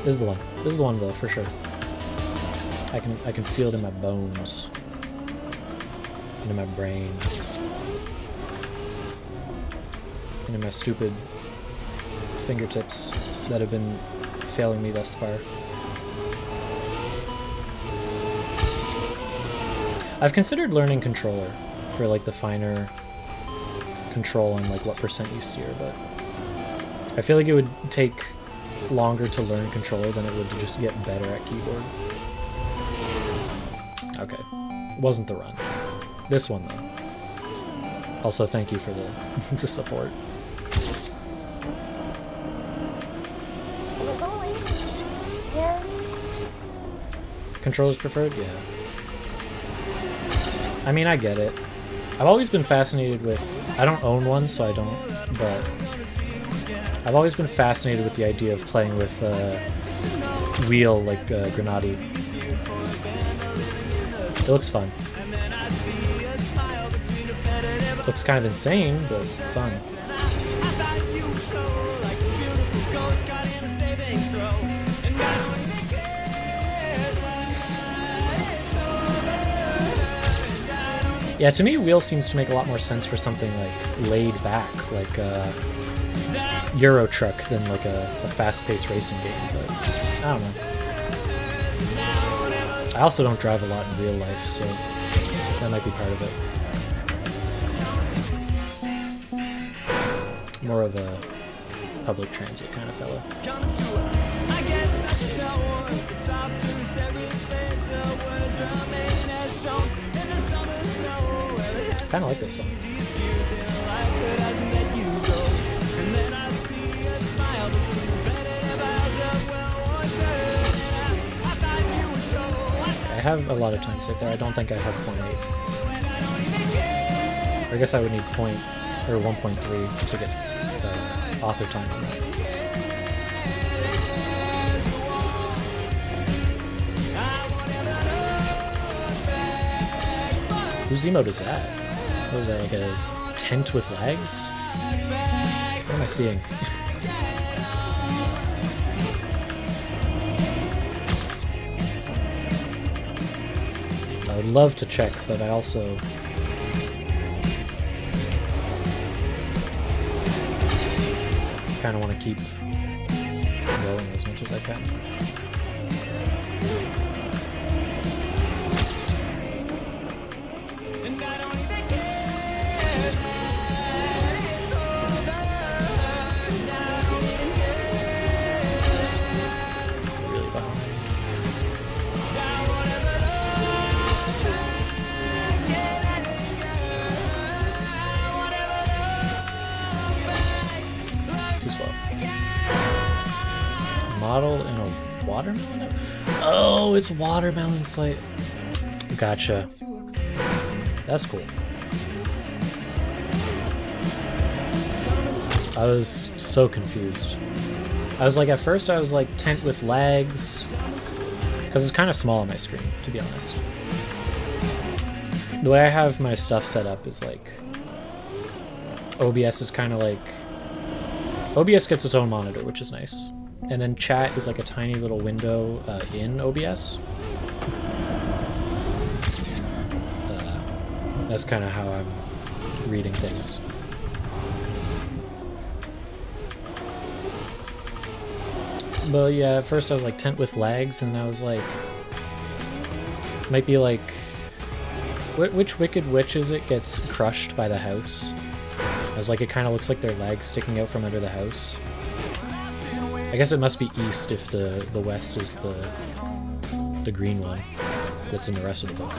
Speaker 1: This is the one. This is the one though, for sure. I can feel it in my bones. And in my brain. And in my stupid fingertips that have been failing me thus far. I've considered learning controller for like the finer control and like what percent you steer, but I feel like it would take longer to learn controller than it would to just get better at keyboard. Okay, wasn't the run. This one though. Also, thank you for the the support.
Speaker 2: We're rolling. And
Speaker 1: Controllers preferred? Yeah. I mean, I get it. I've always been fascinated with... I don't own one, so I don't, but... I've always been fascinated with the idea of playing with wheel, like Grenade. It looks fun. Looks kind of insane, but fun. Yeah, to me, wheel seems to make a lot more sense for something like laid back, like Euro Truck, than like a fast-paced racing game. But I don't know. I also don't drive a lot in real life, so that might be part of it. More of a public transit kind of fellow. Kind of like this song. I have a lot of time saved there. I don't think I have 0.8. I guess I would need 1.3 to get author time on that. Whose emote is that? What is that, like a tent with legs? What am I seeing? I would love to check, but I also... kind of want to keep going as much as I can. Really behind. Too slow. Model in a watermelon? Oh, it's watermelon slate. Gotcha. That's cool. I was so confused. I was like, at first I was like, tent with legs. Because it's kind of small on my screen, to be honest. The way I have my stuff set up is like... OBS is kind of like... OBS gets its own monitor, which is nice. And then chat is like a tiny little window in OBS. That's kind of how I'm reading things. But yeah, at first I was like tent with legs, and I was like... Might be like... Which Wicked Witch is it gets crushed by the house? I was like, it kind of looks like their legs sticking out from under the house. I guess it must be east if the west is the green one that's in the rest of the book.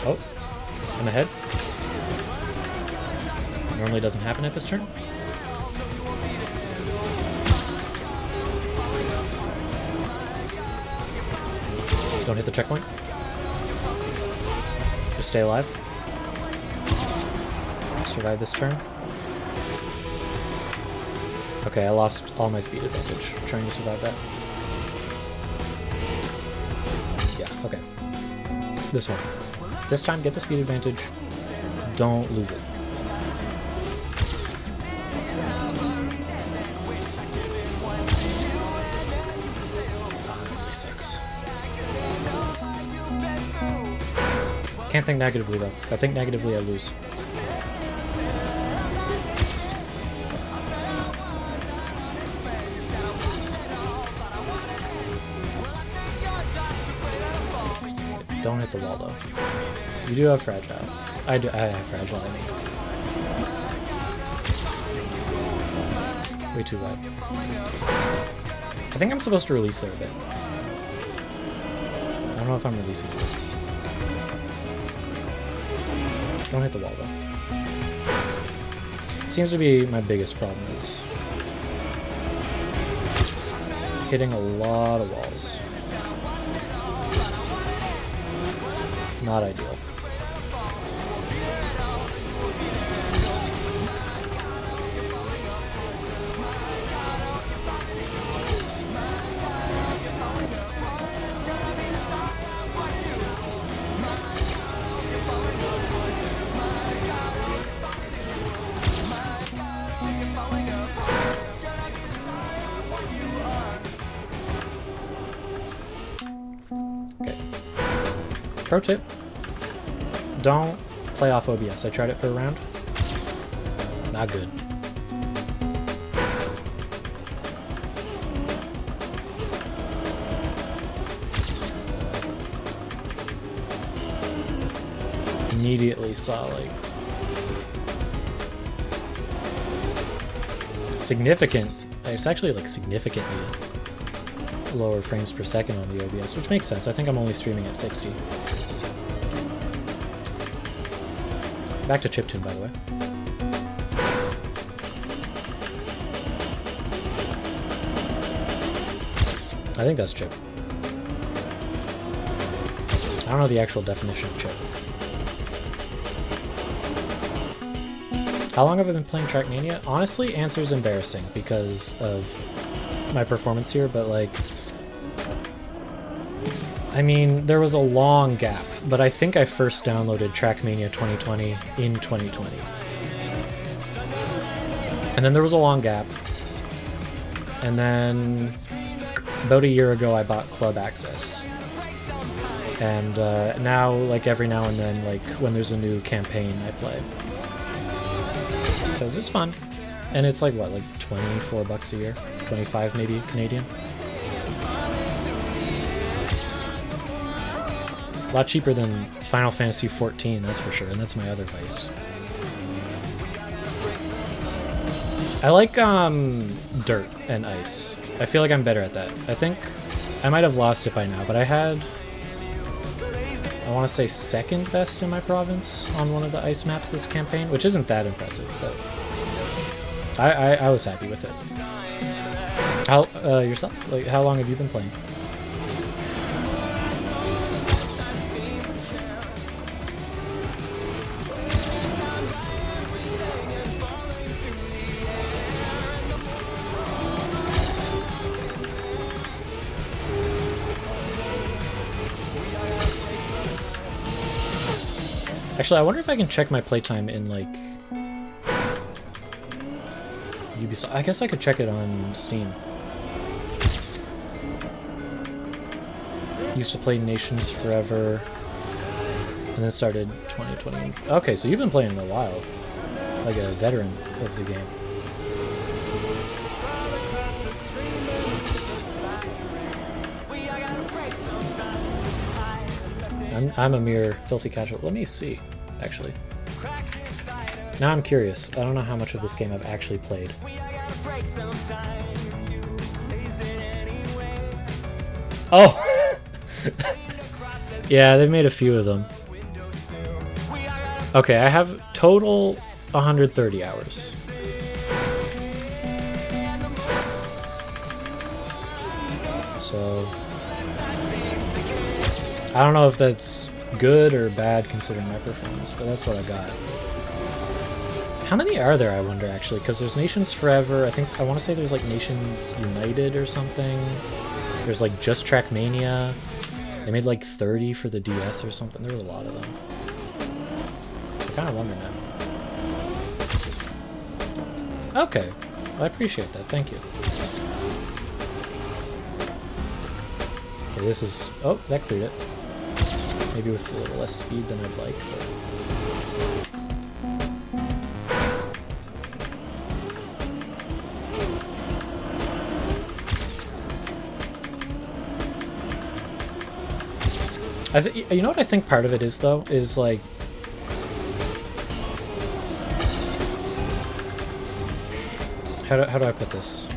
Speaker 1: Oh, I'm ahead. Normally doesn't happen at this turn. Don't hit the checkpoint. Just stay alive. Survive this turn. Okay, I lost all my speed advantage trying to survive that. Yeah, okay. This one. This time, get the speed advantage. Don't lose it. Can't think negatively though. If I think negatively, I lose. Don't hit the wall though. You do have fragile. I have fragile, I mean. Way too wide. I think I'm supposed to release there a bit. I don't know if I'm releasing it. Don't hit the wall though. Seems to be my biggest problem is hitting a lot of walls. Not ideal. Pro tip, don't play off OBS. I tried it for a round. Not good. Immediately saw like significant, it's actually like significantly lower frames per second on the OBS, which makes sense. I think I'm only streaming at 60. Back to chiptune, by the way. I think that's chip. I don't know the actual definition of chip. How long have I been playing Trackmania? Honestly, answer is embarrassing because of my performance here, but like, I mean, there was a long gap, but I think I first downloaded Trackmania 2020 in 2020. And then there was a long gap. And then about a year ago, I bought Club Access. And now, like every now and then, like when there's a new campaign, I play. Because it's fun. And it's like, what, like 24 bucks a year? 25 maybe Canadian? A lot cheaper than Final Fantasy XIV, that's for sure, and that's my other vice. I like dirt and ice. I feel like I'm better at that. I think I might have lost it by now, but I had, I want to say, second best in my province on one of the ice maps this campaign, which isn't that impressive, but I was happy with it. How yourself? Like, how long have you been playing? Actually, I wonder if I can check my playtime in, like, Ubisoft. I guess I could check it on Steam. Used to play Nations Forever, and then started 2020. Okay, so you've been playing a while. Like a veteran of the game. I'm a mere filthy casual. Let me see, actually. Now I'm curious. I don't know how much of this game I've actually played. Oh! Yeah, they've made a few of them. Okay, I have total 130 hours. So I don't know if that's good or bad considering my performance, but that's what I got. How many are there, I wonder, actually? Because there's Nations Forever. I want to say there's like Nations United or something. There's like just Trackmania. They made like 30 for the DS or something. There's a lot of them. I kind of wonder now. Okay. Well, I appreciate that. Thank you. Okay, this is... Oh, that cleared it. Maybe with a little less speed than I'd like, but... you know what I think part of it is, though? Is, like... How do I put this?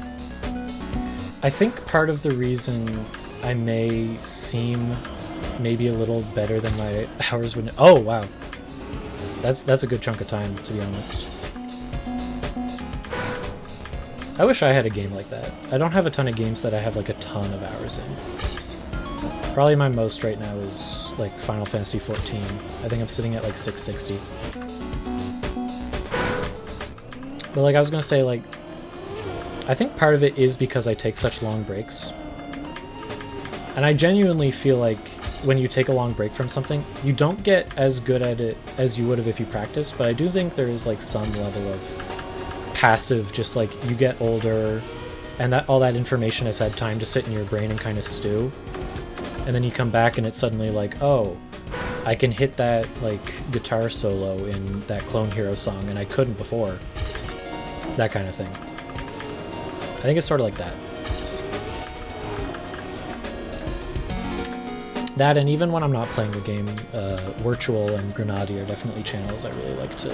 Speaker 1: I think part of the reason I may seem maybe a little better than my hours would... Oh, wow. That's a good chunk of time, to be honest. I wish I had a game like that. I don't have a ton of games that I have, like, a ton of hours in. Probably my most right now is, like, Final Fantasy XIV. I think I'm sitting at, like, 660. But, like, I was gonna say, like... I think part of it is because I take such long breaks. And I genuinely feel like when you take a long break from something, you don't get as good at it as you would have if you practiced, but I do think there is, like, some level of passive, just, like, you get older, and that all that information has had time to sit in your brain and kind of stew. And then you come back and it's suddenly like, oh, I can hit that, like, guitar solo in that Clone Hero song, and I couldn't before. That kind of thing. I think it's sort of like that. That, and even when I'm not playing the game, Virtual and Grenadier are definitely channels I really like to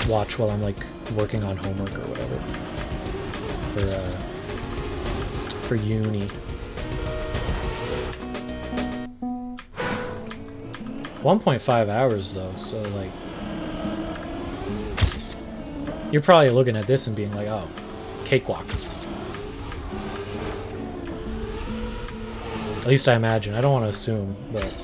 Speaker 1: watch while I'm, like, working on homework or whatever. For uni. 1.5 hours though, so, like... You're probably looking at this and being like, oh, cakewalk. At least I imagine. I don't want to assume, but...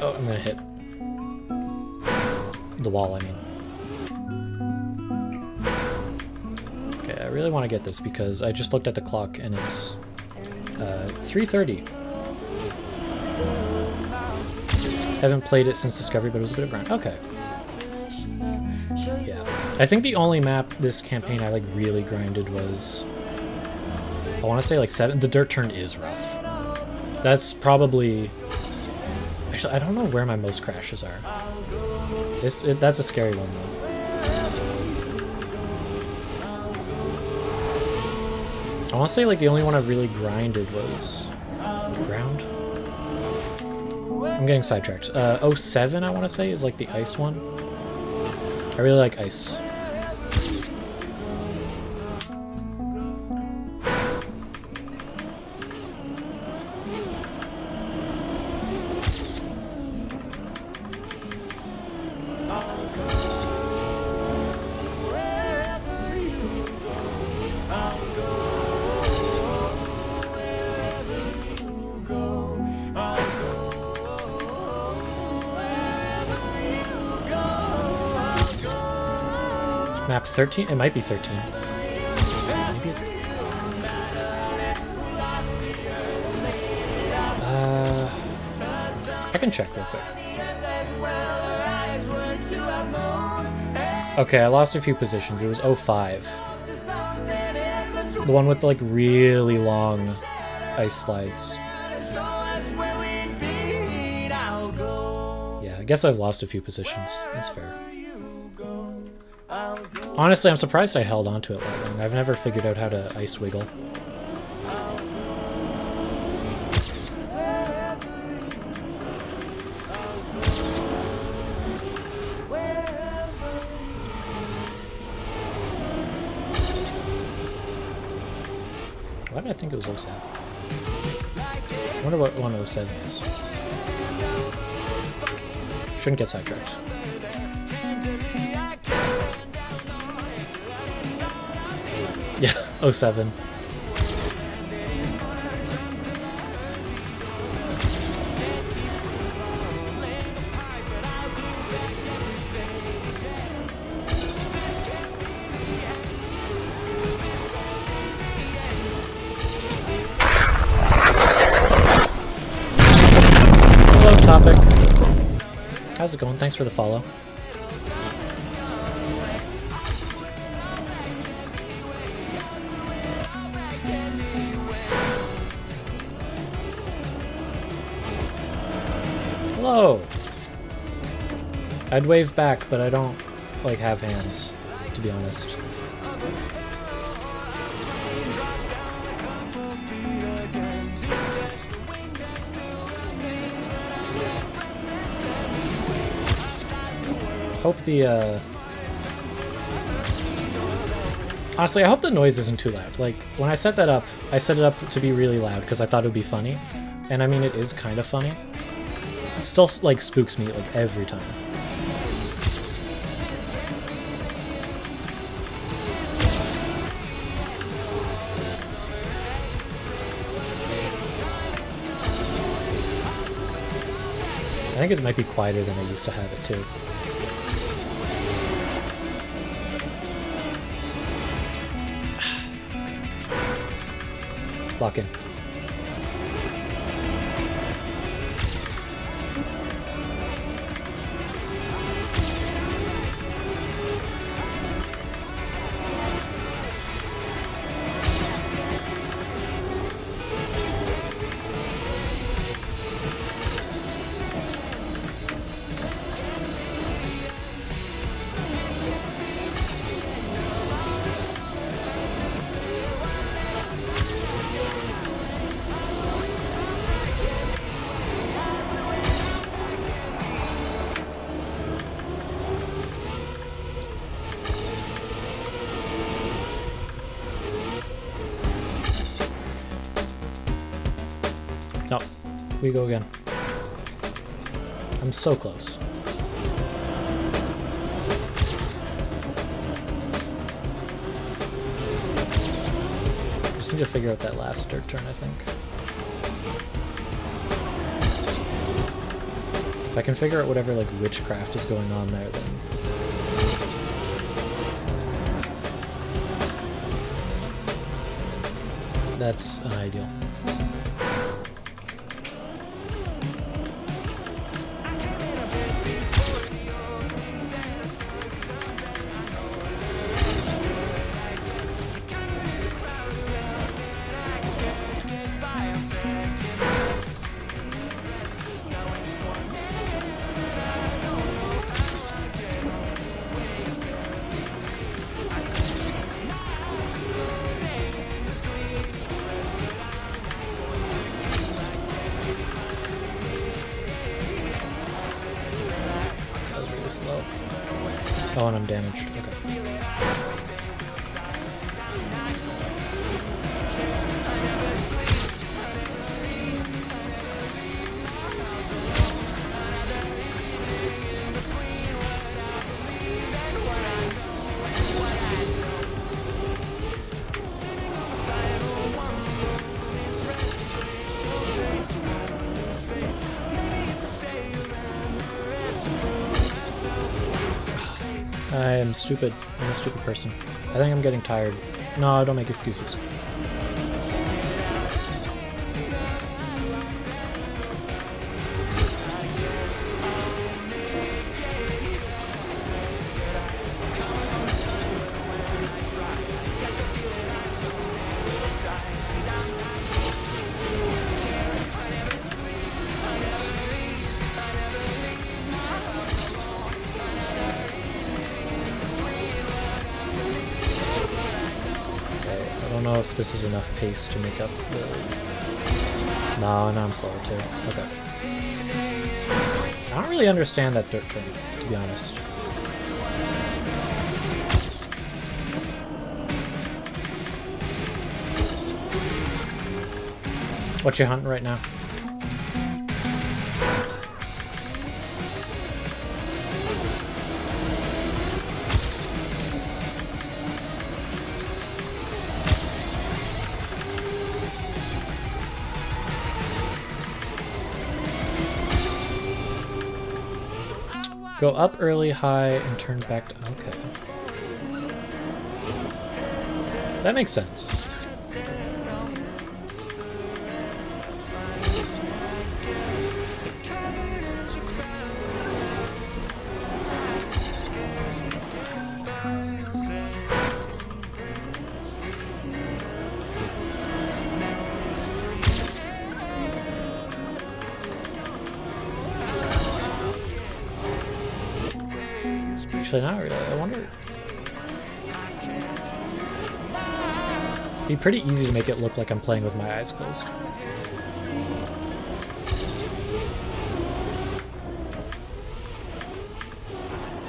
Speaker 1: Oh, I'm gonna hit the wall, I mean. Okay, I really want to get this because I just looked at the clock and it's 3:30. Haven't played it since Discovery, but it was a bit of grind. Okay. Yeah. I think the only map this campaign I, like, really grinded was... I want to say, like, 7. The dirt turn is rough. That's probably... Actually, I don't know where my most crashes are. That's a scary one, though. I want to say, like, the only one I've really grinded was... Ground? I'm getting sidetracked. 07, I want to say, is, like, the ice one. I really like ice. Map 13? It might be 13. Maybe I can check real quick. Okay, I lost a few positions. It was 05. The one with the, like, really long ice slides. Yeah, I guess I've lost a few positions. That's fair. Honestly, I'm surprised I held onto it that long. I've never figured out how to ice wiggle. Why did I think it was 07? I wonder what 107 is. Shouldn't get sidetracked. Yeah, 07. Hello, Topic. How's it going? Thanks for the follow. Hello! I'd wave back, but I don't, like, have hands, to be honest. Hope the, honestly, I hope the noise isn't too loud. Like, when I set that up, I set it up to be really loud because I thought it would be funny. And I mean, it is kind of funny. It still, like, spooks me, like, every time. I think it might be quieter than I used to have it, too. Lock in. No, we go again. I'm so close. Just need to figure out that last dirt turn, I think. If I can figure out whatever, like, witchcraft is going on there, then... that's ideal. Oh, and I'm damaged. Okay. I am stupid. I'm a stupid person. I think I'm getting tired. No, don't make excuses. If this is enough pace to make up the... No, and I'm slower too. Okay. I don't really understand that dirt turn, to be honest. What you hunting right now? Go up early, high, and turn back to... Okay. That makes sense. Actually, not really. I wonder... It'd be pretty easy to make it look like I'm playing with my eyes closed.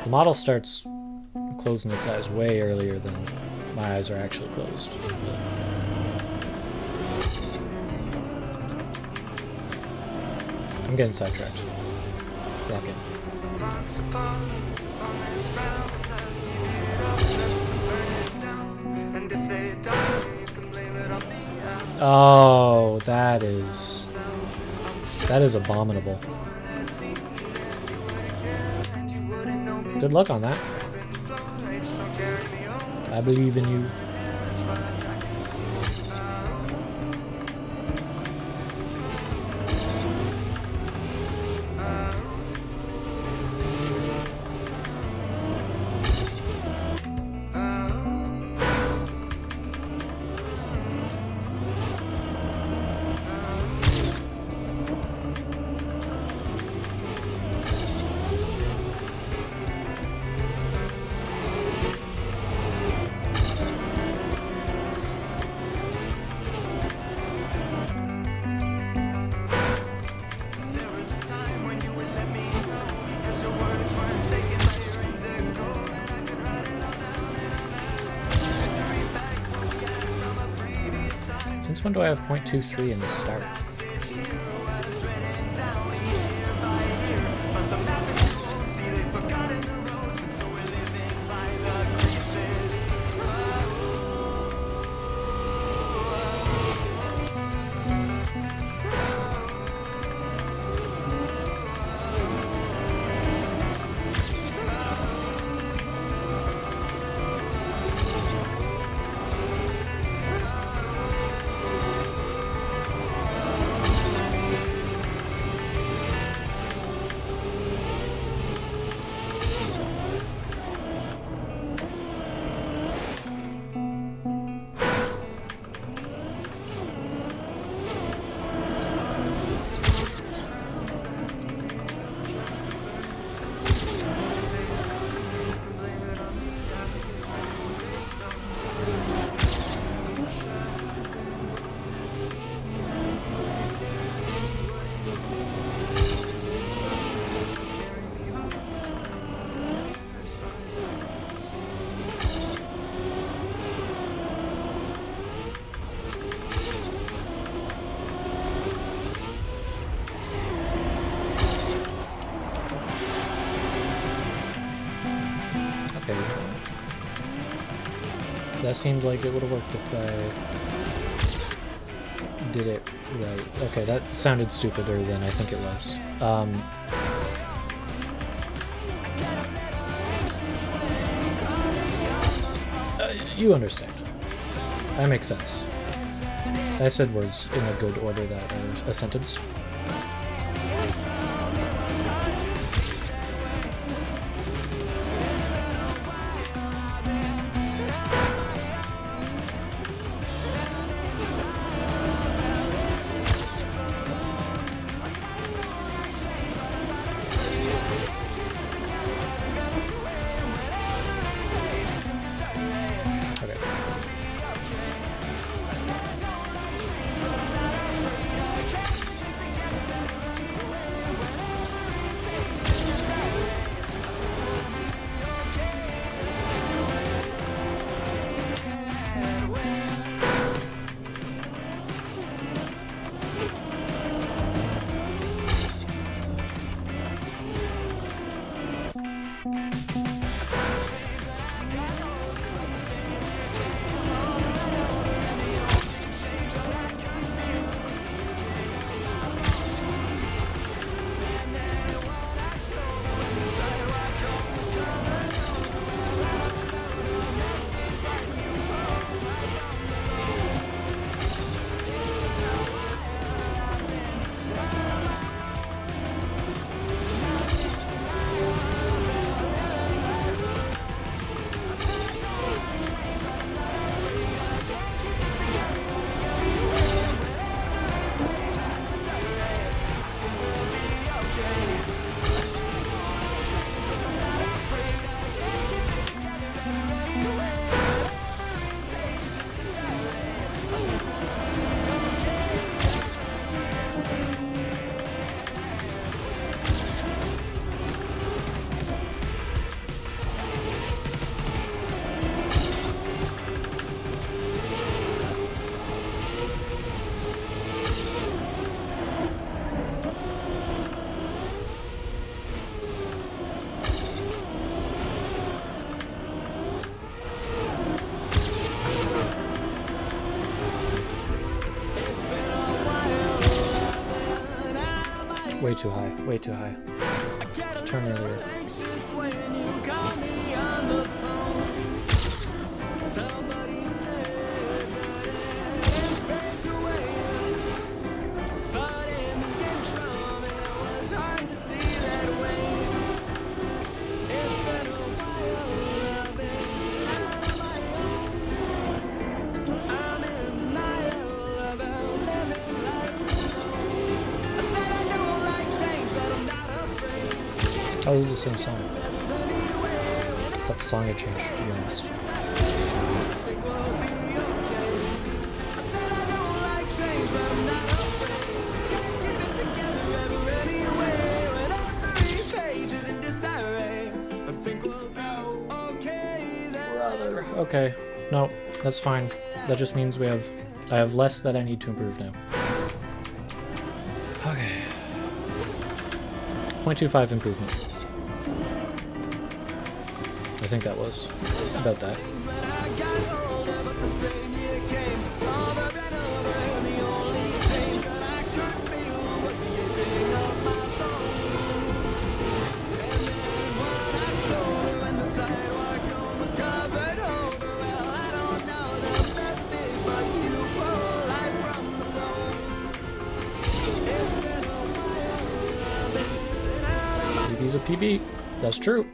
Speaker 1: The model starts closing its eyes way earlier than my eyes are actually closed. I'm getting sidetracked. Lock in. Oh, that is abominable. Good luck on that. I believe in you. Since when do I have 0.23 in the start? That seemed like it would have worked if I did it right. Okay, that sounded stupider than I think it was. You understand. That makes sense. I said words in a good order that are a sentence. Way too high. Way too high. Turn earlier. Oh, this is the same song. I thought the song had changed, to be honest. Brother. Okay. No, that's fine. That just means I have less that I need to improve now. Okay. 0.25 improvement. I think that was about that. PB's a PB. That's true.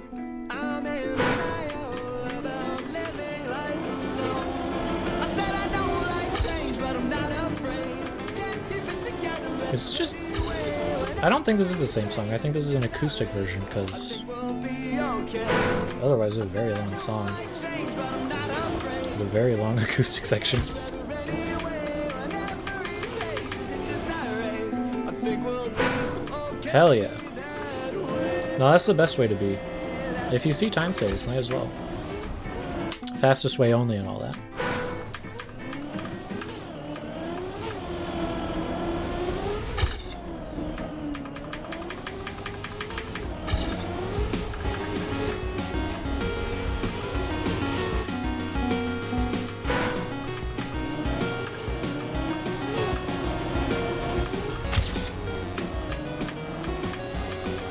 Speaker 1: It's just... I don't think this is the same song. I think this is an acoustic version, because... Otherwise, it's a very long song. With a very long acoustic section. Hell yeah. No, that's the best way to be. If you see time saves, might as well. Fastest way only and all that.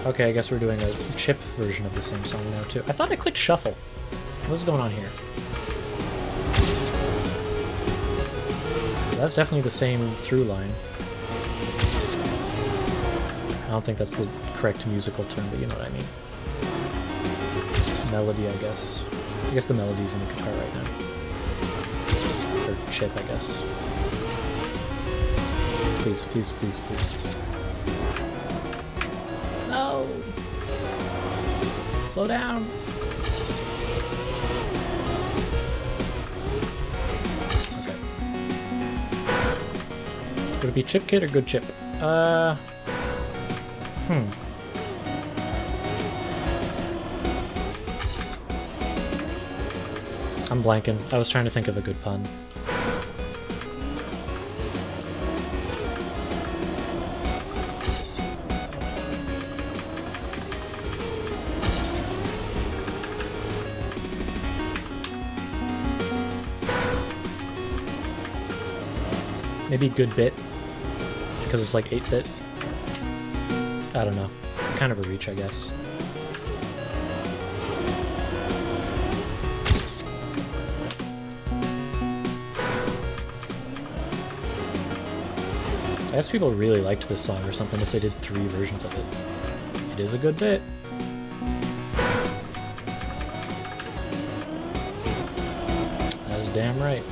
Speaker 1: Okay, I guess we're doing a chip version of the same song now, too. I thought I clicked shuffle. What's going on here? That's definitely the same through line. I don't think that's the correct musical term, but you know what I mean. Melody, I guess. I guess the melody's in the guitar right now. Or chip, I guess. Please, please, please, please. No! Slow down! Okay. Would it be chip kit or good chip? I'm blanking. I was trying to think of a good pun. Maybe good bit, because it's like 8-bit. I don't know. Kind of a reach, I guess. I guess people really liked this song or something if they did 3 versions of it. It is a good bit. That's damn right.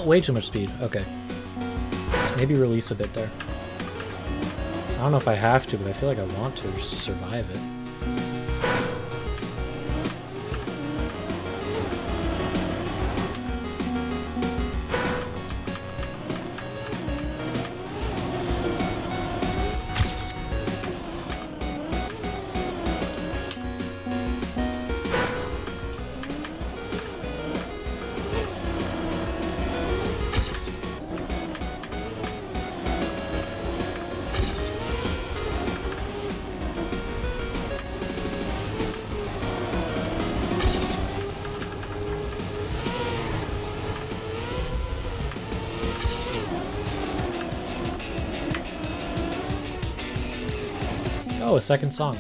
Speaker 1: Way too much speed. Okay. Maybe release a bit there. I don't know if I have to, but I feel like I want to just to survive it. Oh, a second song.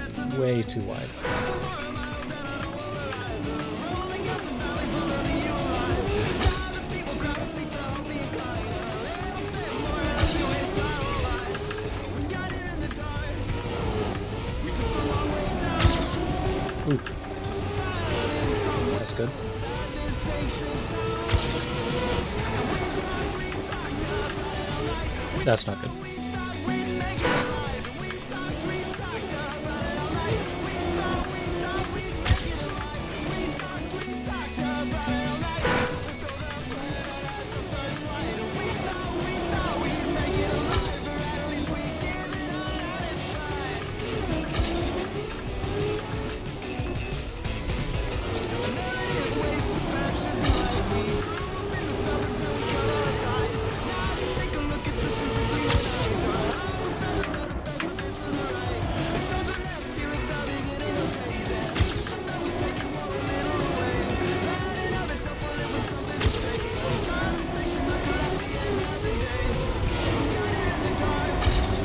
Speaker 1: It's way too wide. Ooh. That's good. That's not good.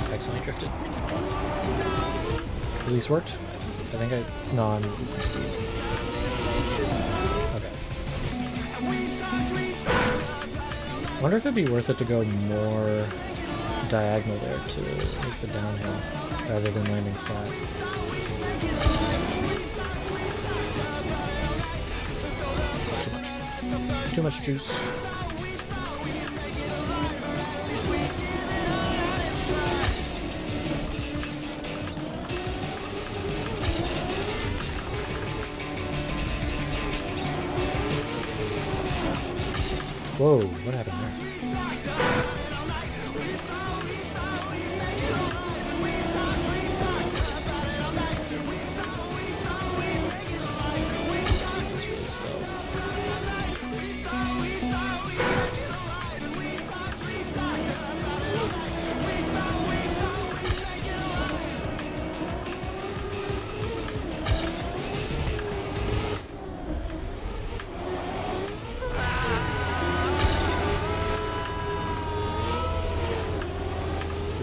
Speaker 1: Accidentally drifted. Release worked. I think no, I'm losing speed. Okay. I wonder if it'd be worth it to go more diagonal there to make the downhill rather than landing flat. Too much juice. Whoa, what happened there? It's really slow.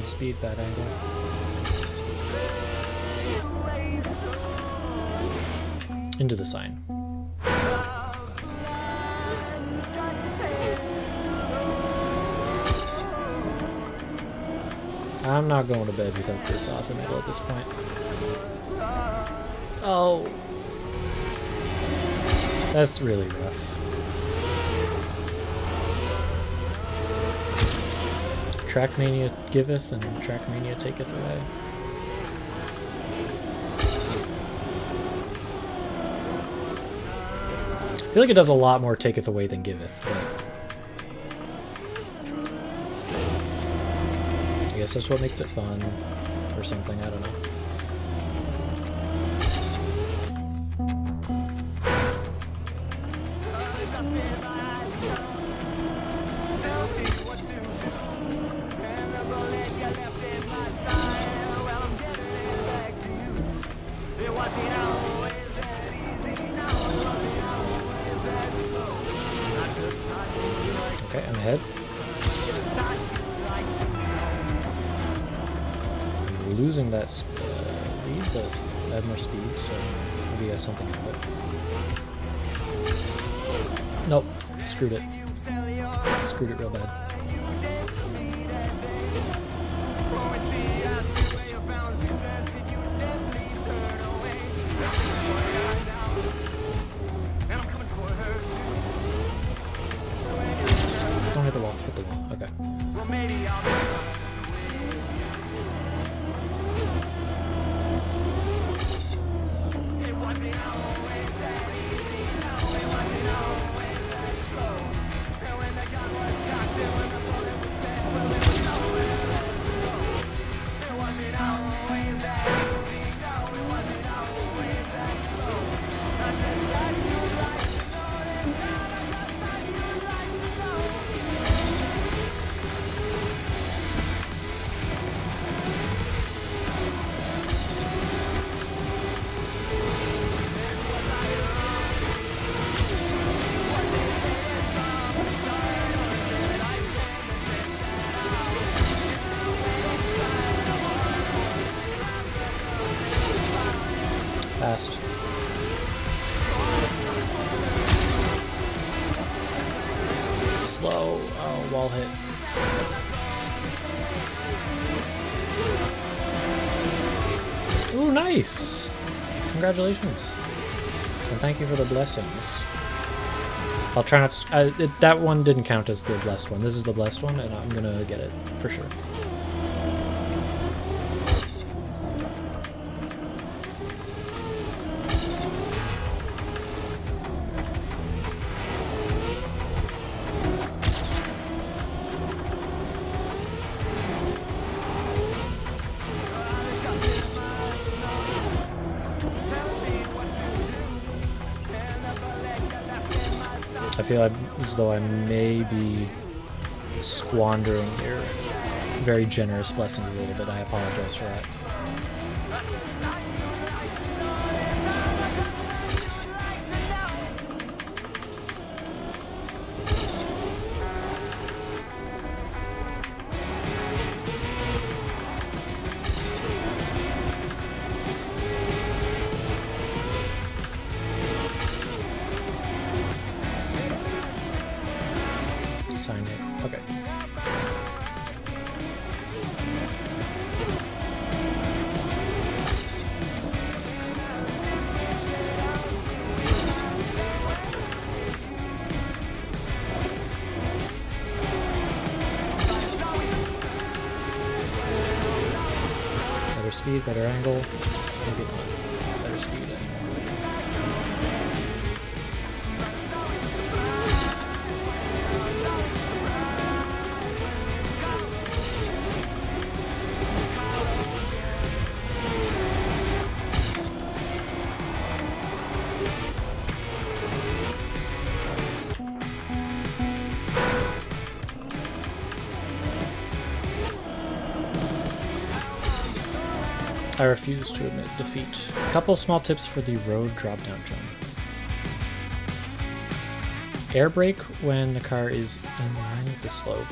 Speaker 1: Speed, bad angle. Into the sign. I'm not going to bed without this off the middle at this point. Oh. That's really rough. Trackmania giveth and Trackmania taketh away. I feel like it does a lot more taketh away than giveth, but I guess that's what makes it fun or something, I don't know. Okay, I'm ahead. I'm losing that lead, but I have more speed, so maybe it has something to it. Nope, screwed it. Screwed it real bad. Don't hit the wall, hit the wall, okay. Fast. Slow. Oh, wall hit. Ooh, nice! Congratulations. And thank you for the blessings. I'll try not to... that one didn't count as the blessed one. This is the blessed one, and I'm gonna get it, for sure. I feel as though I may be squandering your very generous blessings a little bit. I apologize for that. Sign it. Okay. Better speed, better angle. Maybe not. Better speed anymore. I refuse to admit defeat. A couple small tips for the road drop-down jump. Air brake when the car is in line with the slope.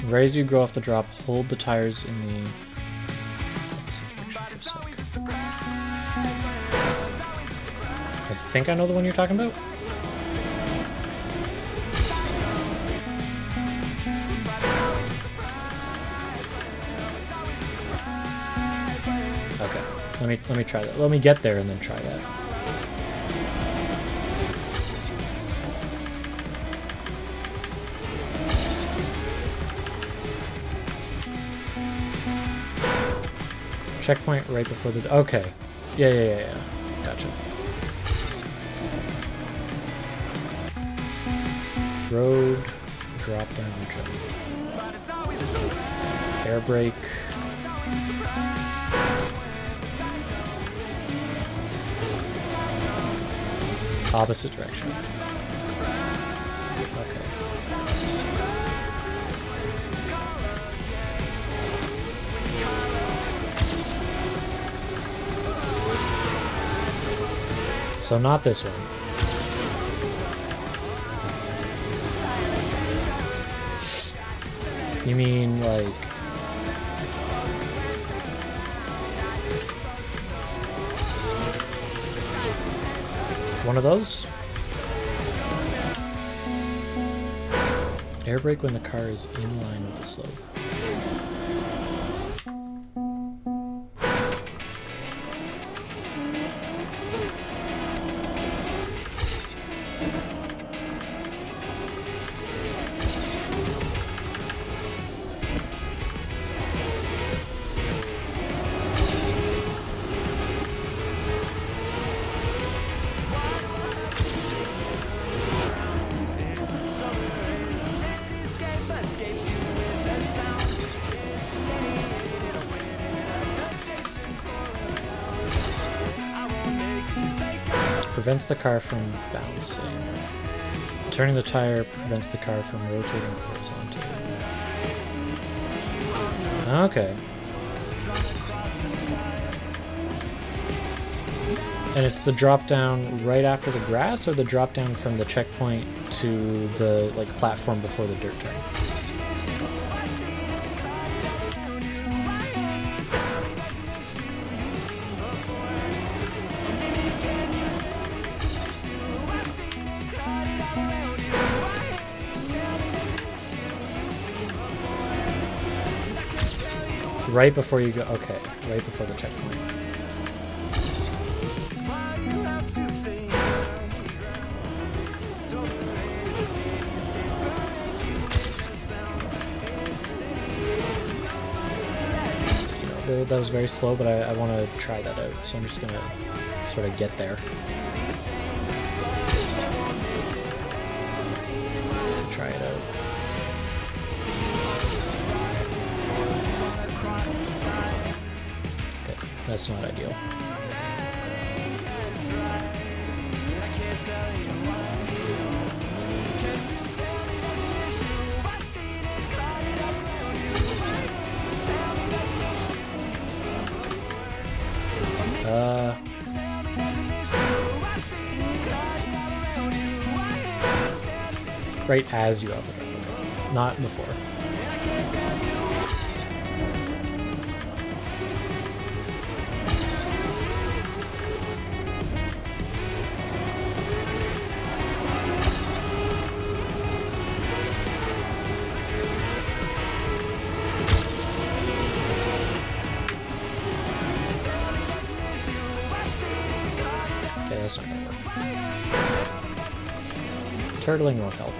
Speaker 1: Right as you go off the drop, hold the tires in the... I think I know the one you're talking about. Okay, let me try that. Let me get there and then try that. Checkpoint right before the... Okay. Yeah. Gotcha. Road, drop down, jump. Air brake. Opposite direction. Okay. So not this one. You mean like... one of those? Air brake when the car is in line with the slope. Prevents the car from bouncing. Turning the tire prevents the car from rotating horizontally. Okay. And it's the drop down right after the grass, or the drop down from the checkpoint to the platform before the dirt track? Right before you go. Okay, right before the checkpoint. That was very slow, but I want to try that out, so I'm just gonna sort of get there. Try it out. Okay, that's not ideal. Right as you have it, not before. Okay, that's not gonna work. Turtling won't help.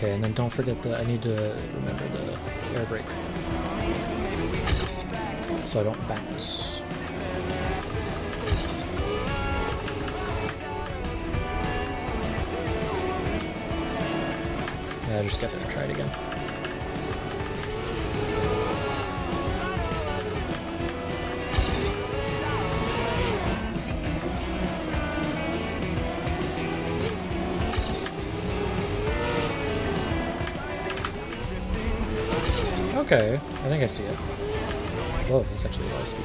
Speaker 1: Okay, and then don't forget I need to remember the air brake so I don't bounce. Yeah, just get there and try it again. Okay, I think I see it. Whoa, that's actually a lot of speed.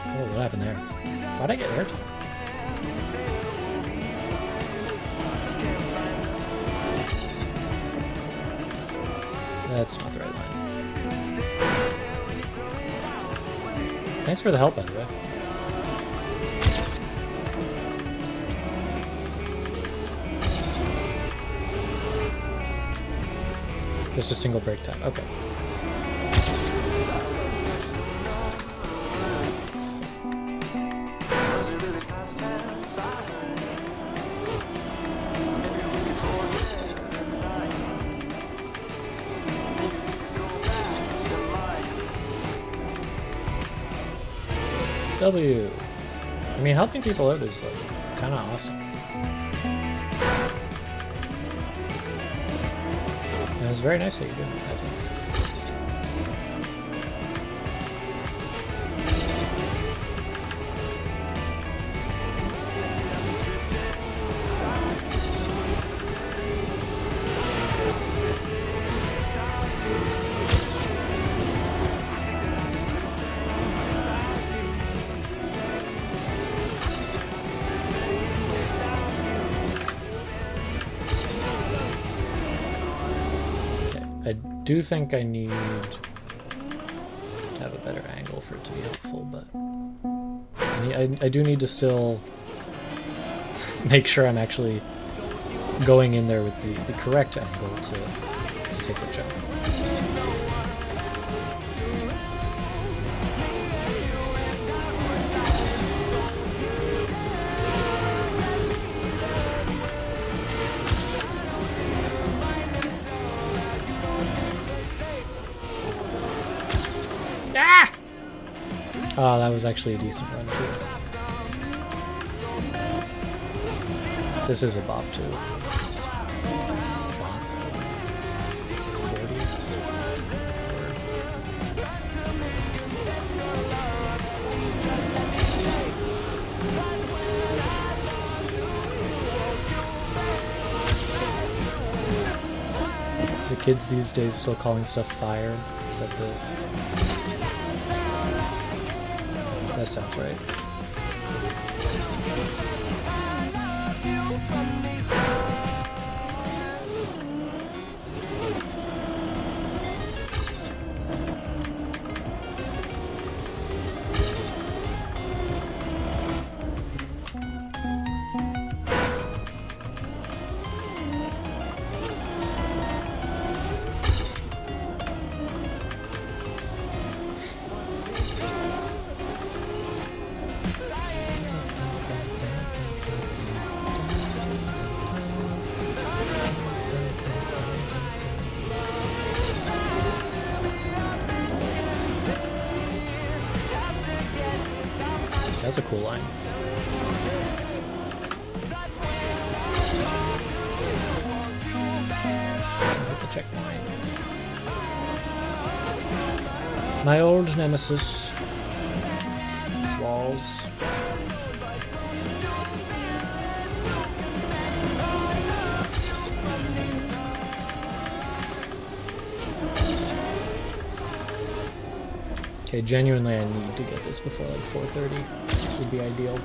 Speaker 1: Oh, what happened there? Why'd I get airtime? That's not the right line. Thanks for the help, by the way. Just a single break time. Okay. W. I mean, helping people out is like kind of awesome. And it's very nice that you're doing it, I think. I do think I need to have a better angle for it to be helpful, but I do need to still make sure I'm actually going in there with the correct angle to take the jump. Ah! Oh, that was actually a decent run too. This is a bop too. Bop. 40. kids these days still calling stuff fire? Is that the... That sounds right. That's a cool line. Hit the checkpoint. My old nemesis. Walls. Okay, genuinely I need to get this before like 4:30. Would be ideal.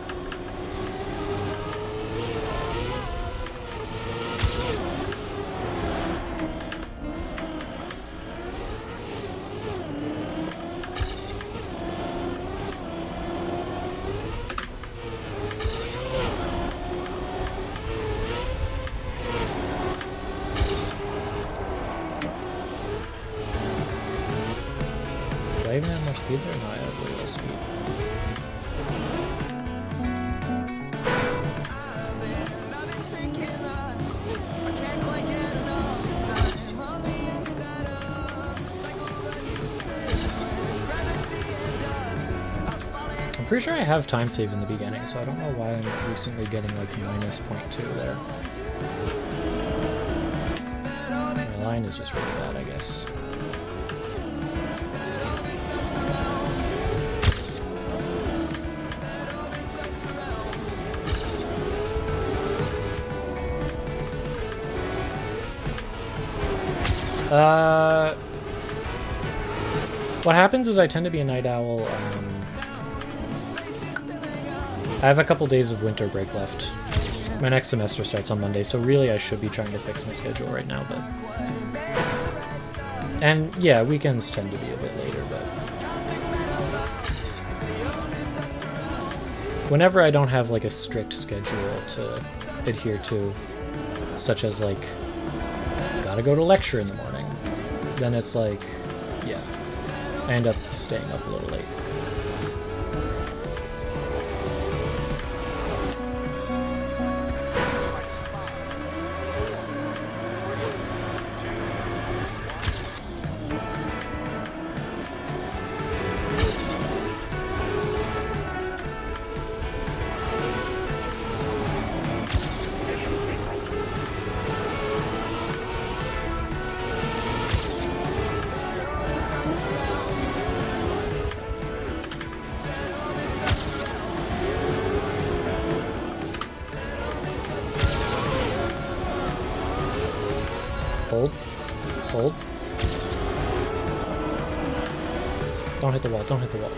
Speaker 1: Do I even have more speed there? No, I have way less speed. I'm pretty sure I have time save in the beginning, so I don't know why I'm recently getting like minus 0.2 there. My line is just really bad, I guess. What happens is I tend to be a night owl. I have a couple days of winter break left. My next semester starts on Monday, so really I should be trying to fix my schedule right now, but... And yeah, weekends tend to be a bit later, but... Whenever I don't have like a strict schedule to adhere to, such as like, gotta go to lecture in the morning, then it's like, yeah, I end up staying up a little late. Hold. Hold. Don't hit the wall, don't hit the wall.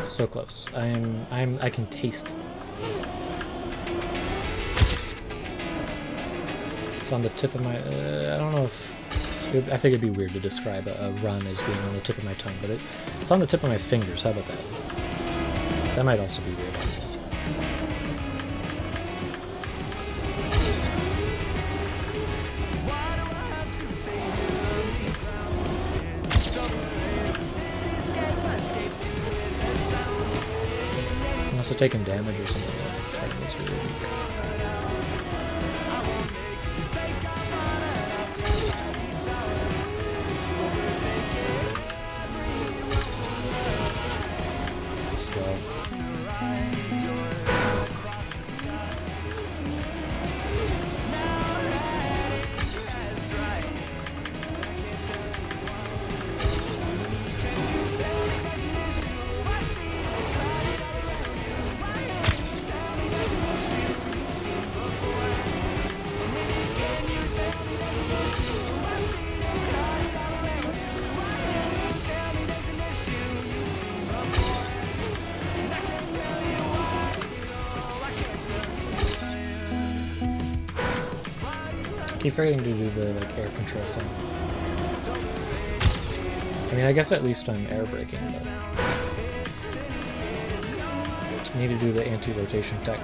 Speaker 1: So close. I can taste it. It's on the tip of my, I don't know if, I think it'd be weird to describe a run as being on the tip of my tongue, but it's on the tip of my fingers. How about that? That might also be weird. Unless I've taken damage or something. That was really weak. Slow. keep forgetting to do the like air control thing. I mean, I guess at least I'm air braking, but I need to do the anti-rotation tech.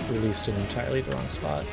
Speaker 1: Released in entirely the wrong spot.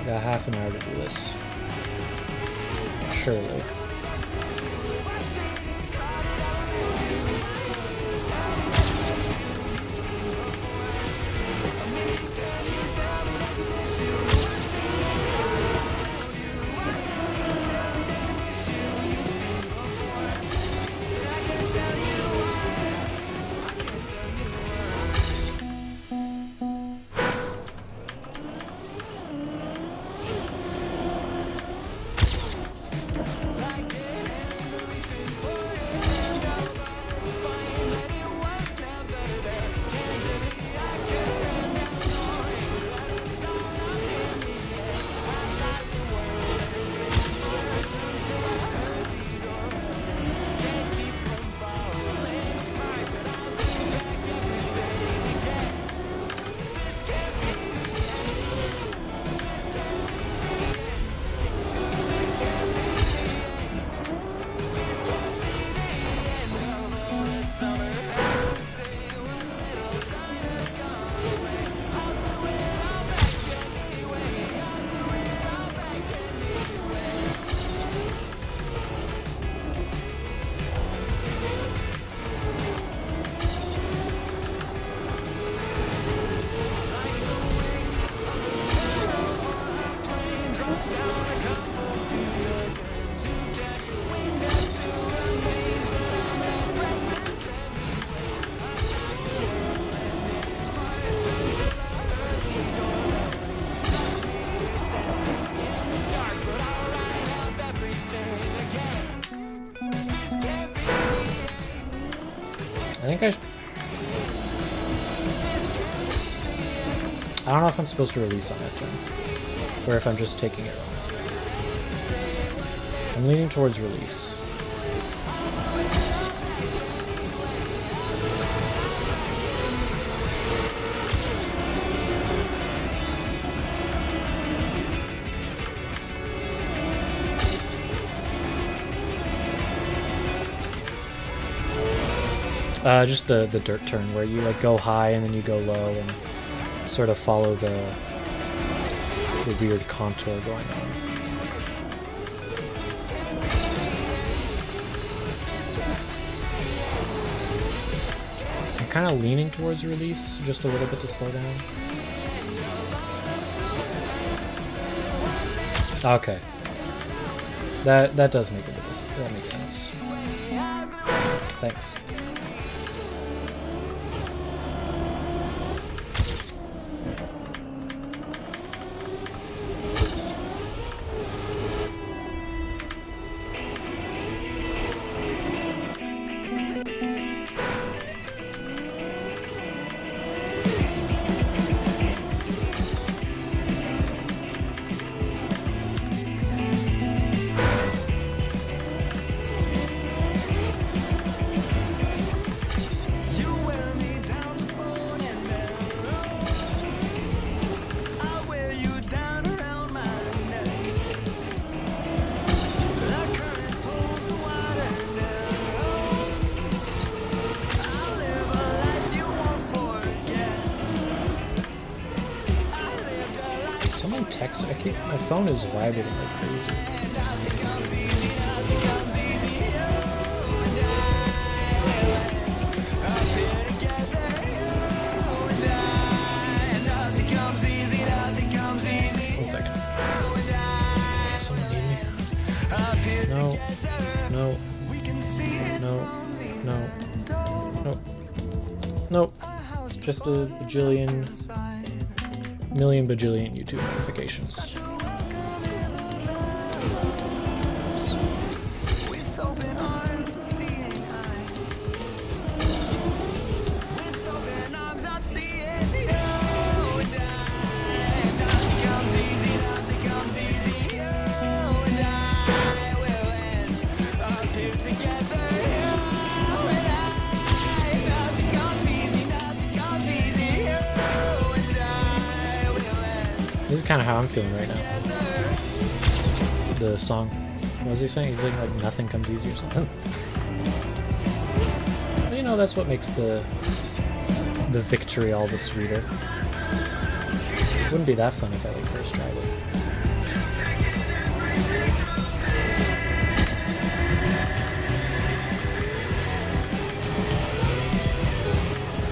Speaker 1: Got half an hour to do this. Surely. I don't know if I'm supposed to release on that turn, or if I'm just taking it wrong. I'm leaning towards release. Just the dirt turn where you like go high and then you go low and sort of follow the weird contour going on. I'm kind of leaning towards release just a little bit to slow down. Okay. That does make a bit of, that makes sense. Thanks. My phone is vibrating like crazy. Nope. Just a million bajillion YouTube notifications. This is kind of how I'm feeling right now. The song. What was he saying? He's saying like nothing comes easy or something. Well, you know, that's what makes the victory all the sweeter. It wouldn't be that fun if I like first tried it.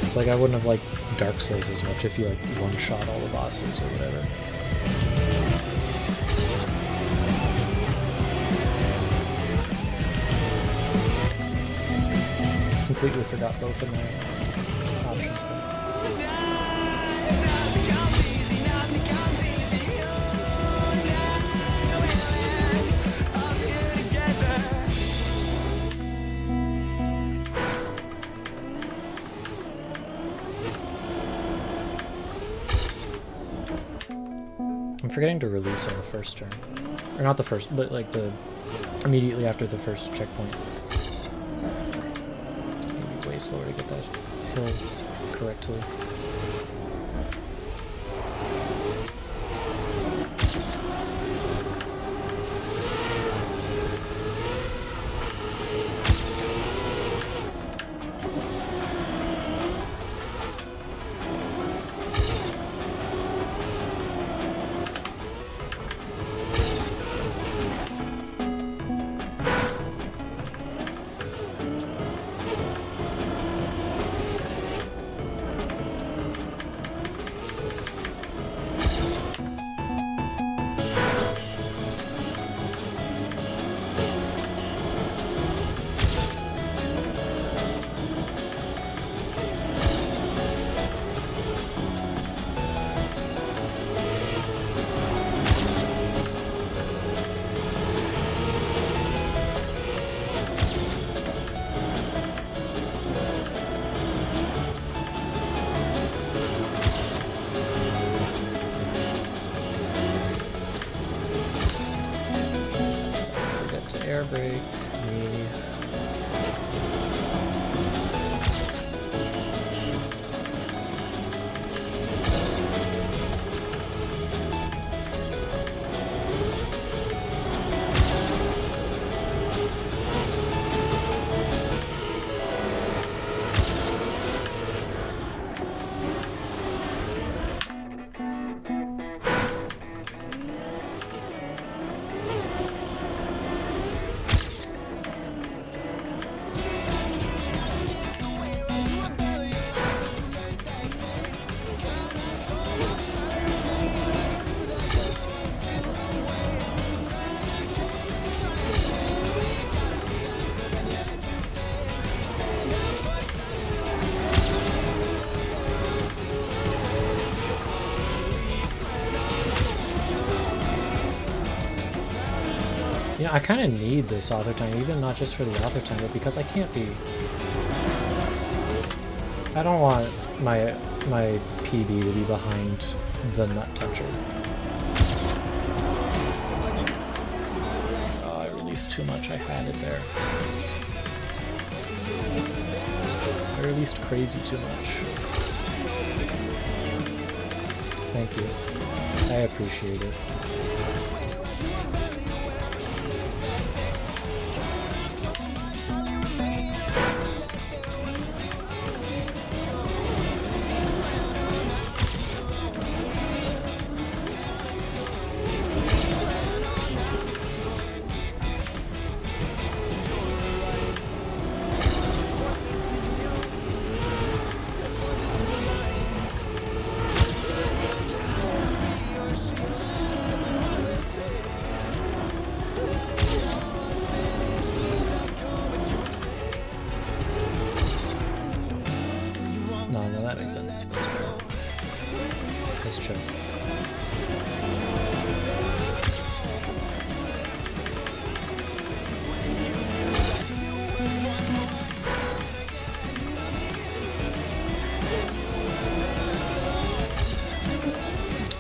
Speaker 1: It's like I wouldn't have liked Dark Souls as much if you like one-shot all the bosses or whatever. Completely forgot both of my options there. I'm forgetting to release on the first turn. Or not the first, but like the immediately after the first checkpoint. Maybe way slower to get that hill correctly. Air brake, me. You know, I kind of need this auto time, even not just for the auto time, but because I can't be... I don't want my PB to be behind the nut toucher. Oh, I released too much. I had it there. I released crazy too much. Thank you. I appreciate it. No, that makes sense. Let's check.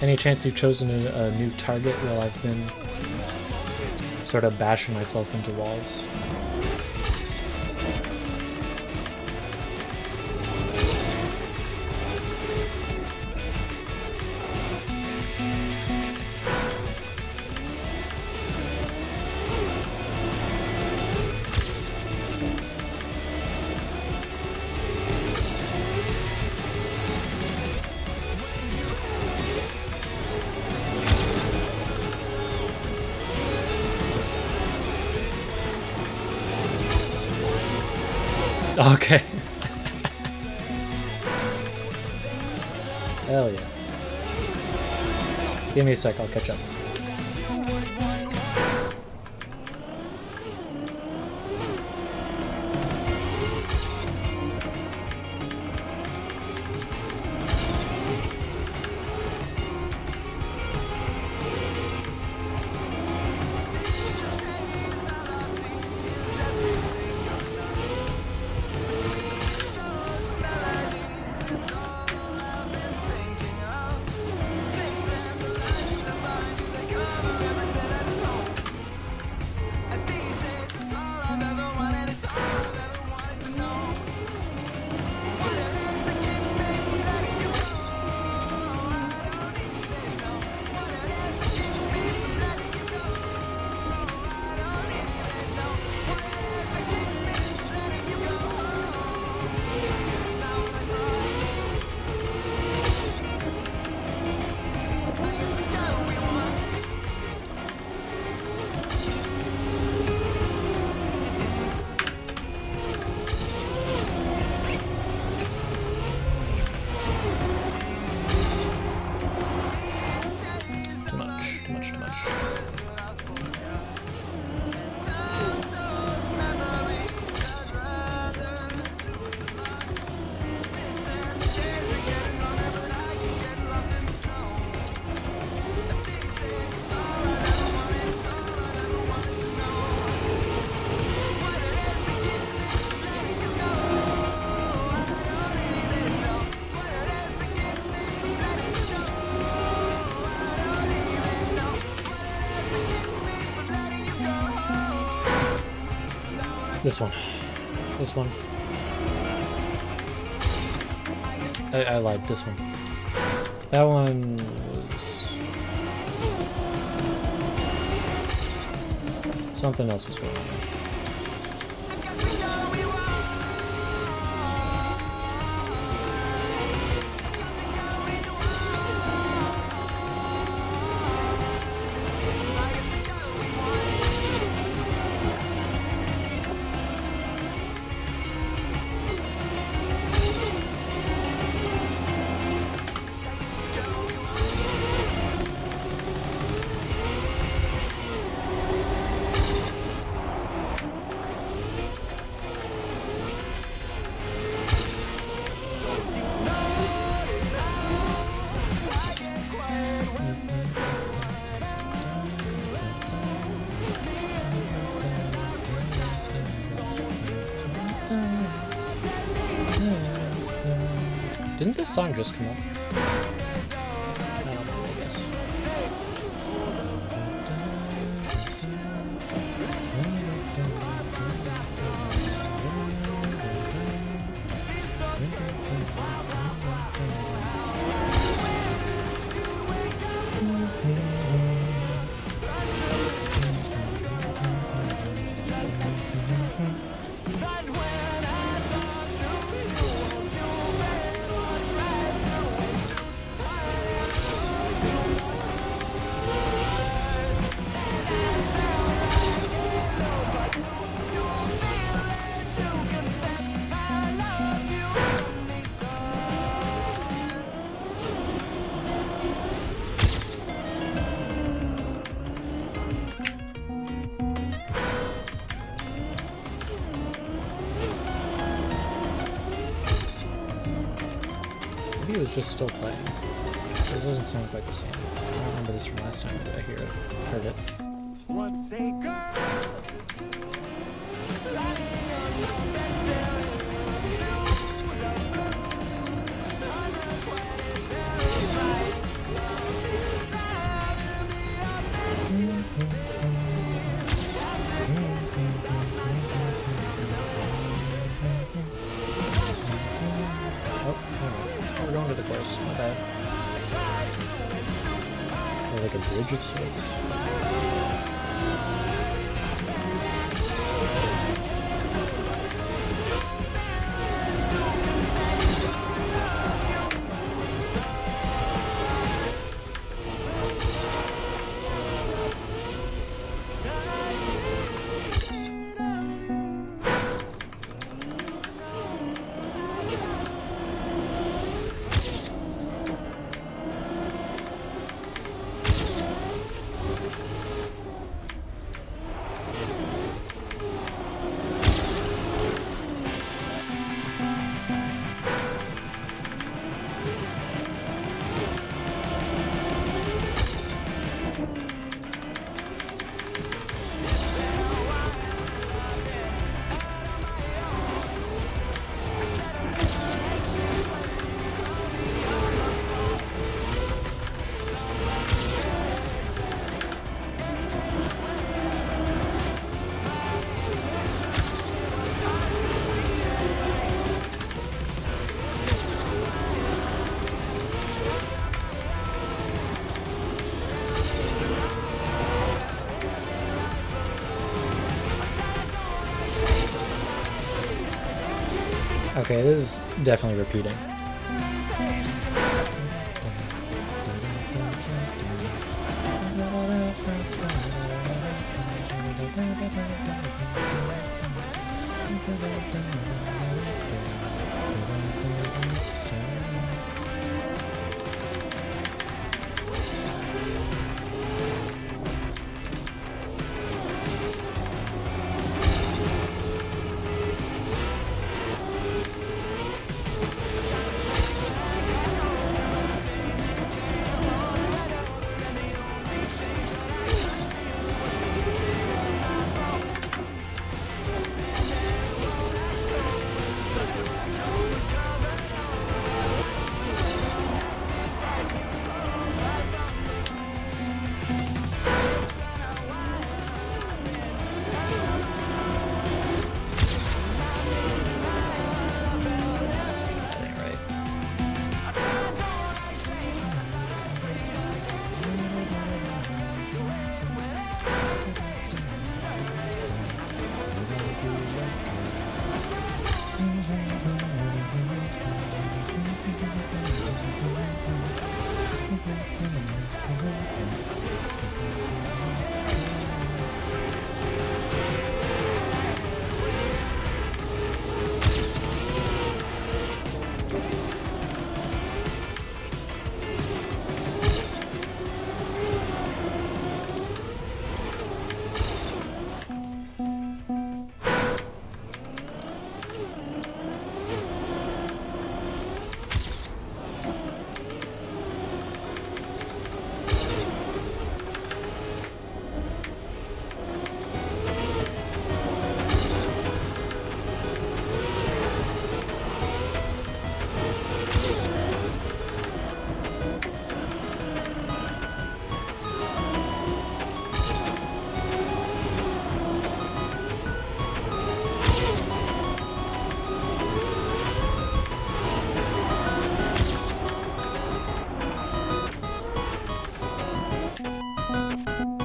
Speaker 1: Any chance you've chosen a new target while I've been sort of bashing myself into walls? Okay. Hell yeah. Give me a sec, I'll catch up. This one. This one. I lied, this one. That one was... something else was going on there. Didn't this song just come up? I don't know, I guess. Maybe he was just still playing. This doesn't sound quite the same. I don't remember this from last time that I heard it.
Speaker 3: What's a girl to do? Lying on your bed, staring into the moon. Unrequited terrified. Love is driving me up
Speaker 1: Oh, we're going to the course. My bad. Or like a bridge of sorts. Okay, this is definitely repeating.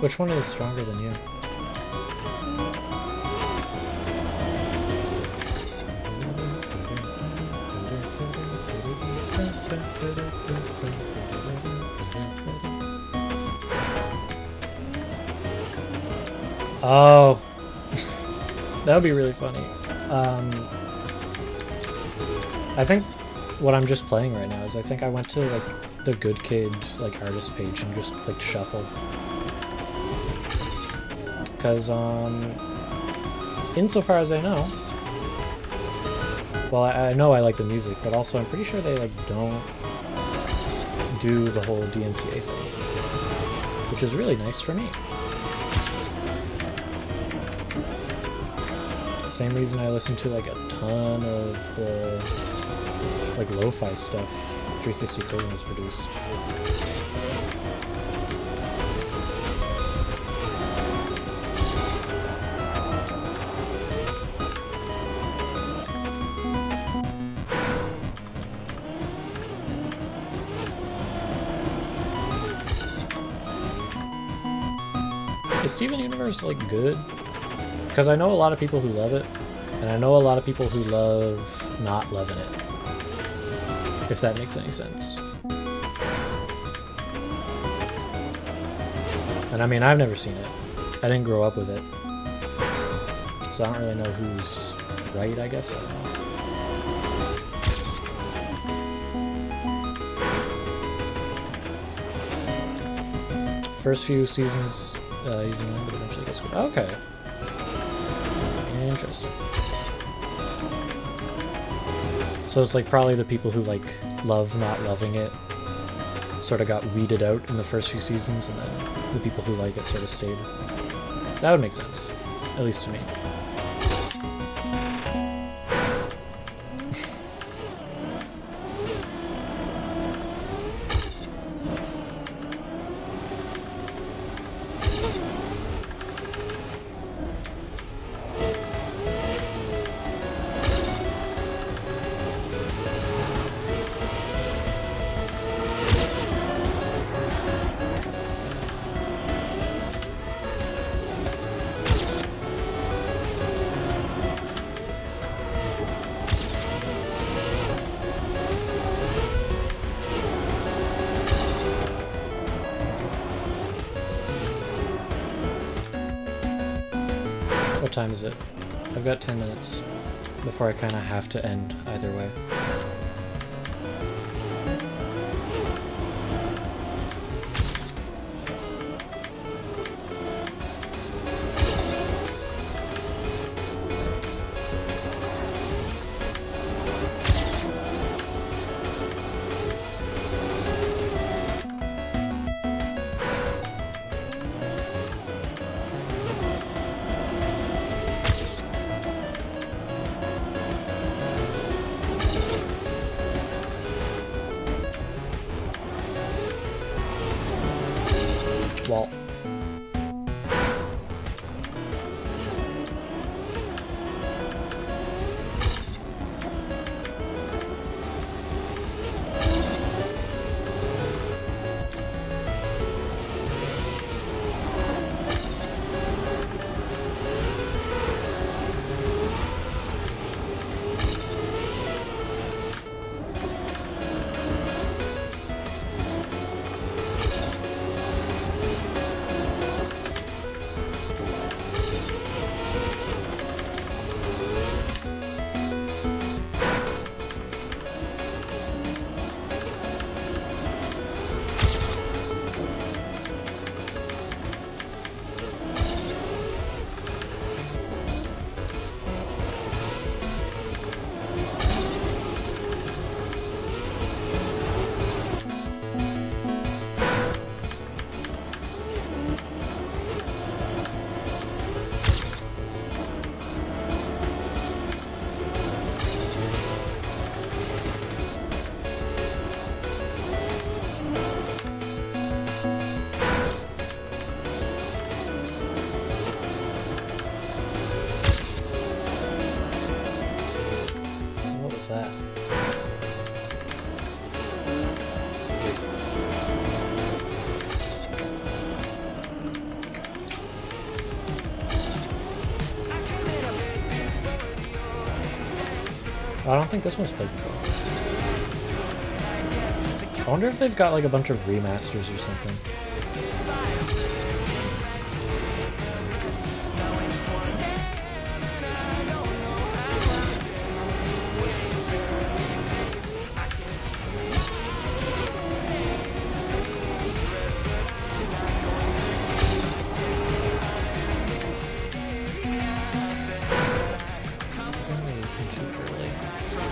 Speaker 1: Which one is stronger than you? Oh, that would be really funny. I think what I'm just playing right now is I think I went to like the Good Kid like artist page and just clicked shuffle. Because insofar as I know, Well, I know I like the music, but also I'm pretty sure they like don't do the whole DMCA thing, which is really nice for me. The same reason I listen to like a ton of the like lo-fi stuff 360 Clothing has produced. Is Steven Universe like good? Because I know a lot of people who love it, and I know a lot of people who love not loving it. If that makes any sense. And I mean, I've never seen it. I didn't grow up with it. So I don't really know who's right, I guess. I don't know. First few seasons using language eventually gets good. Okay. Interesting. So it's like probably the people who like love not loving it sort of got weeded out in the first few seasons, and then the people who like it sort of stayed. That would make sense, at least to me. What time is it? I've got 10 minutes before I kind of have to end either way. Well, what was that? I don't think this one's played before. I wonder if they've got like a bunch of remasters or something. I didn't really listen too early.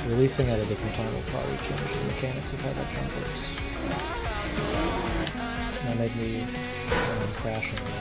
Speaker 1: Releasing at a different time will probably change the mechanics of how that jump works. That made me crash into that.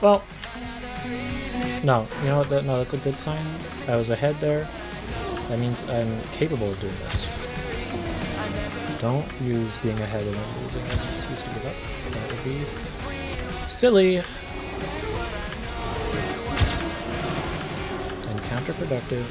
Speaker 1: Well, no, you know what? No, that's a good sign. I was ahead there. That means I'm capable of doing this. Don't use being ahead and then losing as an excuse to give up. That would be silly and counterproductive.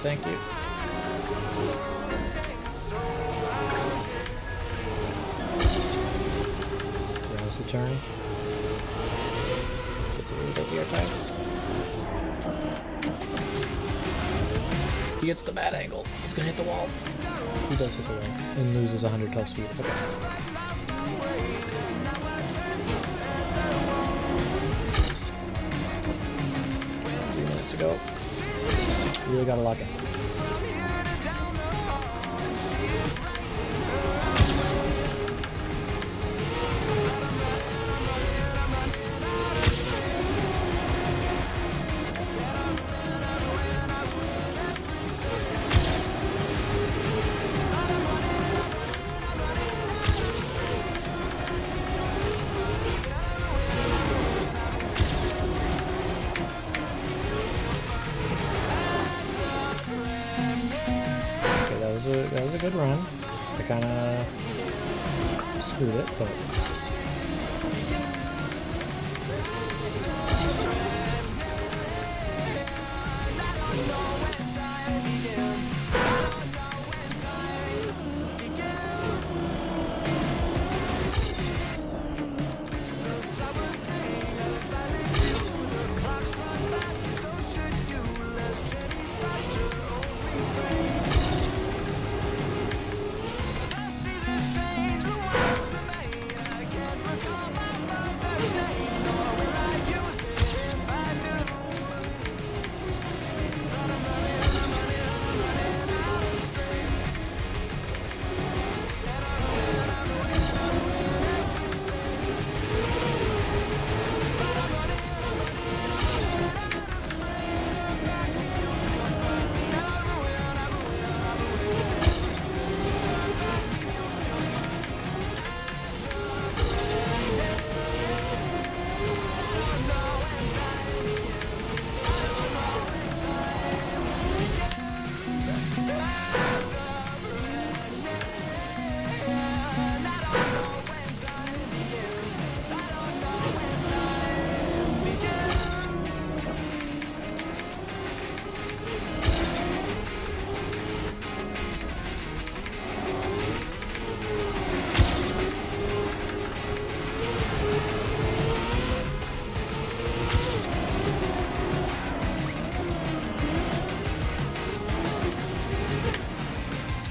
Speaker 1: Thank you. There's the turn. Gets a little bit gear time. He gets the bad angle. He's gonna hit the wall. He does hit the wall and loses 100 top speed. Okay. 3 minutes to go. Really gotta lock in. That was a good run. I kind of screwed it, but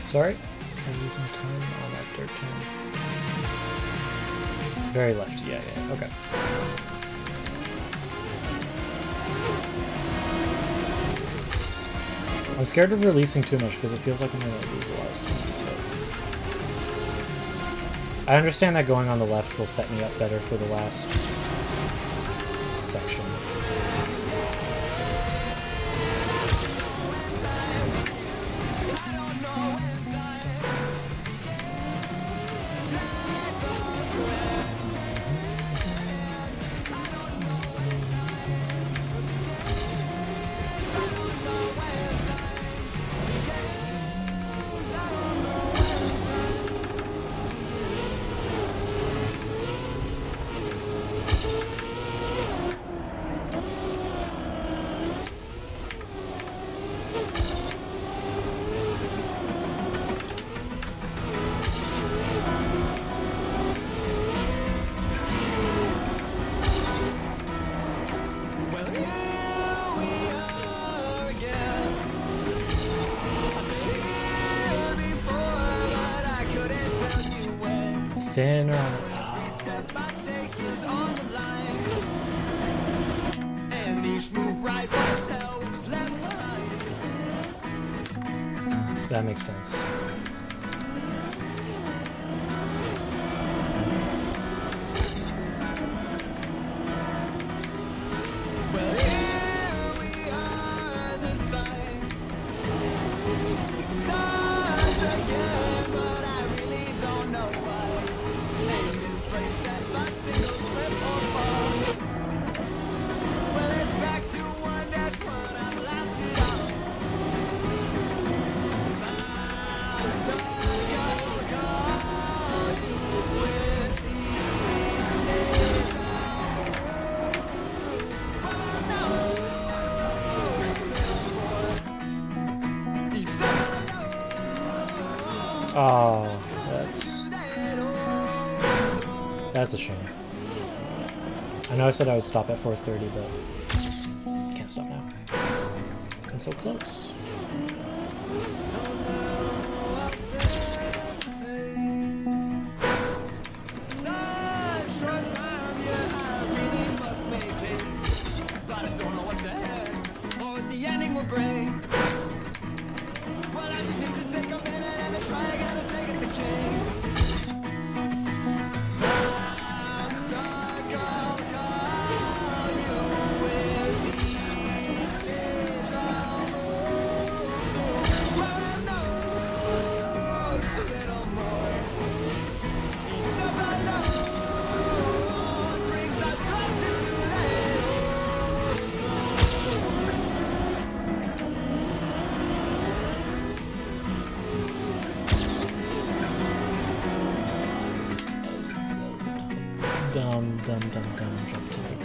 Speaker 1: sorry. We're losing time on that dirt turn. Very left, yeah, okay. I'm scared of releasing too much because it feels like I'm gonna lose a lot of speed. But I understand that going on the left will set me up better for the last section. Thin or
Speaker 3: Step I take is on the line, and each move right myself left behind.
Speaker 1: that makes sense.
Speaker 3: Well, here we are this time. It starts again, but I really don't know why. Ain't misplaced step by single slip or fall. Well, it's back to 1-1. I've lost it all. If I'm stuck, I'll call you with each stage I'll move through. Well, I know it's a little more. Each step I know.
Speaker 1: Oh, that's a shame. I know I said I would stop at 4:30, but can't stop now. I'm so close. Dumb jump to make.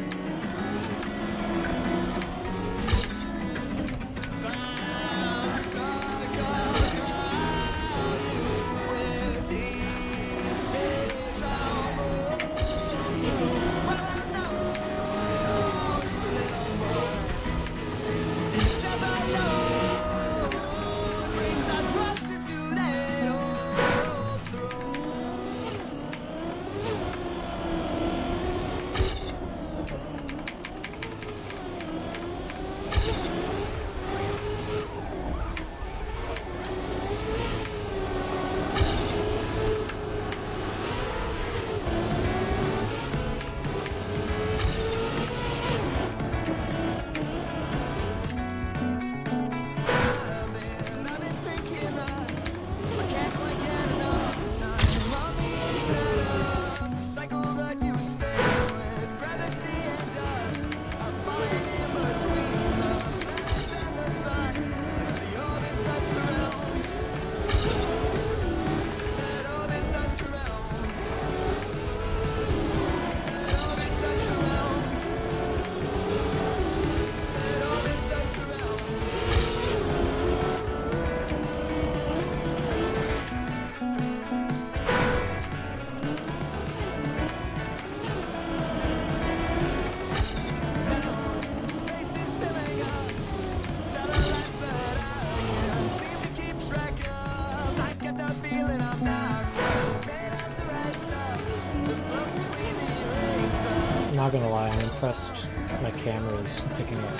Speaker 1: not gonna lie, I'm impressed my camera is picking up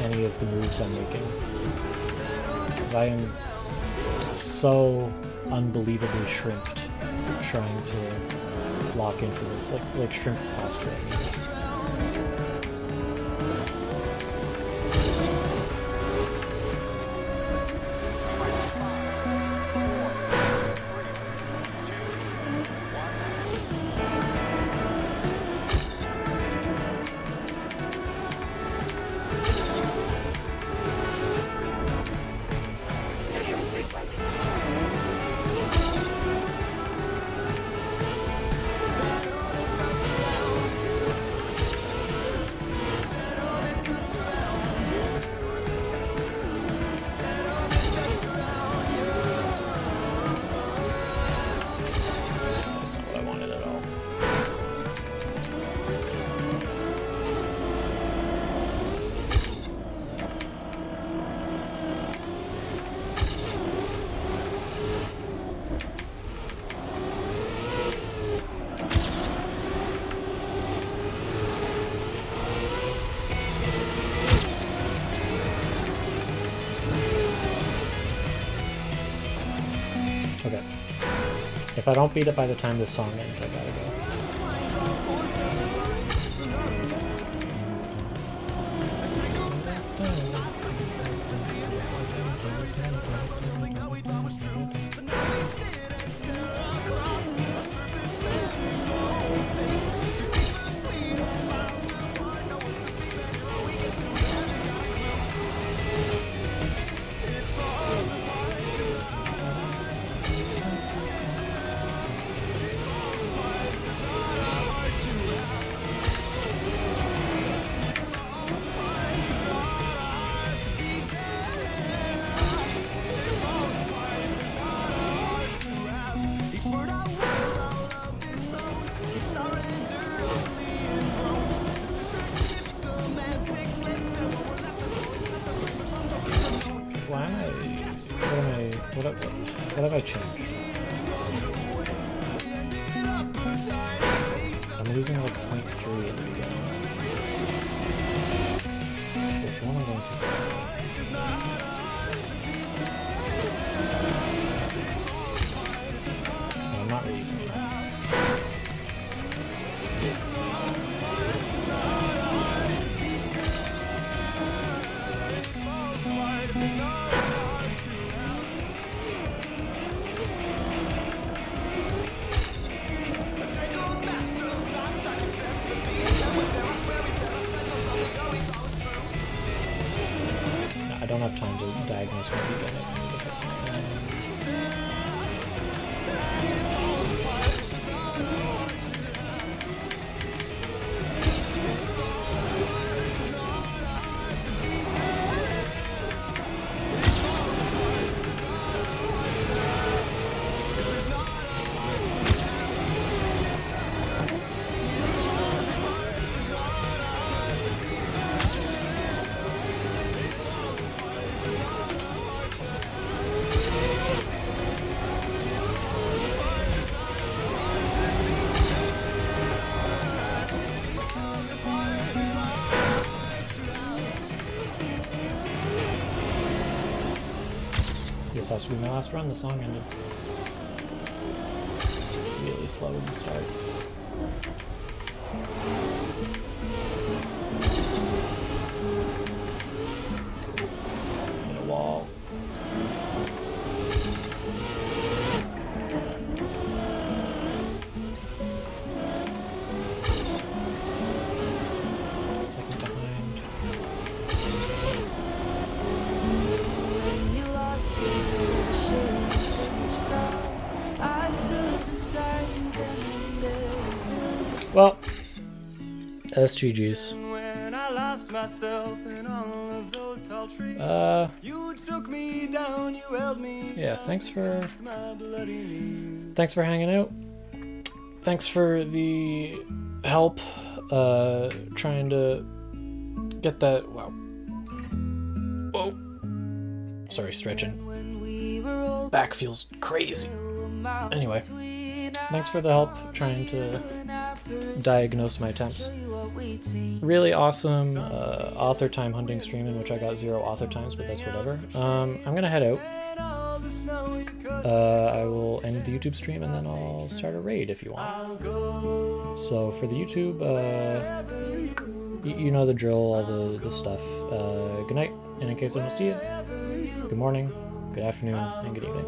Speaker 1: any of the moves I'm making. Because I am so unbelievably shrimped trying to lock in for this, like shrimp posture. I mean. Okay. If I don't beat it by the time this song ends, I gotta go. Why am I... What have I changed? I'm losing like 0.3 at the beginning. Which one am I going to... No, I'm not releasing it. I don't have time to diagnose what we get it. I need to fix my own. This has to be my last run. The song ended really slow at the start. Hit a wall. Second behind. Well, SGG's.
Speaker 3: When I lost myself in all of those tall trees, you took me down, you held me.
Speaker 1: Yeah, thanks for hanging out. Thanks for the help trying to get that. Wow. Whoa. Sorry, stretching. Back feels crazy. Anyway, thanks for the help trying to diagnose my attempts. really awesome author time hunting stream in which I got 0 author times, but that's whatever. I'm gonna head out. I will end the YouTube stream and then I'll start a raid if you want. So for the YouTube, you know the drill, all the stuff. Good night, and in case I don't see you, good morning, good afternoon, and good evening.